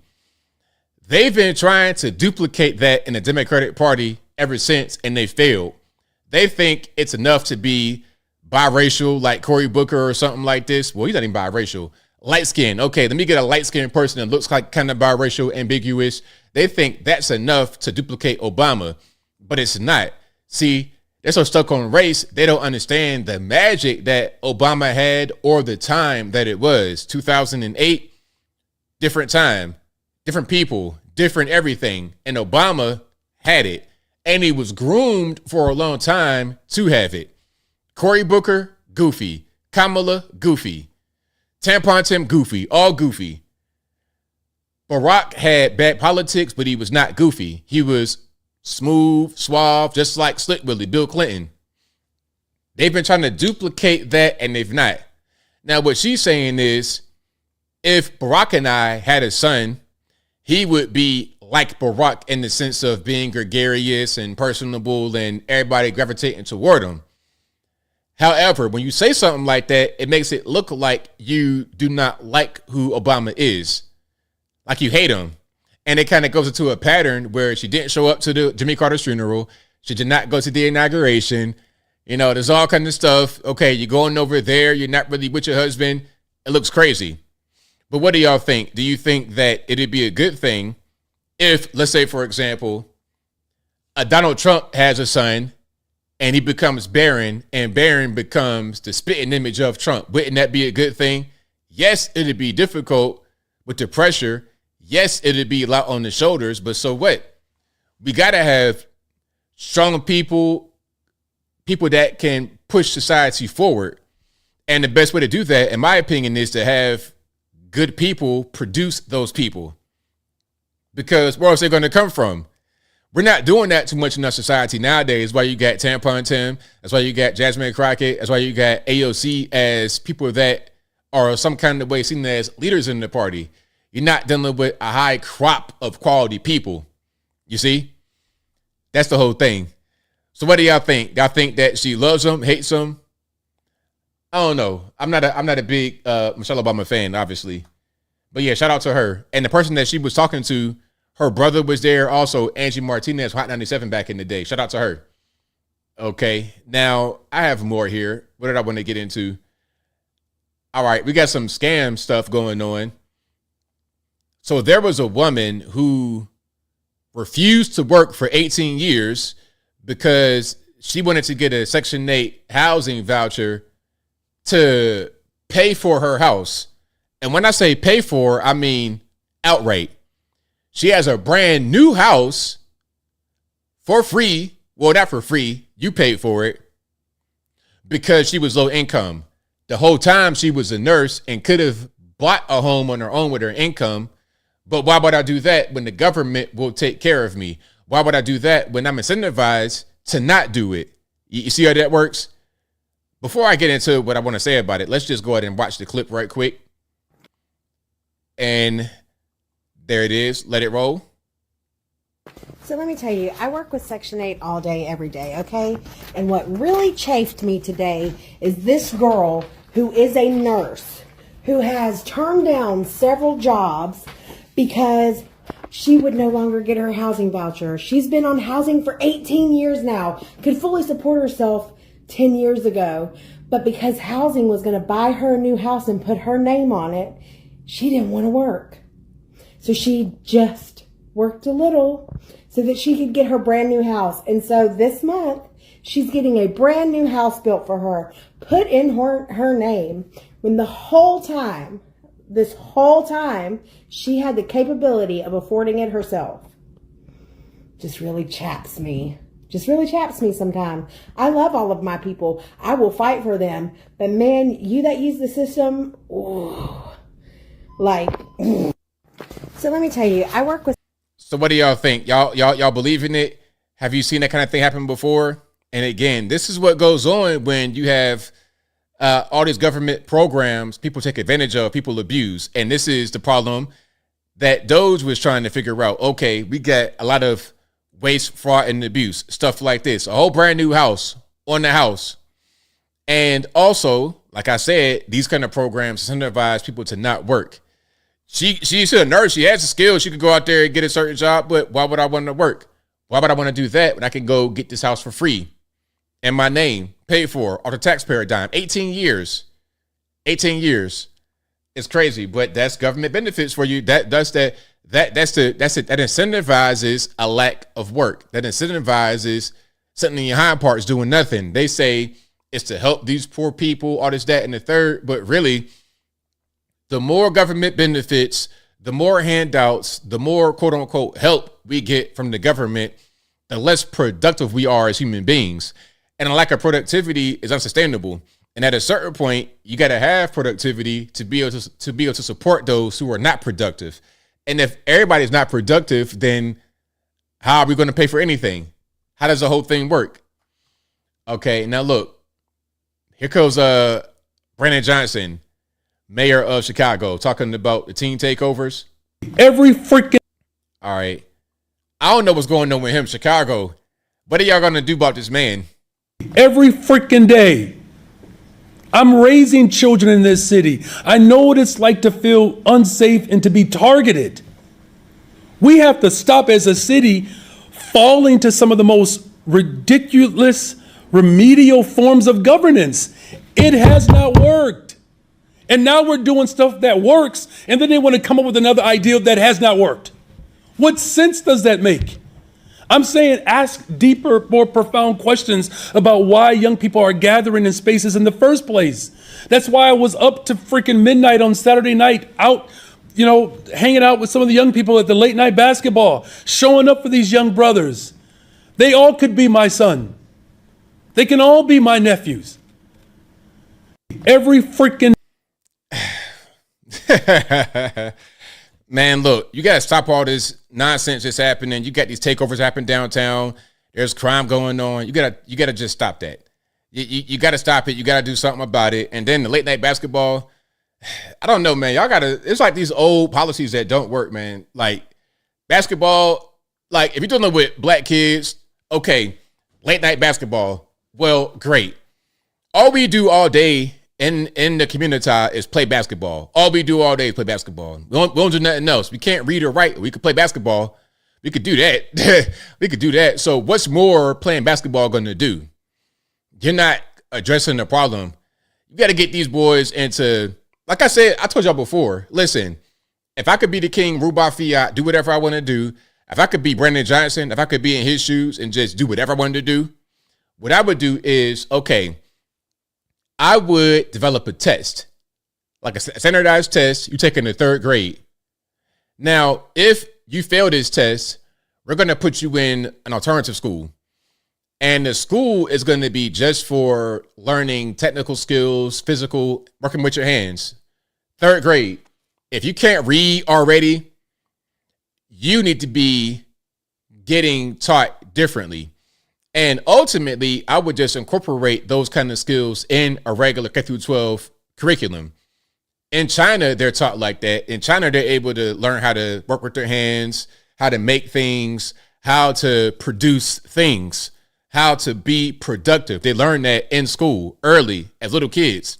They've been trying to duplicate that in the Democratic Party ever since, and they failed. They think it's enough to be biracial, like Cory Booker or something like this. Well, he's not even biracial. Light skin. Okay, let me get a light skinned person that looks like kind of biracial, ambiguous. They think that's enough to duplicate Obama, but it's not. See, they're so stuck on race, they don't understand the magic that Obama had or the time that it was. 2008, different time, different people, different everything. And Obama had it, and he was groomed for a long time to have it. Cory Booker, goofy. Kamala, goofy. Tampon Tim, goofy. All goofy. Barack had bad politics, but he was not goofy. He was smooth, suave, just like Slick Willie, Bill Clinton. They've been trying to duplicate that, and they've not. Now, what she's saying is, if Barack and I had a son, he would be like Barack in the sense of being gregarious and personable and everybody gravitating toward him. However, when you say something like that, it makes it look like you do not like who Obama is, like you hate him. And it kind of goes into a pattern where she didn't show up to the Jimmy Carter's funeral. She did not go to the inauguration. You know, there's all kinds of stuff. Okay, you're going over there. You're not really with your husband. It looks crazy. But what do y'all think? Do you think that it'd be a good thing if, let's say, for example, Donald Trump has a son and he becomes Barron, and Barron becomes the spitting image of Trump? Wouldn't that be a good thing? Yes, it'd be difficult with the pressure. Yes, it'd be a lot on the shoulders, but so what? We got to have strong people that can push society forward. And the best way to do that, in my opinion, is to have good people produce those people. Because where else are they going to come from? We're not doing that too much in our society nowadays. That's why you got Tampon Tim. That's why you got Jasmine Crockett. That's why you got AOC as people that are some kind of way seen as leaders in the party. You're not dealing with a high crop of quality people. You see? That's the whole thing. So what do y'all think? Y'all think that she loves him, hates him? I don't know. I'm not a big Michelle Obama fan, obviously. But yeah, shout out to her. And the person that she was talking to, Her brother was there. Also, Angie Martinez, Hot 97 back in the day. Shout out to her. Okay. Now, I have more here. What did I want to get into? All right. We got some scam stuff going on. So there was a woman who refused to work for 18 years because she wanted to get a Section 8 housing voucher to pay for her house. And when I say pay for, I mean outright. She has a brand new house for free. Well, not for free. You paid for it because she was low income. The whole time she was a nurse and could have bought a home on her own with her income. But why would I do that when the government will take care of me? Why would I do that when I'm incentivized to not do it? You see how that works? Before I get into what I want to say about it, let's just go ahead and watch the clip right quick. And there it is. Let it roll. So let me tell you, I work with Section 8 all day, every day, okay? And what really chafed me today is this girl who is a nurse who has turned down several jobs because she would no longer get her housing voucher. She's been on housing for 18 years now, could fully support herself 10 years ago. But because housing was going to buy her a new house and put her name on it, she didn't want to work. So she just worked a little so that she could get her brand new house. And so this month, she's getting a brand new house built for her, put in her name, when the whole time, this whole time, she had the capability of affording it herself. Just really chaps me. Just really chaps me sometimes. I love all of my people. I will fight for them. But man, you that use the system, ooh, like, so let me tell you, I work with. So what do y'all think? Y'all believe in it? Have you seen that kind of thing happen before? And again, this is what goes on when you have all these government programs people take advantage of, people abuse. And this is the problem that Doge was trying to figure out. Okay, we got a lot of waste, fraud, and abuse, stuff like this. A whole brand new house on the house. And also, like I said, these kind of programs incentivize people to not work. She's a nurse. She has the skills. She could go out there and get a certain job, but why would I want to work? Why would I want to do that when I can go get this house for free and my name paid for on the taxpayer dime? 18 years. 18 years. It's crazy, but that's government benefits for you. That incentivizes a lack of work. That incentivizes something in your hind parts doing nothing. They say it's to help these poor people, all this, that, and the third, but really, the more government benefits, the more handouts, the more quote unquote help we get from the government, the less productive we are as human beings. And a lack of productivity is unsustainable. And at a certain point, you got to have productivity to be able to support those who are not productive. And if everybody's not productive, then how are we going to pay for anything? How does the whole thing work? Okay, now look, here goes Brandon Johnson, mayor of Chicago, talking about the teen takeovers. Every freaking. All right. I don't know what's going on with him, Chicago. What are y'all going to do about this man? Every freaking day. I'm raising children in this city. I know what it's like to feel unsafe and to be targeted. We have to stop as a city falling to some of the most ridiculous remedial forms of governance. It has not worked. And now we're doing stuff that works, and then they want to come up with another idea that has not worked. What sense does that make? I'm saying ask deeper, more profound questions about why young people are gathering in spaces in the first place. That's why I was up to freaking midnight on Saturday night, out, hanging out with some of the young people at the late night basketball, showing up for these young brothers. They all could be my son. They can all be my nephews. Every freaking. Man, look, you got to stop all this nonsense that's happening. You got these takeovers happening downtown. There's crime going on. You gotta just stop that. You got to stop it. You got to do something about it. And then the late night basketball, I don't know, man. Y'all got to, it's like these old policies that don't work, man. Like basketball, like if you're doing it with black kids, okay, late night basketball, well, great. All we do all day in the community is play basketball. All we do all day is play basketball. We don't do nothing else. We can't read or write. We can play basketball. We could do that. We could do that. So what's more playing basketball going to do? You're not addressing the problem. You got to get these boys into, like I said, I told y'all before, listen, if I could be the king, rule by fiat, do whatever I want to do. If I could be Brandon Johnson, if I could be in his shoes and just do whatever I wanted to do, what I would do is, okay, I would develop a test, like a standardized test you take in the 3rd grade. Now, if you fail this test, we're going to put you in an alternative school. And the school is going to be just for learning technical skills, physical, working with your hands. 3rd grade. If you can't read already, you need to be getting taught differently. And ultimately, I would just incorporate those kind of skills in a regular K through 12 curriculum. In China, they're taught like that. In China, they're able to learn how to work with their hands, how to make things, how to produce things, how to be productive. They learn that in school early as little kids.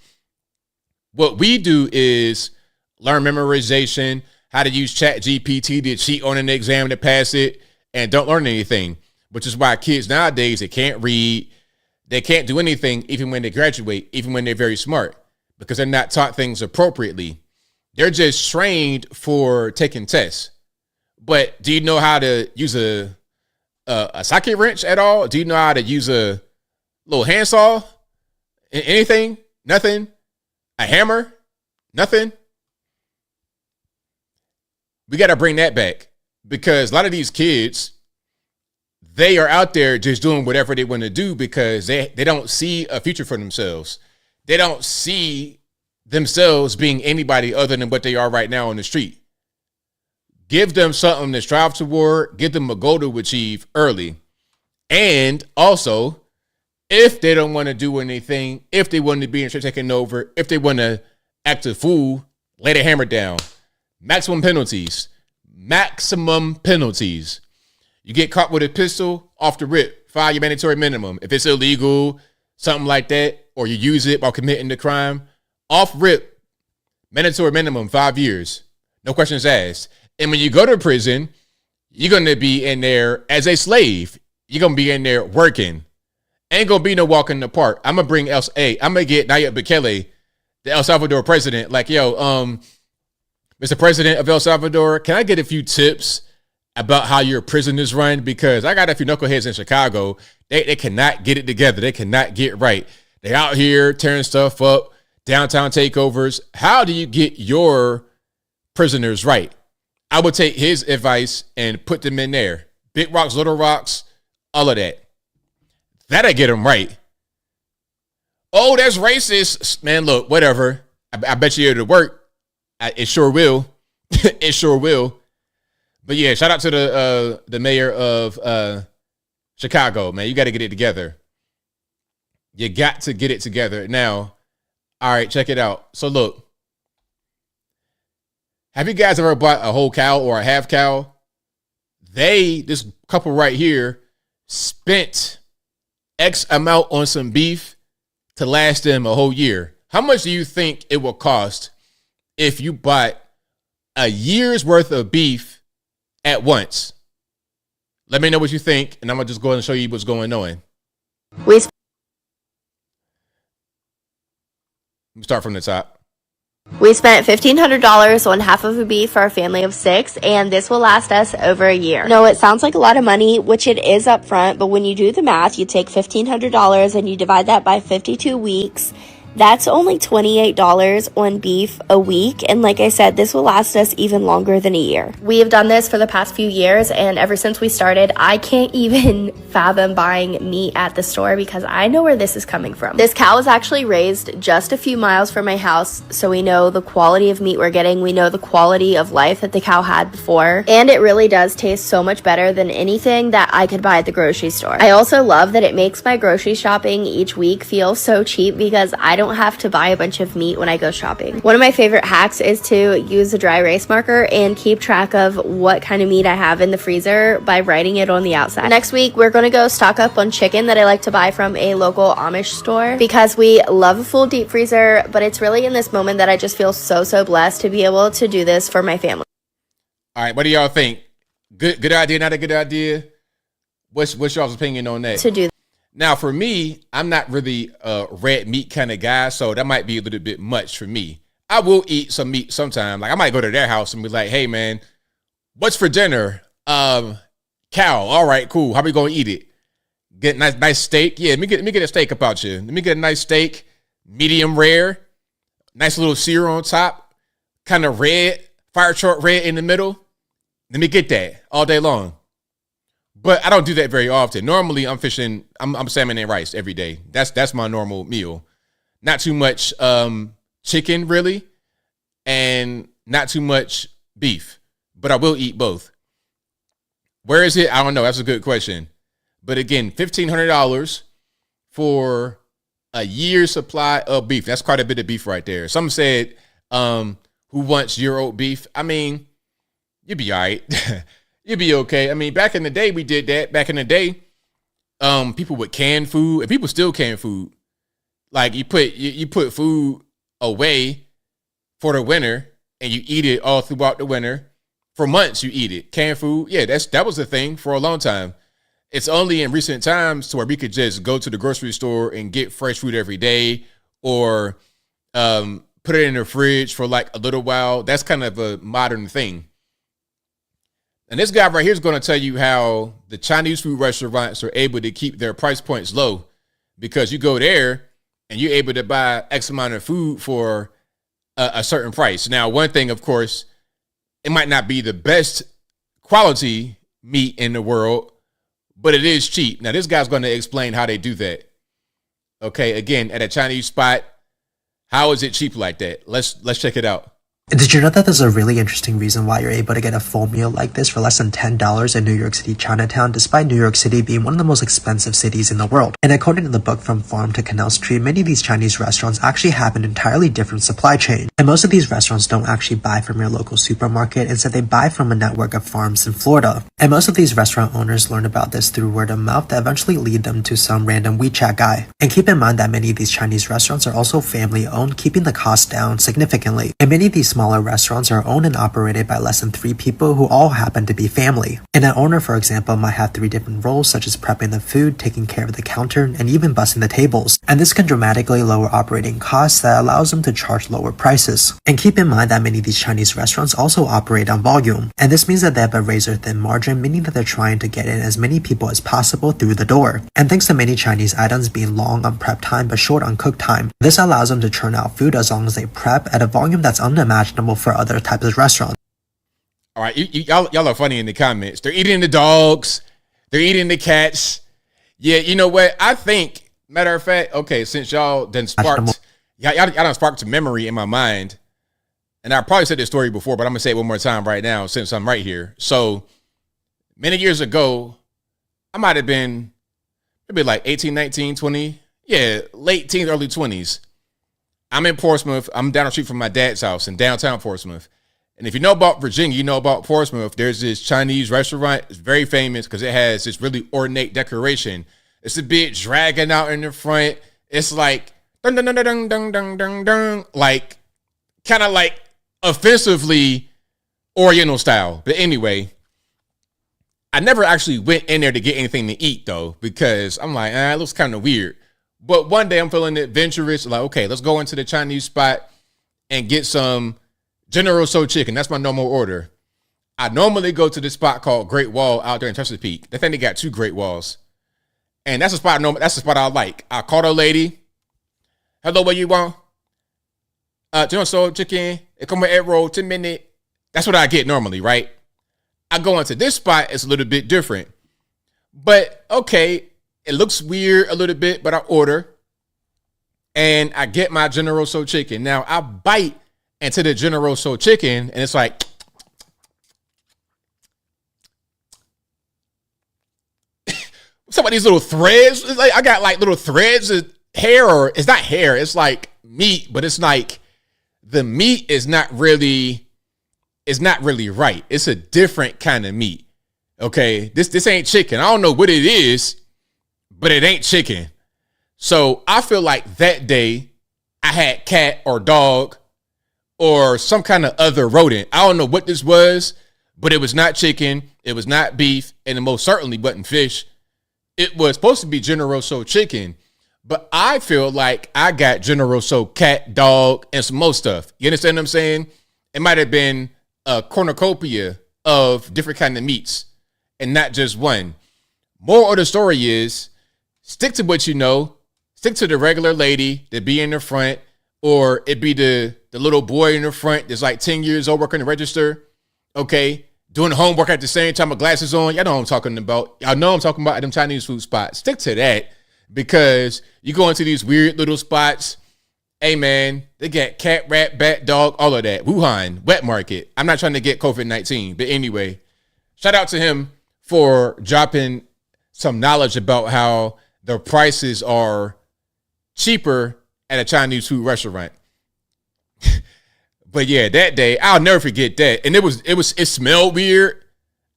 What we do is learn memorization, how to use ChatGPT to cheat on an exam to pass it, and don't learn anything, which is why kids nowadays, they can't read, they can't do anything even when they graduate, even when they're very smart, because they're not taught things appropriately. They're just trained for taking tests. But do you know how to use a socket wrench at all? Do you know how to use a little handsaw? Anything? Nothing? A hammer? Nothing? We got to bring that back, because a lot of these kids, they are out there just doing whatever they want to do because they don't see a future for themselves. They don't see themselves being anybody other than what they are right now on the street. Give them something to strive toward. Give them a goal to achieve early. And also, if they don't want to do anything, if they want to be in straight taking over, if they want to act a fool, lay the hammer down. Maximum penalties. Maximum penalties. You get caught with a pistol, off the rip, file your mandatory minimum. If it's illegal, something like that, or you use it while committing the crime, off rip, mandatory minimum, 5 years. No questions asked. And when you go to prison, you're going to be in there as a slave. You're going to be in there working. Ain't going to be no walk in the park. I'm going to bring I'm going to get Nayib Bukele, the El Salvador president, like, yo, Mr. President of El Salvador, can I get a few tips about how your prison is run? Because I got a few knuckleheads in Chicago. They cannot get it together. They cannot get right. They out here tearing stuff up, downtown takeovers. How do you get your prisoners right? I would take his advice and put them in there. Big rocks, little rocks, all of that. That'll get them right. Oh, that's racist. Man, look, whatever. I bet you it'll work. It sure will. It sure will. But yeah, shout out to the mayor of Chicago, man. You got to get it together. You got to get it together. Now, all right, check it out. So look, have you guys ever bought a whole cow or a half cow? This couple right here, spent X amount on some beef to last them a whole year. How much do you think it will cost if you bought a year's worth of beef at once? Let me know what you think, and I'm going to just go ahead and show you what's going on. Let me start from the top. We spent $1,500 on half of a beef for a family of 6, and this will last us over a year. No, it sounds like a lot of money, which it is up front, but when you do the math, you take $1,500 and you divide that by 52 weeks. That's only $28 on beef a week, and like I said, this will last us even longer than a year. We have done this for the past few years, and ever since we started, I can't even fathom buying meat at the store because I know where this is coming from. This cow is actually raised just a few miles from my house, so we know the quality of meat we're getting, we know the quality of life that the cow had before, and it really does taste so much better than anything that I could buy at the grocery store. I also love that it makes my grocery shopping each week feel so cheap because I don't have to buy a bunch of meat when I go shopping. One of my favorite hacks is to use a dry erase marker and keep track of what kind of meat I have in the freezer by writing it on the outside. Next week, we're going to go stock up on chicken that I like to buy from a local Amish store because we love a full deep freezer, but it's really in this moment that I just feel so blessed to be able to do this for my family. All right, what do y'all think? Good idea, not a good idea? What's y'all's opinion on that? To do. Now, for me, I'm not really a red meat kind of guy, so that might be a little bit much for me. I will eat some meat sometime. Like I might go to their house and be like, "Hey, man, what's for dinner? Cow. All right, cool. How we gonna eat it? Get nice steak. Yeah, let me get a steak about you. Let me get a nice steak, medium rare, nice little sear on top, kind of red, fire truck red in the middle. Let me get that all day long." But I don't do that very often. Normally, I'm salmon and rice every day. That's my normal meal. Not too much chicken, really, and not too much beef. But I will eat both. Where is it? I don't know. That's a good question. But again, $1,500 for a year's supply of beef. That's quite a bit of beef right there. Some said, who wants year-old beef? I mean, you'd be all right. You'd be okay. I mean, back in the day, we did that. Back in the day, people would can food, and people still can food. Like you put food away for the winter, and you eat it all throughout the winter. For months, you eat it. Canned food, yeah, that was the thing for a long time. It's only in recent times to where we could just go to the grocery store and get fresh food every day, or put it in the fridge for like a little while. That's kind of a modern thing. And this guy right here is going to tell you how the Chinese food restaurants are able to keep their price points low, because you go there and you're able to buy X amount of food for a certain price. Now, one thing, of course, it might not be the best quality meat in the world, but it is cheap. Now, this guy's going to explain how they do that. Okay, again, at a Chinese spot, how is it cheap like that? Let's check it out. Did you know that there's a really interesting reason why you're able to get a full meal like this for less than $10 in New York City Chinatown, despite New York City being one of the most expensive cities in the world? And according to the book From Farm to Canal Street, many of these Chinese restaurants actually have an entirely different supply chain. And most of these restaurants don't actually buy from your local supermarket. Instead, they buy from a network of farms in Florida. And most of these restaurant owners learn about this through word of mouth that eventually lead them to some random WeChat guy. And keep in mind that many of these Chinese restaurants are also family owned, keeping the cost down significantly. And many of these smaller restaurants are owned and operated by less than 3 people who all happen to be family. And an owner, for example, might have 3 different roles, such as prepping the food, taking care of the counter, and even bussing the tables. And this can dramatically lower operating costs that allows them to charge lower prices. And keep in mind that many of these Chinese restaurants also operate on volume. And this means that they have a razor-thin margin, meaning that they're trying to get in as many people as possible through the door. And thanks to many Chinese items being long on prep time but short on cook time, this allows them to churn out food as long as they prep at a volume that's unimaginable for other types of restaurants. All right, y'all are funny in the comments. They're eating the dogs. They're eating the cats. Yeah, you know what? I think, matter of fact, okay, since y'all done sparked, y'all done sparked a memory in my mind. And I probably said this story before, but I'm going to say it one more time right now since I'm right here. So many years ago, I might have been maybe like 18, 19, 20. Yeah, late teens, early 20s. I'm in Portsmouth. I'm down the street from my dad's house in downtown Portsmouth. And if you know about Virginia, you know about Portsmouth. There's this Chinese restaurant. It's very famous because it has this really ornate decoration. It's a bit dragging out in the front. It's like, dun, dun, dun, dun, dun, dun, dun, dun, like, kind of like offensively Oriental style. But anyway, I never actually went in there to get anything to eat, though, because I'm like, it looks kind of weird. But one day I'm feeling adventurous. Like, okay, let's go into the Chinese spot and get some General Tso chicken. That's my normal order. I normally go to this spot called Great Wall out there in Chesapeake. I think they got 2 Great Walls. And that's the spot I like. I called a lady. Hello, what you want? General Tso chicken. It come with egg roll, 10 minutes. That's what I get normally, right? I go into this spot, it's a little bit different. But okay, it looks weird a little bit, but I order. And I get my General Tso chicken. Now I bite into the General Tso chicken, and it's like, some of these little threads. It's like I got like little threads of hair, or it's not hair, it's like meat, but it's like the meat is not really right. It's a different kind of meat. Okay, this ain't chicken. I don't know what it is, but it ain't chicken. So I feel like that day I had cat or dog or some kind of other rodent. I don't know what this was, but it was not chicken, it was not beef, and it most certainly wasn't fish. It was supposed to be General Tso chicken, but I feel like I got General Tso cat, dog, and some more stuff. You understand what I'm saying? It might have been a cornucopia of different kind of meats and not just one. Moral of the story is stick to what you know. Stick to the regular lady that be in the front, or it be the little boy in the front that's like 10 years old working the register. Okay. Doing homework at the same time with glasses on. Y'all know what I'm talking about. Y'all know I'm talking about them Chinese food spots. Stick to that, because you go into these weird little spots. Hey, man, they got cat, rat, bat, dog, all of that. Wuhan, wet market. I'm not trying to get COVID-19. But anyway, shout out to him for dropping some knowledge about how the prices are cheaper at a Chinese food restaurant. But yeah, that day, I'll never forget that. And it smelled weird.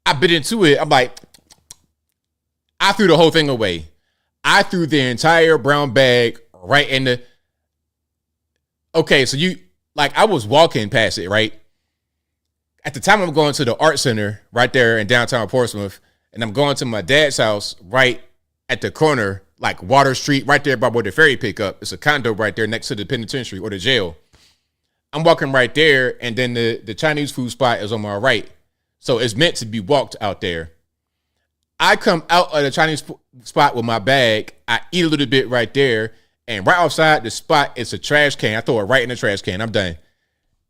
I bit into it. I'm like, I threw the whole thing away. I threw the entire brown bag right in the. Okay, so I was walking past it, right? At the time, I'm going to the art center right there in downtown Portsmouth, and I'm going to my dad's house right at the corner, like Water Street, right there by where the ferry pick up. It's a condo right there next to the penitentiary or the jail. I'm walking right there, and then the Chinese food spot is on my right. So it's meant to be walked out there. I come out of the Chinese spot with my bag. I eat a little bit right there, and right outside the spot is a trash can. I throw it right in the trash can. I'm done.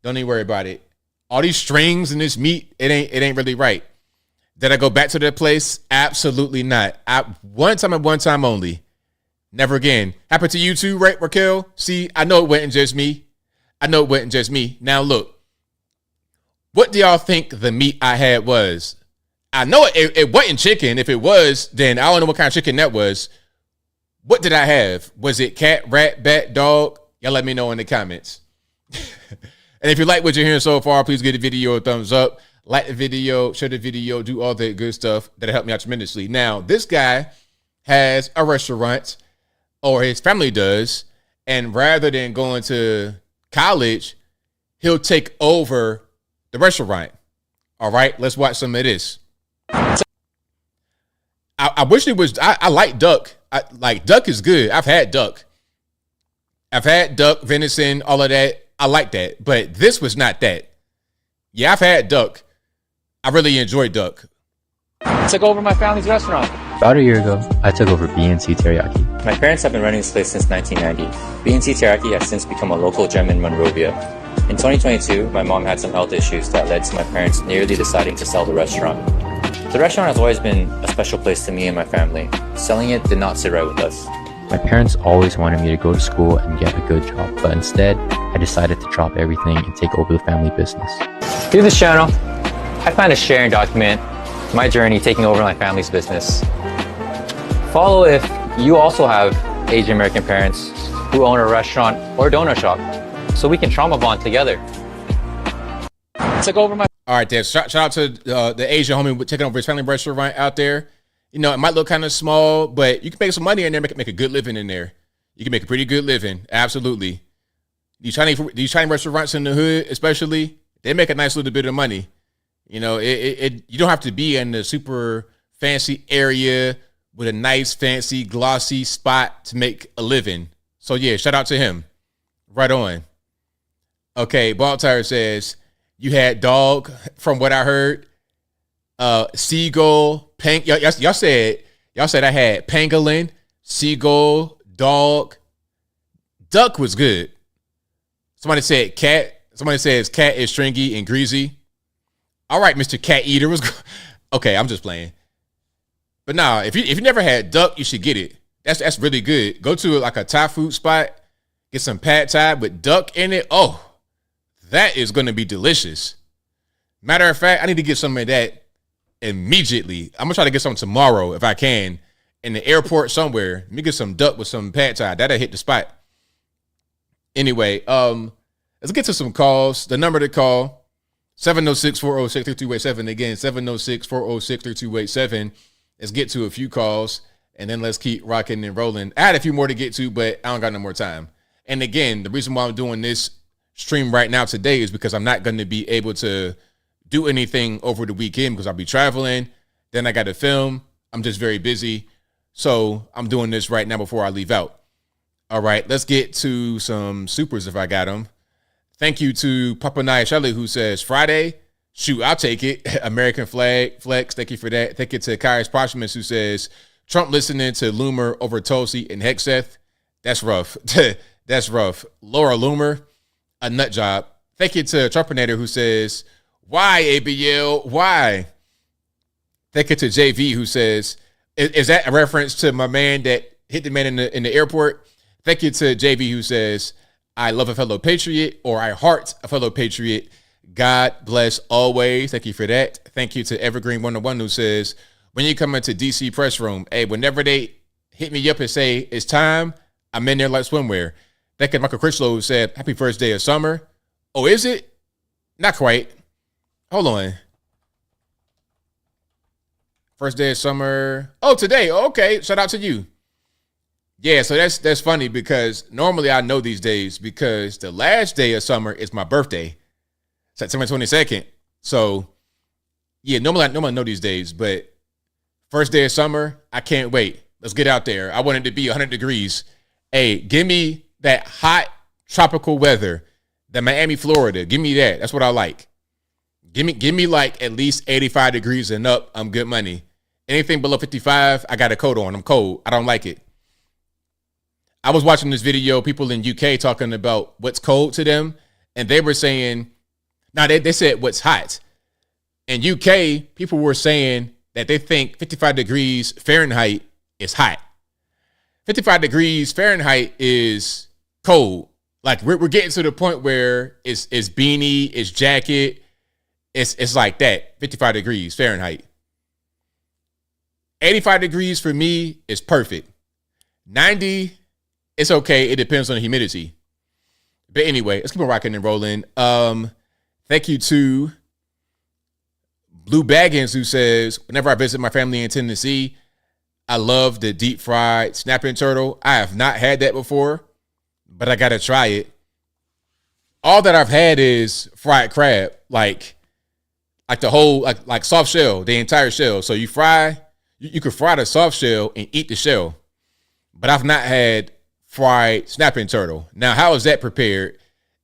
Don't even worry about it. All these strings and this meat, it ain't really right. Did I go back to that place? Absolutely not. One time and one time only. Never again. Happened to you too, right, Raquel? See, I know it wasn't just me. Now look, what do y'all think the meat I had was? I know it wasn't chicken. If it was, then I don't know what kind of chicken that was. What did I have? Was it cat, rat, bat, dog? Y'all let me know in the comments. And if you like what you're hearing so far, please give the video a thumbs up. Like the video, share the video, do all that good stuff. That'll help me out tremendously. Now, this guy has a restaurant, or his family does, and rather than going to college, he'll take over the restaurant. All right, let's watch some of this. I wish it was. I like duck. Duck is good. I've had duck, venison, all of that. I like that, but this was not that. Yeah, I've had duck. I really enjoy duck. Took over my family's restaurant. About a year ago, I took over BNC Teriyaki. My parents have been running this place since 1990. BNC Teriyaki has since become a local gem in Monrovia. In 2022, my mom had some health issues that led to my parents nearly deciding to sell the restaurant. The restaurant has always been a special place to me and my family. Selling it did not sit right with us. My parents always wanted me to go to school and get a good job, but instead, I decided to drop everything and take over the family business. Through this channel, I plan to share and document my journey taking over my family's business. Follow if you also have Asian American parents who own a restaurant or donut shop, so we can trauma bond together. Took over my. All right, there. Shout out to the Asian homie taking over his family restaurant out there. You know, it might look kind of small, but you can make some money in there, make a good living in there. You can make a pretty good living. Absolutely. These Chinese restaurants in the hood, especially, they make a nice little bit of money. You know, you don't have to be in the super fancy area with a nice, fancy, glossy spot to make a living. So yeah, shout out to him. Right on. Okay, Baltar says, you had dog, from what I heard. Seagull, y'all said I had pangolin, seagull, dog. Duck was good. Somebody said cat. Somebody says cat is stringy and greasy. All right, Mr. Cat Eater was okay. I'm just playing. But nah, if you never had duck, you should get it. That's really good. Go to like a Thai food spot, get some pad Thai with duck in it. Oh, that is going to be delicious. Matter of fact, I need to get some of that immediately. I'm gonna try to get some tomorrow if I can in the airport somewhere. Let me get some duck with some pad Thai. That'll hit the spot. Anyway, let's get to some calls. The number to call. 706-406-3287. Again, 706-406-3287. Let's get to a few calls, and then let's keep rocking and rolling. I had a few more to get to, but I don't got no more time. And again, the reason why I'm doing this stream right now today is because I'm not going to be able to, do anything over the weekend because I'll be traveling. Then I got to film. I'm just very busy. So I'm doing this right now before I leave out. All right, let's get to some supers if I got them. Thank you to Papa Naya Shelley who says, Friday, shoot, I'll take it. American flag, flex, thank you for that. Thank you to Kaius Posthumous who says, Trump listening to Loomer over Tulsi and Hexeth. That's rough. That's rough. Laura Loomer, a nut job. Thank you to Trumpinator who says, why, ABL? Why? Thank you to JV who says, is that a reference to my man that hit the man in the airport? Thank you to JV who says, I love a fellow patriot, or I heart a fellow patriot. God bless always. Thank you for that. Thank you to Evergreen 101 who says, when you come into DC press room, hey, whenever they hit me up and say it's time, I'm in there like swimwear. Thank you to Michael Critchlow who said, happy first day of summer. Oh, is it? Not quite. Hold on. First day of summer. Oh, today. Okay. Shout out to you. Yeah, so that's funny because normally I know these days because the last day of summer is my birthday, September 22nd. So, yeah, normally I know these days, but first day of summer, I can't wait. Let's get out there. I want it to be 100 degrees. Hey, give me that hot tropical weather, that Miami, Florida. Give me that. That's what I like. Give me like at least 85 degrees and up. I'm good money. Anything below 55, I got a coat on. I'm cold. I don't like it. I was watching this video, people in UK talking about what's cold to them, and they were saying, they said what's hot. In UK, people were saying that they think 55 degrees Fahrenheit is hot. 55 degrees Fahrenheit is cold. Like we're getting to the point where it's beanie, it's jacket, it's like that. 55 degrees Fahrenheit. 85 degrees for me is perfect. 90, it's okay. It depends on the humidity. But anyway, let's keep on rocking and rolling. Thank you to Blue Baggins who says, whenever I visit my family in Tennessee, I love the deep fried snapping turtle. I have not had that before, but I got to try it. All that I've had is fried crab, like the whole, like soft shell, the entire shell. So you could fry the soft shell and eat the shell, but I've not had fried snapping turtle. Now, how is that prepared?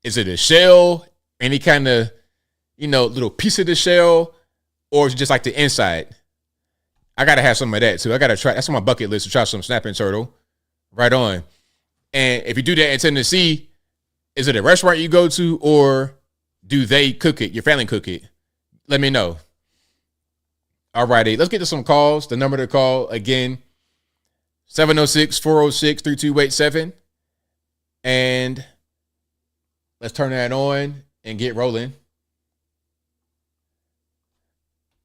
Is it a shell, any kind of, little piece of the shell, or is it just like the inside? I got to have some of that too. I got to try. That's on my bucket list to try some snapping turtle. Right on. And if you do that in Tennessee, is it a restaurant you go to or do they cook it? Your family cook it? Let me know. All righty. Let's get to some calls. The number to call again, 706-406-3287. And let's turn that on and get rolling.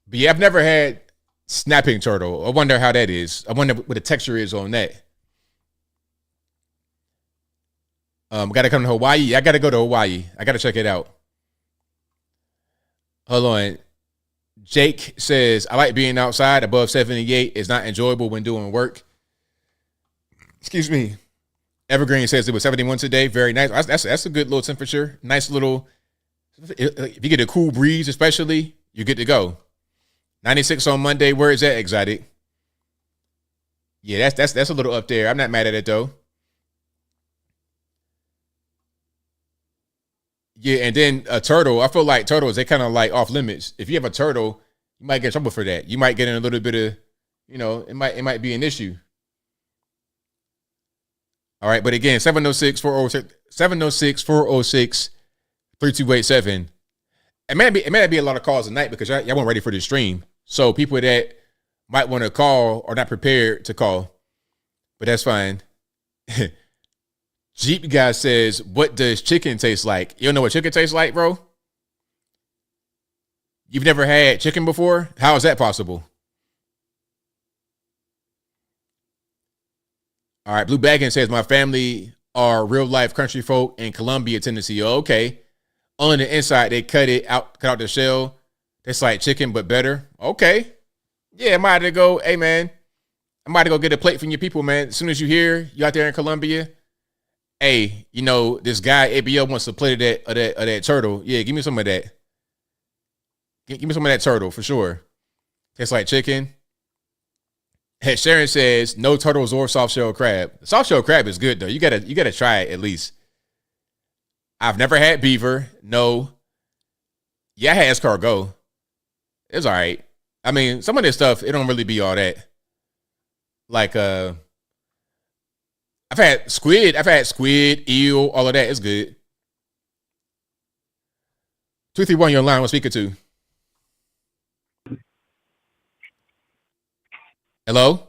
But yeah, I've never had snapping turtle. I wonder how that is. I wonder what the texture is on that. Got to come to Hawaii. I got to go to Hawaii. I got to check it out. Hold on. Jake says, I like being outside. Above 78 is not enjoyable when doing work. Excuse me. Evergreen says it was 71 today. Very nice. That's a good little temperature. Nice little, if you get a cool breeze especially, you're good to go. 96 on Monday. Where is that, Exotic? Yeah, that's a little up there. I'm not mad at it though. Yeah, and then a turtle. I feel like turtles, they kind of like off limits. If you have a turtle, you might get in trouble for that. You might get in a little bit of, it might be an issue. All right, but again, 706-406-3287. It may be a lot of calls tonight because y'all weren't ready for the stream. So people that might want to call are not prepared to call, but that's fine. Jeep guy says, what does chicken taste like? You don't know what chicken tastes like, bro? You've never had chicken before? How is that possible? All right, Blue Baggin says, my family are real life country folk in Columbia, Tennessee. Oh, okay. On the inside, they cut out the shell. It's like chicken, but better. Okay. Yeah, I might have to go, hey, man, I might have to go get a plate from your people, man. As soon as you hear you out there in Columbia, hey, this guy, ABL, wants a plate of that turtle. Yeah, give me some of that. Give me some of that turtle for sure. Tastes like chicken. Hey, Sharon says no turtles or soft shell crab. Soft shell crab is good though. You gotta try it at least. I've never had beaver. No. Yeah, I had escargot. It's all right. I mean, some of this stuff, it don't really be all that. Like, I've had squid, eel, all of that. It's good. 231, you're online. What speaker to? Hello?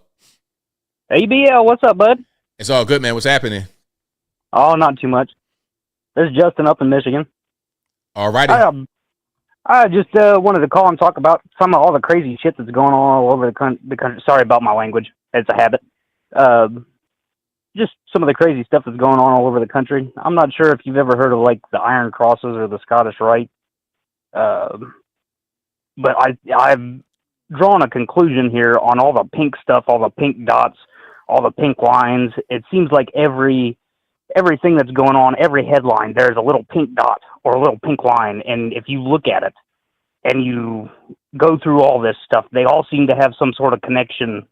ABL, what's up, bud? It's all good, man. What's happening? Oh, not too much. This is Justin up in Michigan. All righty. I just wanted to call and talk about some of all the crazy shit that's going on all over the country. Sorry about my language. It's a habit. Just some of the crazy stuff that's going on all over the country. I'm not sure if you've ever heard of, like, the Iron Crosses or the Scottish Rite. But I've drawn a conclusion here on all the pink stuff, all the pink dots, all the pink lines. It seems like everything that's going on, every headline, there's a little pink dot or a little pink line. And if you look at it and you go through all this stuff, they all seem to have some sort of connection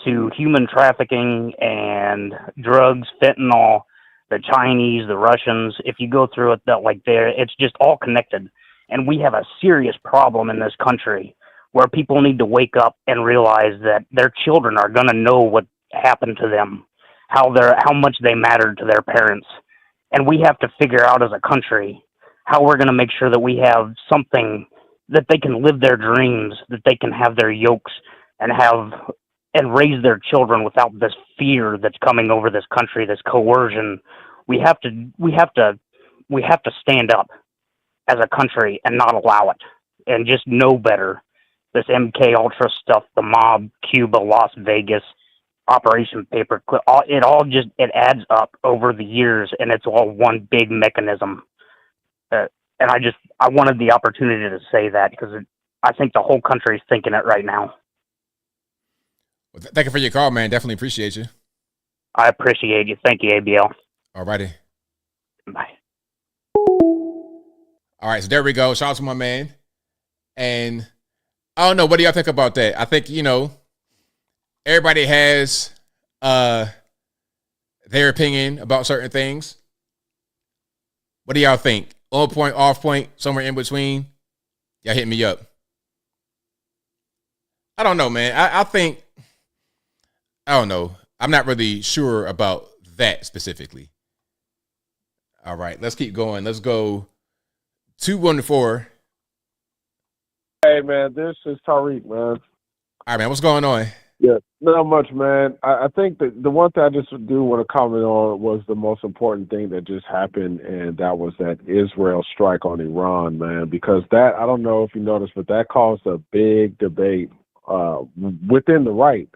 to human trafficking and drugs, fentanyl, the Chinese, the Russians. If you go through it, it's just all connected. And we have a serious problem in this country where people need to wake up and realize that their children are going to know what happened to them, how much they mattered to their parents. And we have to figure out as a country how we're going to make sure that we have something that they can live their dreams, that they can have their yokes and raise their children without this fear that's coming over this country, this coercion. We have to stand up as a country and not allow it, and just know better. This MK Ultra stuff, the mob, Cuba, Las Vegas, Operation Paperclip, it adds up over the years, and it's all one big mechanism. And I wanted the opportunity to say that because I think the whole country is thinking it right now. Well, thank you for your call, man. Definitely appreciate you. I appreciate you. Thank you, ABL. All righty. Bye. All right, so there we go. Shout out to my man. And I don't know, what do y'all think about that? I think, everybody has their opinion about certain things. What do y'all think? On point, off point, somewhere in between? Y'all hit me up. I don't know, man. I think, I don't know. I'm not really sure about that specifically. All right, let's keep going. Let's go 214. Hey, man, this is Tariq, man. All right, man, what's going on? Yeah, not much, man. I think that the one thing I just do want to comment on was the most important thing that just happened, and that was that Israel strike on Iran, man, because that, I don't know if you noticed, but that caused a big debate within the right.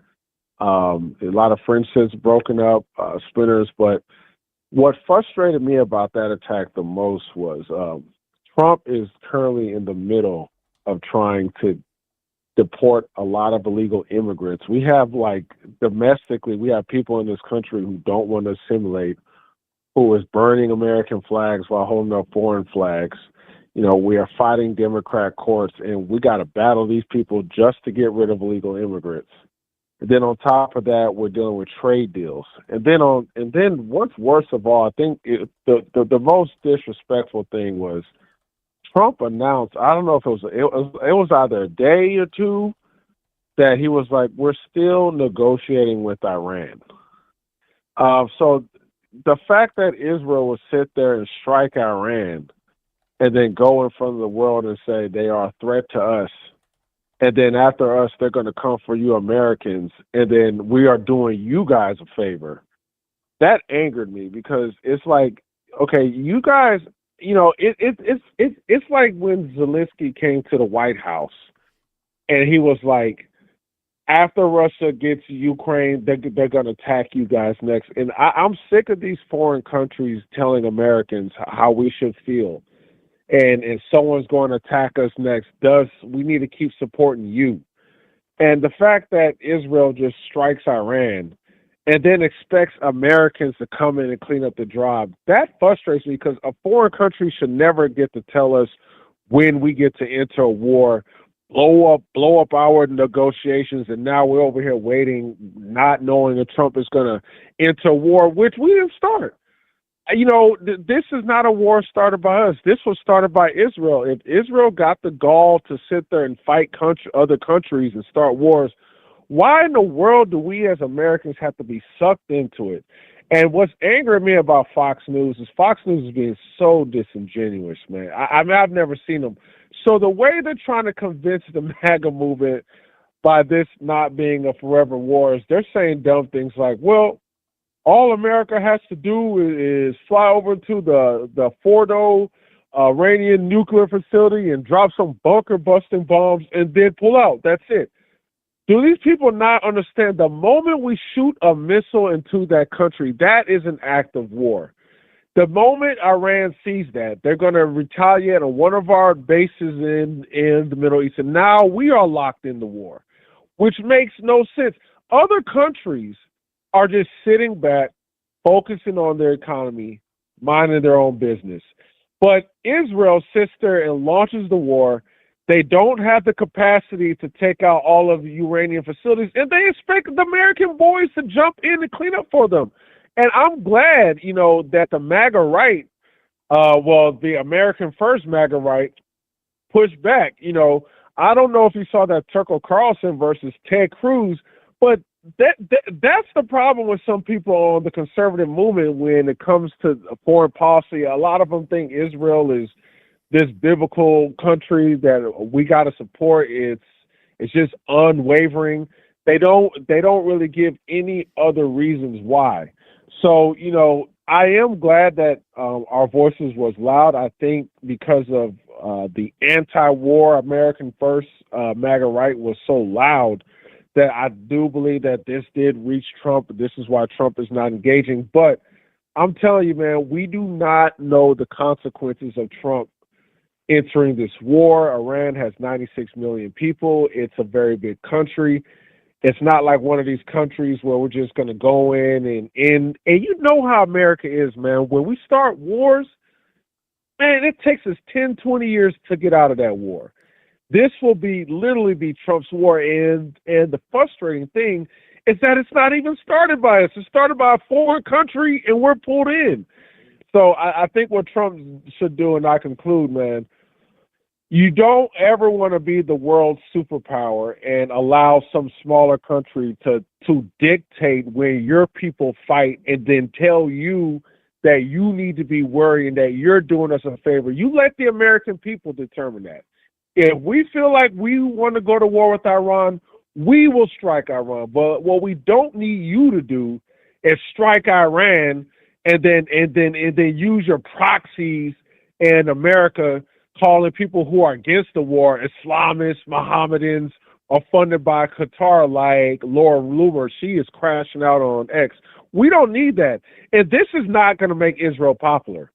A lot of friendships broken up, splitters, but what frustrated me about that attack the most was Trump is currently in the middle of trying to deport a lot of illegal immigrants. We have, domestically, we have people in this country who don't want to assimilate, who is burning American flags while holding up foreign flags. We are fighting Democrat courts, and we got to battle these people just to get rid of illegal immigrants. And then on top of that, we're dealing with trade deals. And then what's worse of all, I think the most disrespectful thing was Trump announced, I don't know if it was either a day or two, that he was like, we're still negotiating with Iran. So the fact that Israel would sit there and strike Iran and then go in front of the world and say they are a threat to us, and then after us, they're going to come for you Americans, and then we are doing you guys a favor, that angered me, because it's like, okay, you guys, it's like when Zelensky came to the White House and he was like, after Russia gets Ukraine, they're going to attack you guys next. And I'm sick of these foreign countries telling Americans how we should feel. And someone's going to attack us next. We need to keep supporting you. And the fact that Israel just strikes Iran and then expects Americans to come in and clean up the job, that frustrates me, because a foreign country should never get to tell us when we get to enter a war, blow up our negotiations, and now we're over here waiting, not knowing if Trump is going to enter a war, which we didn't start. You know, this is not a war started by us. This was started by Israel. If Israel got the gall to sit there and fight other countries and start wars, why in the world do we as Americans have to be sucked into it? And what's angering me about Fox News is Fox News is being so disingenuous, man. I mean, I've never seen them. So the way they're trying to convince the MAGA movement by this not being a forever war is they're saying dumb things like, well, all America has to do is fly over to the Fordo Iranian nuclear facility and drop some bunker-busting bombs and then pull out. That's it. Do these people not understand the moment we shoot a missile into that country, that is an act of war? The moment Iran sees that, they're going to retaliate on one of our bases in the Middle East, and now we are locked in the war, which makes no sense. Other countries are just sitting back, focusing on their economy, minding their own business. But Israel sits there and launches the war. They don't have the capacity to take out all of the uranium facilities, and they expect the American boys to jump in and clean up for them. And I'm glad, you know, that the MAGA right, the American First MAGA right, pushed back. You know, I don't know if you saw that Tucker Carlson versus Ted Cruz, but that's the problem with some people on the conservative movement when it comes to foreign policy. A lot of them think Israel is this biblical country that we got to support. It's just unwavering. They don't really give any other reasons why. So, you know, I am glad that our voices was loud. I think because of the anti-war American First MAGA right was so loud that I do believe that this did reach Trump. This is why Trump is not engaging. But I'm telling you, man, we do not know the consequences of Trump entering this war. Iran has 96 million people. It's a very big country. It's not like one of these countries where we're just going to go in and you know how America is, man. When we start wars, man, it takes us 10, 20 years to get out of that war. This will literally be Trump's war. And the frustrating thing is that it's not even started by us. It's started by a foreign country and we're pulled in. So I think what Trump should do, and I conclude, man, you don't ever want to be the world's superpower and allow some smaller country to dictate when your people fight and then tell you that you need to be worrying that you're doing us a favor. You let the American people determine that. If we feel like we want to go to war with Iran, we will strike Iran. But what we don't need you to do is strike Iran and then use your proxies in America calling people who are against the war Islamists, Mohammedans, or funded by Qatar like Laura Loomer. She is crashing out on X. We don't need that. And this is not going to make Israel popular.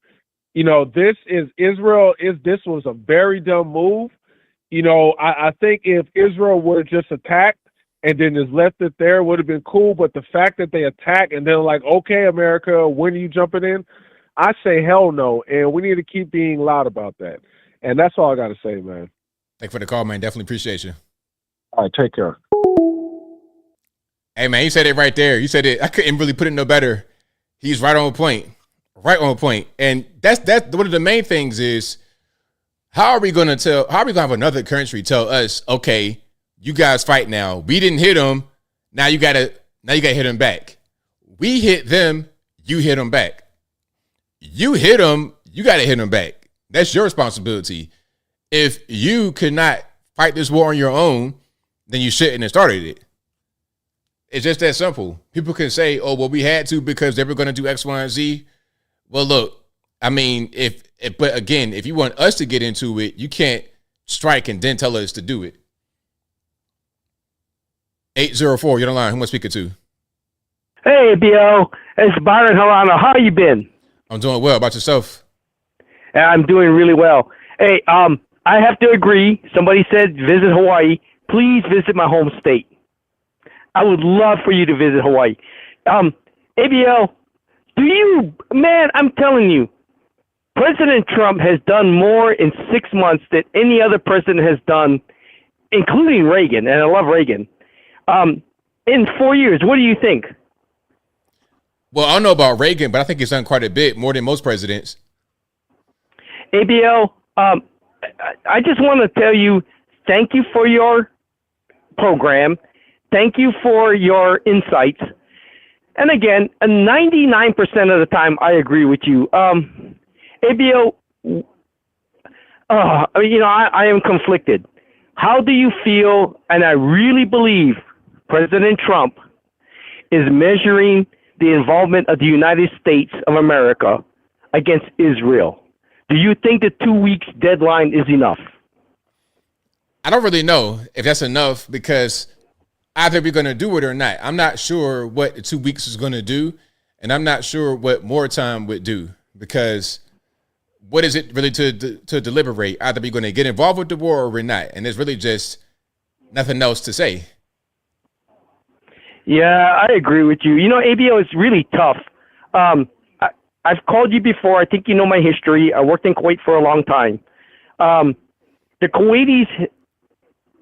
You know, this was a very dumb move. You know, I think if Israel would have just attacked and then just left it there, would have been cool. But the fact that they attack and then like, okay, America, when are you jumping in? I say hell no. And we need to keep being loud about that. And that's all I got to say, man. Thank you for the call, man. Definitely appreciate you. All right, take care. Hey, man, you said it right there. You said it. I couldn't really put it no better. He's right on point. Right on point. And that's one of the main things is how are we going to have another country tell us, okay, you guys fight now. We didn't hit them. Now you got to hit them back. We hit them. You hit them back. You hit them. You got to hit them back. That's your responsibility. If you could not fight this war on your own, then you shouldn't have started it. It's just that simple. People can say, oh, well, we had to because they were going to do X, Y, and Z. Well, look, I mean, but again, if you want us to get into it, you can't strike and then tell us to do it. 804, you're on the line. Who am I speaking to? Hey, ABL. It's Byron Harana. How you been? I'm doing well. About yourself? I'm doing really well. Hey, I have to agree. Somebody said visit Hawaii. Please visit my home state. I would love for you to visit Hawaii. ABL, man, I'm telling you, President Trump has done more in 6 months than any other president has done, including Reagan, and I love Reagan. In 4 years, what do you think? Well, I don't know about Reagan, but I think he's done quite a bit, more than most presidents. ABL, I just want to tell you, thank you for your program. Thank you for your insights. And again, 99% of the time, I agree with you. ABL, I am conflicted. How do you feel? And I really believe President Trump is measuring the involvement of the United States of America against Israel. Do you think the 2 weeks deadline is enough? I don't really know if that's enough because either we're going to do it or not. I'm not sure what the 2 weeks is going to do, and I'm not sure what more time would do because what is it really to deliberate? Either we're going to get involved with the war or we're not, and there's really just nothing else to say. Yeah, I agree with you. You know, ABO is really tough. I've called you before. I think you know my history. I worked in Kuwait for a long time. The Kuwaitis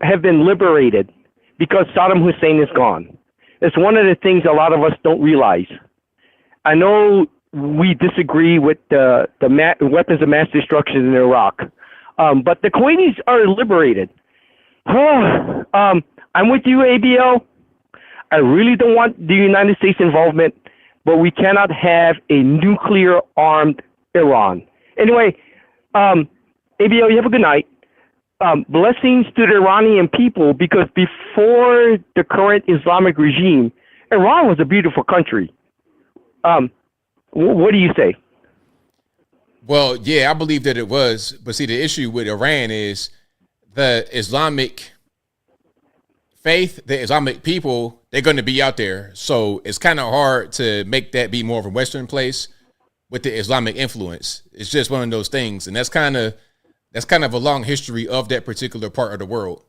have been liberated because Saddam Hussein is gone. It's one of the things a lot of us don't realize. I know we disagree with the weapons of mass destruction in Iraq, but the Kuwaitis are liberated. I'm with you, ABL. I really don't want the United States involvement, but we cannot have a nuclear-armed Iran. Anyway, ABL, you have a good night. Blessings to the Iranian people, because before the current Islamic regime, Iran was a beautiful country. What do you say? Well, yeah, I believe that it was. But see, the issue with Iran is the Islamic faith, the Islamic people, they're going to be out there. So it's kind of hard to make that be more of a Western place with the Islamic influence. It's just one of those things. And that's kind of a long history of that particular part of the world.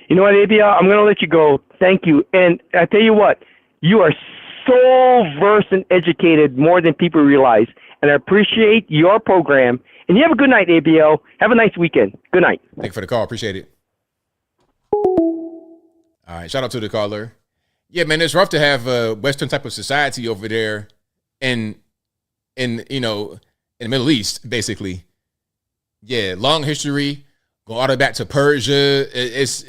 You know what, ABL? I'm going to let you go. Thank you. And I tell you what, you are so versed and educated more than people realize. And I appreciate your program. And you have a good night, ABL. Have a nice weekend. Good night. Thank you for the call. Appreciate it. All right. Shout out to the caller. Yeah, man, it's rough to have a Western type of society over there in the Middle East, basically. Yeah, long history. Go all the way back to Persia. It's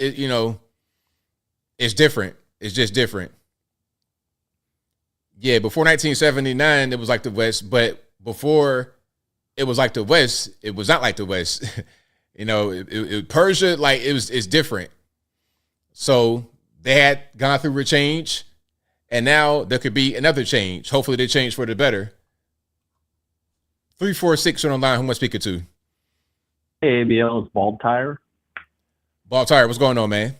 different. It's just different. Yeah, before 1979, it was like the West, but before it was like the West, it was not like the West. Persia, like it's different. So they had gone through a change, and now there could be another change. Hopefully they change for the better. 346 on the line. Who am I speaking to? Hey, ABL, it's Bald Tire. Bald Tire, what's going on, man?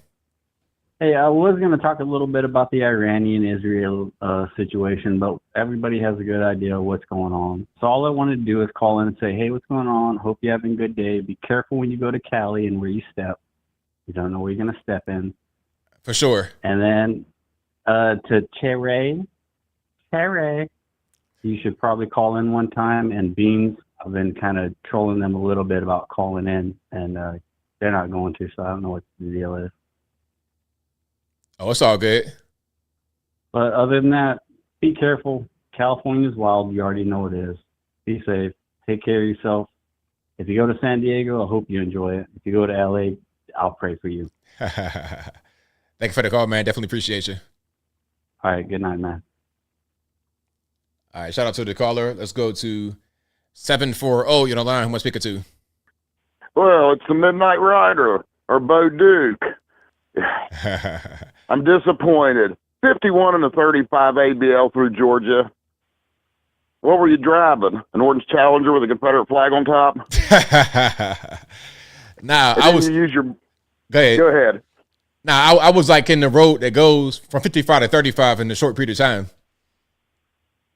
Hey, I was going to talk a little bit about the Iranian-Israel situation, but everybody has a good idea of what's going on. So all I wanted to do is call in and say, hey, what's going on? Hope you're having a good day. Be careful when you go to Cali and where you step. You don't know where you're going to step in. For sure. And then to Cherry, you should probably call in one time. And Beans, I've been kind of trolling them a little bit about calling in, and they're not going to, so I don't know what the deal is. Oh, it's all good. But other than that, be careful. California's wild. You already know it is. Be safe. Take care of yourself. If you go to San Diego, I hope you enjoy it. If you go to LA, I'll pray for you. Thank you for the call, man. Definitely appreciate you. All right. Good night, man. All right. Shout out to the caller. Let's go to 740. You're on the line. Who am I speaking to? Well, it's the Midnight Rider, or Bo Duke. I'm disappointed. 51 and a 35 ABL through Georgia. What were you driving? An orange Challenger with a Confederate flag on top? Nah, I was. You use your. Go ahead. Go ahead. Nah, I was like in the road that goes from 55 to 35 in a short period of time.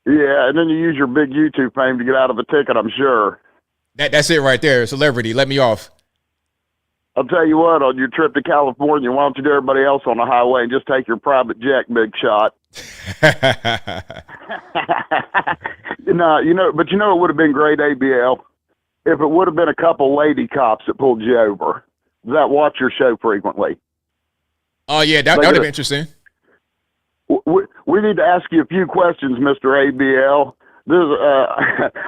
Yeah, and then you use your big YouTube fame to get out of a ticket, I'm sure. That's it right there. Celebrity, let me off. I'll tell you what, on your trip to California, why don't you do everybody else on the highway and just take your private jet, big shot? But it would have been great, ABL, if it would have been a couple lady cops that pulled you over that watch your show frequently. Oh, yeah, that would have been interesting. We need to ask you a few questions, Mr. ABL.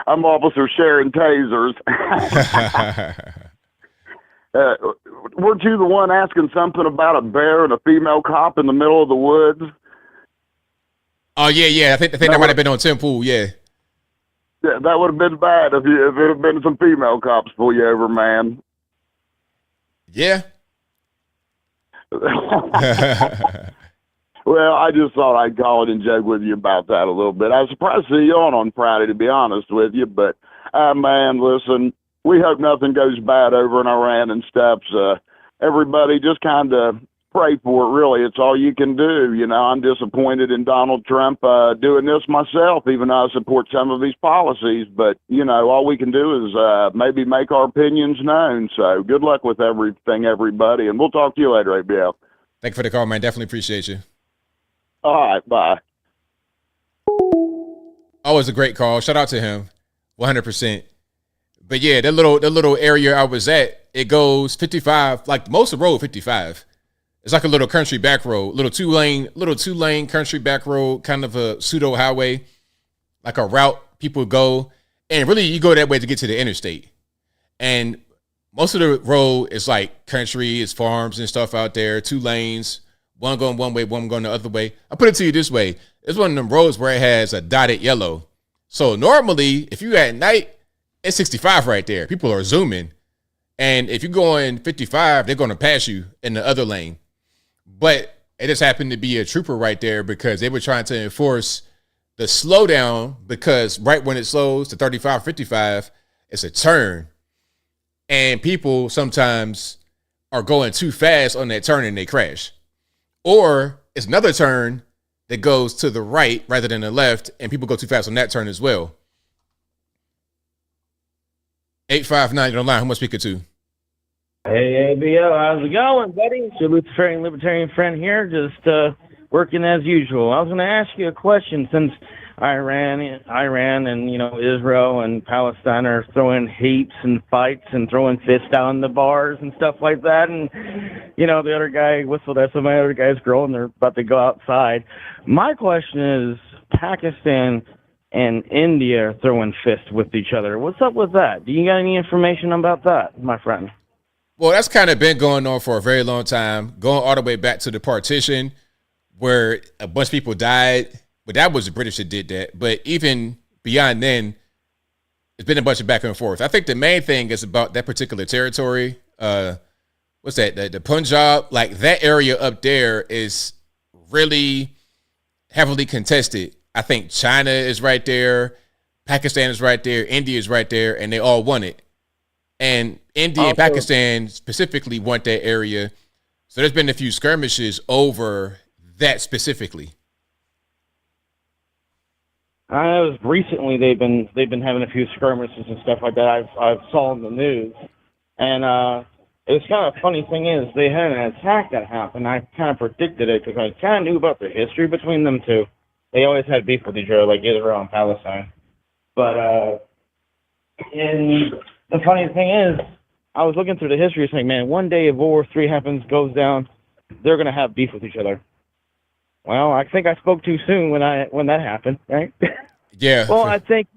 I'm Officer Sharon Tasers. Weren't you the one asking something about a bear and a female cop in the middle of the woods? Oh, yeah. I think that might have been on Temple, yeah. Yeah, that would have been bad if it had been some female cops pull you over, man. Yeah. Well, I just thought I'd call it and joke with you about that a little bit. I was surprised to see you on Friday, to be honest with you. But, man, listen, we hope nothing goes bad over in Iran and stuff. Everybody just kind of pray for it, really. It's all you can do. I'm disappointed in Donald Trump doing this myself, even though I support some of his policies. But, all we can do is maybe make our opinions known. So good luck with everything, everybody. And we'll talk to you later, ABL. Thank you for the call, man. Definitely appreciate you. All right, bye. Always a great call. Shout out to him, 100%. But yeah, that little area I was at, it goes 55, like most of the road 55. It's like a little country back road, little two lane country back road, kind of a pseudo highway, like a route people go. And really, you go that way to get to the interstate. And most of the road is like country, it's farms and stuff out there, 2 lanes. One going one way, one going the other way. I put it to you this way. It's one of them roads where it has a dotted yellow. So normally, if you at night, it's 65 right there. People are zooming. And if you're going 55, they're going to pass you in the other lane. But it just happened to be a trooper right there because they were trying to enforce the slowdown because right when it slows to 35, 55, it's a turn. And people sometimes are going too fast on that turn and they crash. Or it's another turn that goes to the right rather than the left, and people go too fast on that turn as well. 859, you're online. Who am I speaking to? Hey, ABL, how's it going, buddy? It's your Luciferian Libertarian friend here, just working as usual. I was going to ask you a question since Iran and, Israel and Palestine are throwing heaps and fights and throwing fists down the bars and stuff like that. And, the other guy whistled at some of my other guy's girl and they're about to go outside. My question is, Pakistan and India are throwing fists with each other. What's up with that? Do you got any information about that, my friend? Well, that's kind of been going on for a very long time, going all the way back to the partition where a bunch of people died. But that was the British that did that. But even beyond then, it's been a bunch of back and forth. I think the main thing is about that particular territory. What's that? The Punjab, like that area up there is really heavily contested. I think China is right there. Pakistan is right there. India is right there. And they all want it. And India and Pakistan specifically want that area. So there's been a few skirmishes over that specifically. Recently they've been having a few skirmishes and stuff like that. I've saw in the news, and it's kind of funny thing is they had an attack that happened. I kind of predicted it because I kind of knew about the history between them two. They always had beef with each other, like Israel and Palestine. But and the funny thing is, I was looking through the history, saying, man, one day if World War III happens, goes down, they're gonna have beef with each other. Well, I think I spoke too soon when that happened, right? Yeah. Well, I thank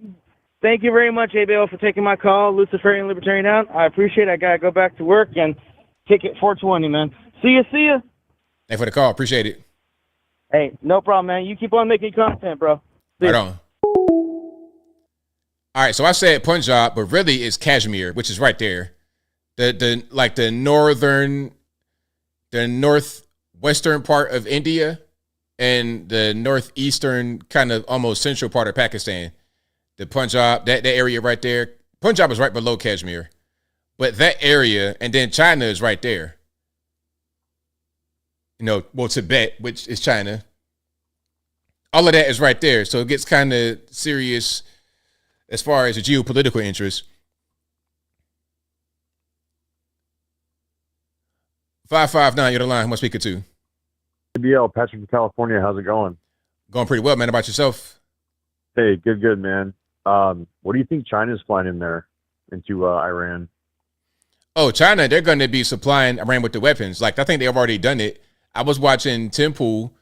you very much, ABL, for taking my call, Luciferian Libertarian down. I appreciate it. I gotta go back to work and kick it 420, man. See ya. Thanks for the call. Appreciate it. Hey, no problem, man. You keep on making content, bro. Right on. All right, so I said Punjab, but really it's Kashmir, which is right there. The northwestern part of India and the northeastern kind of almost central part of Pakistan. The Punjab, that area right there. Punjab is right below Kashmir. But that area, and then China is right there. Tibet, which is China. All of that is right there. So it gets kind of serious as far as the geopolitical interest. 559, you're the line. Who am I speaking to? ABL, Patrick from California. How's it going? Going pretty well, man. About yourself? Hey, good, man. What do you think China's flying in there into Iran? Oh, China, they're going to be supplying Iran with the weapons. Like, I think they've already done it. I was watching Temple,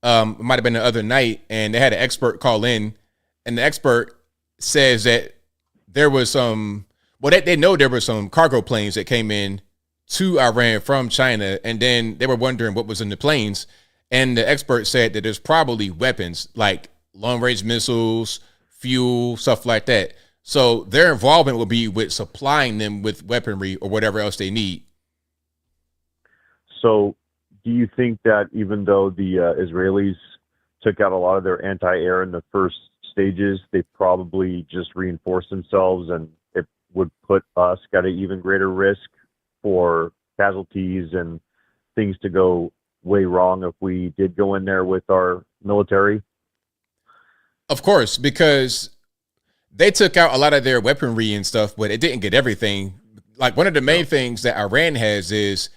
it might have been the other night, and they had an expert call in, and the expert says that there was some, well, they know there were some cargo planes that came in to Iran from China, and then they were wondering what was in the planes, and the expert said that there's probably weapons, like long-range missiles, fuel, stuff like that. So their involvement will be with supplying them with weaponry or whatever else they need. So do you think that even though the Israelis took out a lot of their anti-air in the first stages, they probably just reinforced themselves, and it would put us at an even greater risk for casualties and things to go way wrong if we did go in there with our military? Of course, because they took out a lot of their weaponry and stuff, but it didn't get everything. Like, one of the main things that Iran has is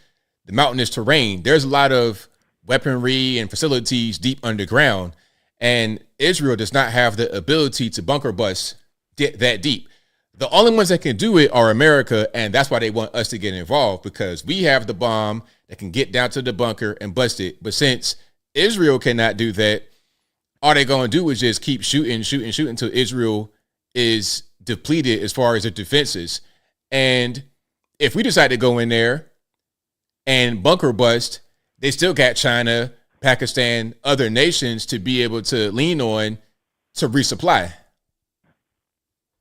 the mountainous terrain. There's a lot of weaponry and facilities deep underground, and Israel does not have the ability to bunker bust that deep. The only ones that can do it are America, and that's why they want us to get involved, because we have the bomb that can get down to the bunker and bust it. But since Israel cannot do that, all they're going to do is just keep shooting until Israel is depleted as far as their defenses. And if we decide to go in there and bunker bust, they still got China, Pakistan, other nations to be able to lean on to resupply.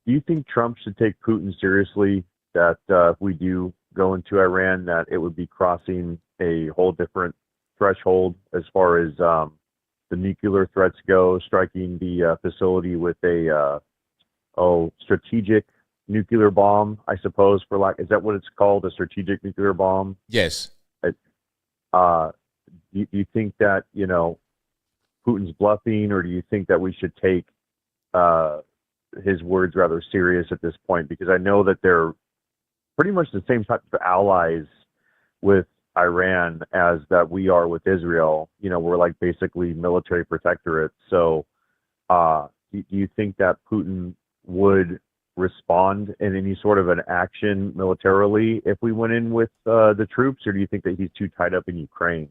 Do you think Trump should take Putin seriously, that if we do go into Iran, that it would be crossing a whole different threshold as far as the nuclear threats go, striking the facility with a strategic nuclear bomb, I suppose, for like, is that what it's called, a strategic nuclear bomb? Yes. Do you think that, Putin's bluffing, or do you think that we should take his words rather serious at this point? Because I know that they're pretty much the same type of allies with Iran as that we are with Israel. We're like basically military protectorate. So do you think that Putin would respond in any sort of an action militarily if we went in with the troops, or do you think that he's too tied up in Ukraine?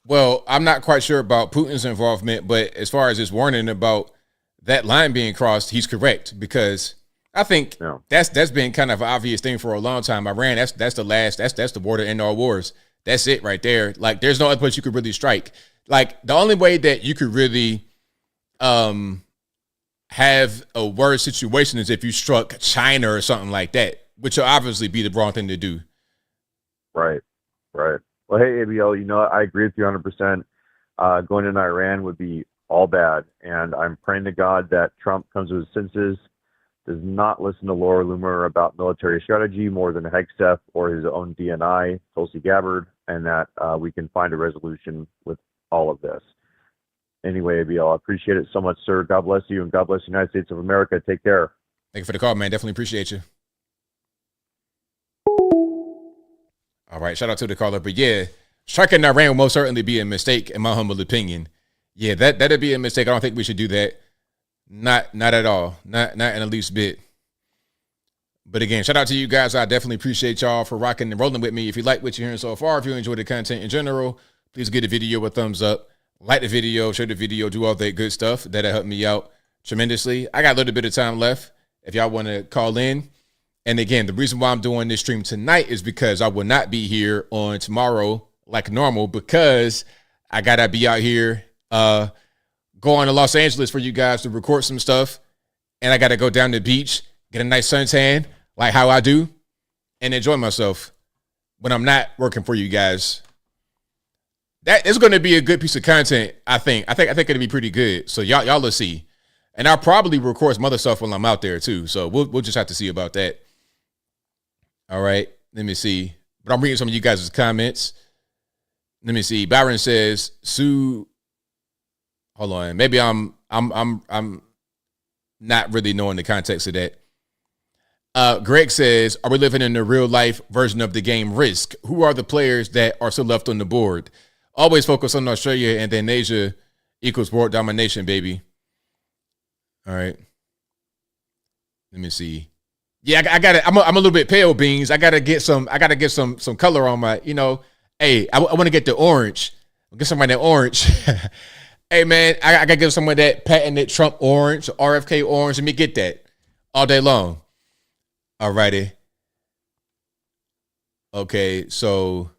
Well, I'm not quite sure about Putin's involvement, but as far as his warning about that line being crossed, he's correct, because I think that's been kind of an obvious thing for a long time. Iran, that's the war to end all wars. That's it right there. Like, there's no other place you could really strike. Like, the only way that you could really have a worse situation is if you struck China or something like that, which will obviously be the wrong thing to do. Right. Well, hey, ABL, I agree with you 100%. Going in Iran would be all bad, and I'm praying to God that Trump comes to his senses, does not listen to Laura Loomer about military strategy more than Hegseth or his own DNI, Tulsi Gabbard, and that we can find a resolution with all of this. Anyway, ABL, I appreciate it so much, sir. God bless you, and God bless the United States of America. Take care. Thank you for the call, man. Definitely appreciate you. All right, shout out to the caller. But yeah, striking Iran will most certainly be a mistake, in my humble opinion. Yeah, that'd be a mistake. I don't think we should do that. Not at all. Not in the least bit. But again, shout out to you guys. I definitely appreciate y'all for rocking and rolling with me. If you like what you're hearing so far, if you enjoy the content in general, please give the video a thumbs up. Like the video, share the video, do all that good stuff. That'll help me out tremendously. I got a little bit of time left if y'all want to call in. And again, the reason why I'm doing this stream tonight is because I will not be here on tomorrow like normal, because I got to be out here going to Los Angeles for you guys to record some stuff. And I got to go down to the beach, get a nice suntan, like how I do, and enjoy myself when I'm not working for you guys. That is going to be a good piece of content, I think. I think it'll be pretty good. So y'all will see. And I'll probably record some other stuff while I'm out there too. So we'll just have to see about that. All right, let me see. But I'm reading some of you guys' comments. Let me see. Byron says, Sue. Hold on. Maybe I'm not really knowing the context of that. Greg says, are we living in the real life version of the game Risk? Who are the players that are still left on the board? Always focus on Australia, and then Asia equals world domination, baby. All right. Let me see. Yeah, I got it. I'm a little bit pale, Beans. I gotta get some color on my, hey, I want to get the orange. Get some of that orange. Hey man, I gotta get some of that patented Trump orange, RFK orange. Let me get that all day long. Alrighty. Okay, so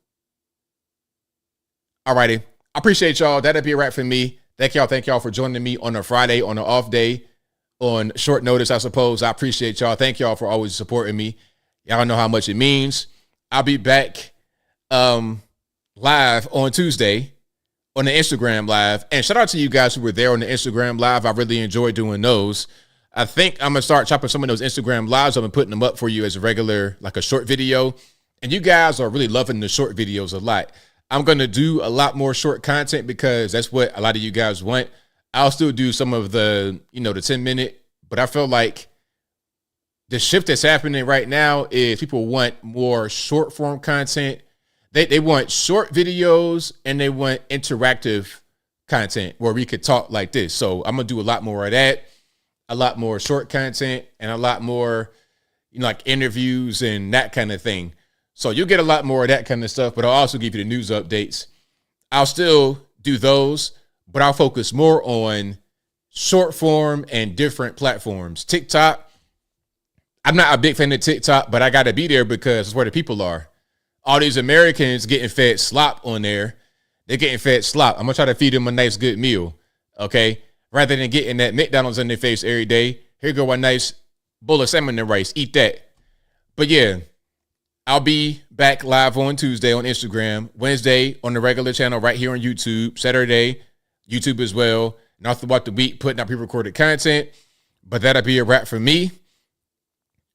alrighty. I appreciate y'all. That'll be a wrap for me. Thank y'all for joining me on a Friday, on an off day, on short notice, I suppose. I appreciate y'all. Thank y'all for always supporting me. Y'all know how much it means. I'll be back live on Tuesday on the Instagram live. And shout out to you guys who were there on the Instagram live. I really enjoy doing those. I think I'm going to start chopping some of those Instagram lives up and putting them up for you as a regular, like a short video. And you guys are really loving the short videos a lot. I'm going to do a lot more short content because that's what a lot of you guys want. I'll still do some of the, the 10-minute, but I feel like the shift that's happening right now is people want more short form content. They want short videos and they want interactive content where we could talk like this. So I'm going to do a lot more of that, a lot more short content, and a lot more, like interviews and that kind of thing. So you'll get a lot more of that kind of stuff, but I'll also give you the news updates. I'll still do those, but I'll focus more on short form and different platforms. TikTok, I'm not a big fan of TikTok, but I got to be there because it's where the people are. All these Americans getting fed slop on there. They're getting fed slop. I'm going to try to feed them a nice, good meal, okay? Rather than getting that McDonald's in their face every day, here go a nice bowl of salmon and rice. Eat that. But yeah, I'll be back live on Tuesday on Instagram, Wednesday on the regular channel right here on YouTube, Saturday, YouTube as well, and all throughout the week putting out pre-recorded content. But that'll be a wrap for me.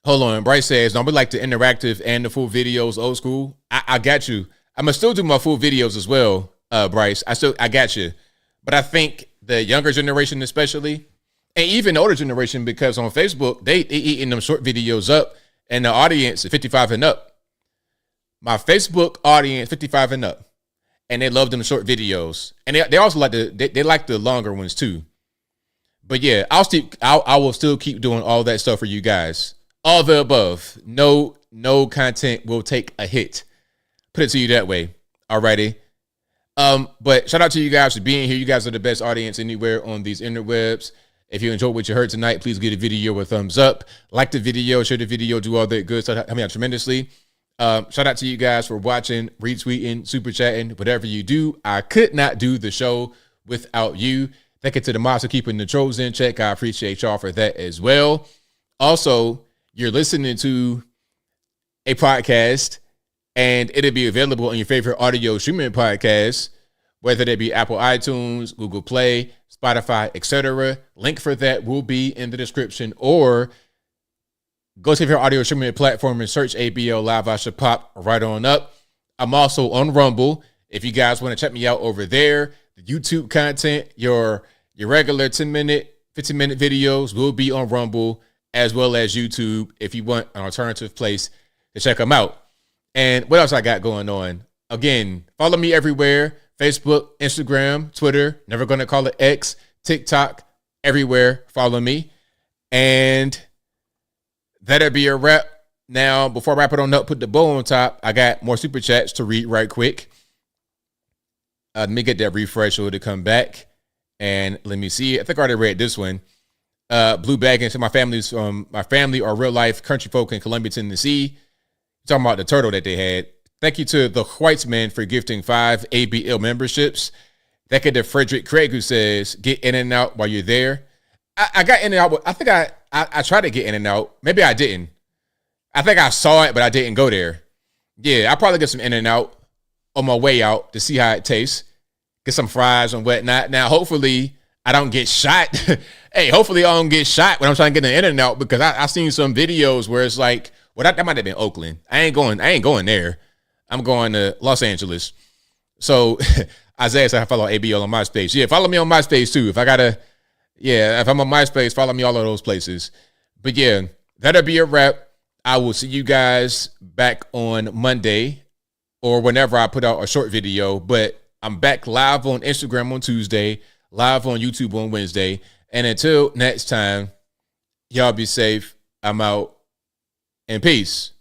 Hold on. Bryce says, don't be like the interactive and the full videos, old school. I got you. I'm going to still do my full videos as well, Bryce. I got you. But I think the younger generation especially, and even the older generation, because on Facebook, they eating them short videos up, and the audience is 55 and up. My Facebook audience, 55 and up. And they love them short videos. And they also like they like the longer ones too. But yeah, I will still keep doing all that stuff for you guys. All the above. No content will take a hit. Put it to you that way. Alrighty. But shout out to you guys for being here. You guys are the best audience anywhere on these interwebs. If you enjoyed what you heard tonight, please give the video a thumbs up. Like the video, share the video, do all that good stuff. Help me out tremendously. Shout out to you guys for watching, retweeting, super chatting, whatever you do. I could not do the show without you. Thank you to the mods for keeping the trolls in check. I appreciate y'all for that as well. Also, you're listening to a podcast, and it'll be available on your favorite audio streaming podcast, whether they be Apple iTunes, Google Play, Spotify, etc. Link for that will be in the description, or go to your audio streaming platform and search ABL Live. I should pop right on up. I'm also on Rumble. If you guys want to check me out over there, the YouTube content, your regular 10-minute, 15-minute videos will be on Rumble, as well as YouTube, if you want an alternative place to check them out. And what else I got going on? Again, follow me everywhere. Facebook, Instagram, Twitter, never going to call it X, TikTok, everywhere. Follow me. And that'll be a wrap. Now, before I wrap it on up, put the bow on top, I got more super chats to read right quick. Let me get that refresh so to come back. And let me see. I think I already read this one. Blue Baggins, my family are real life country folk in Columbia, Tennessee. Talking about the turtle that they had. Thank you to the Whitesman for gifting 5 ABL memberships. Thank you to Frederick Craig, who says, get in and out while you're there. I got in and out. I think I tried to get in and out. Maybe I didn't. I think I saw it, but I didn't go there. Yeah, I'll probably get some in and out on my way out to see how it tastes. Get some fries and whatnot. Now, hopefully, I don't get shot. Hey, hopefully I don't get shot when I'm trying to get in and out, because I seen some videos where it's like, well, that might have been Oakland. I ain't going there. I'm going to Los Angeles. So Isaiah said I follow ABL on MySpace. Yeah, follow me on MySpace too. If I'm on MySpace, follow me all of those places. But yeah, that'll be a wrap. I will see you guys back on Monday or whenever I put out a short video. But I'm back live on Instagram on Tuesday, live on YouTube on Wednesday. And until next time, y'all be safe. I'm out, and peace.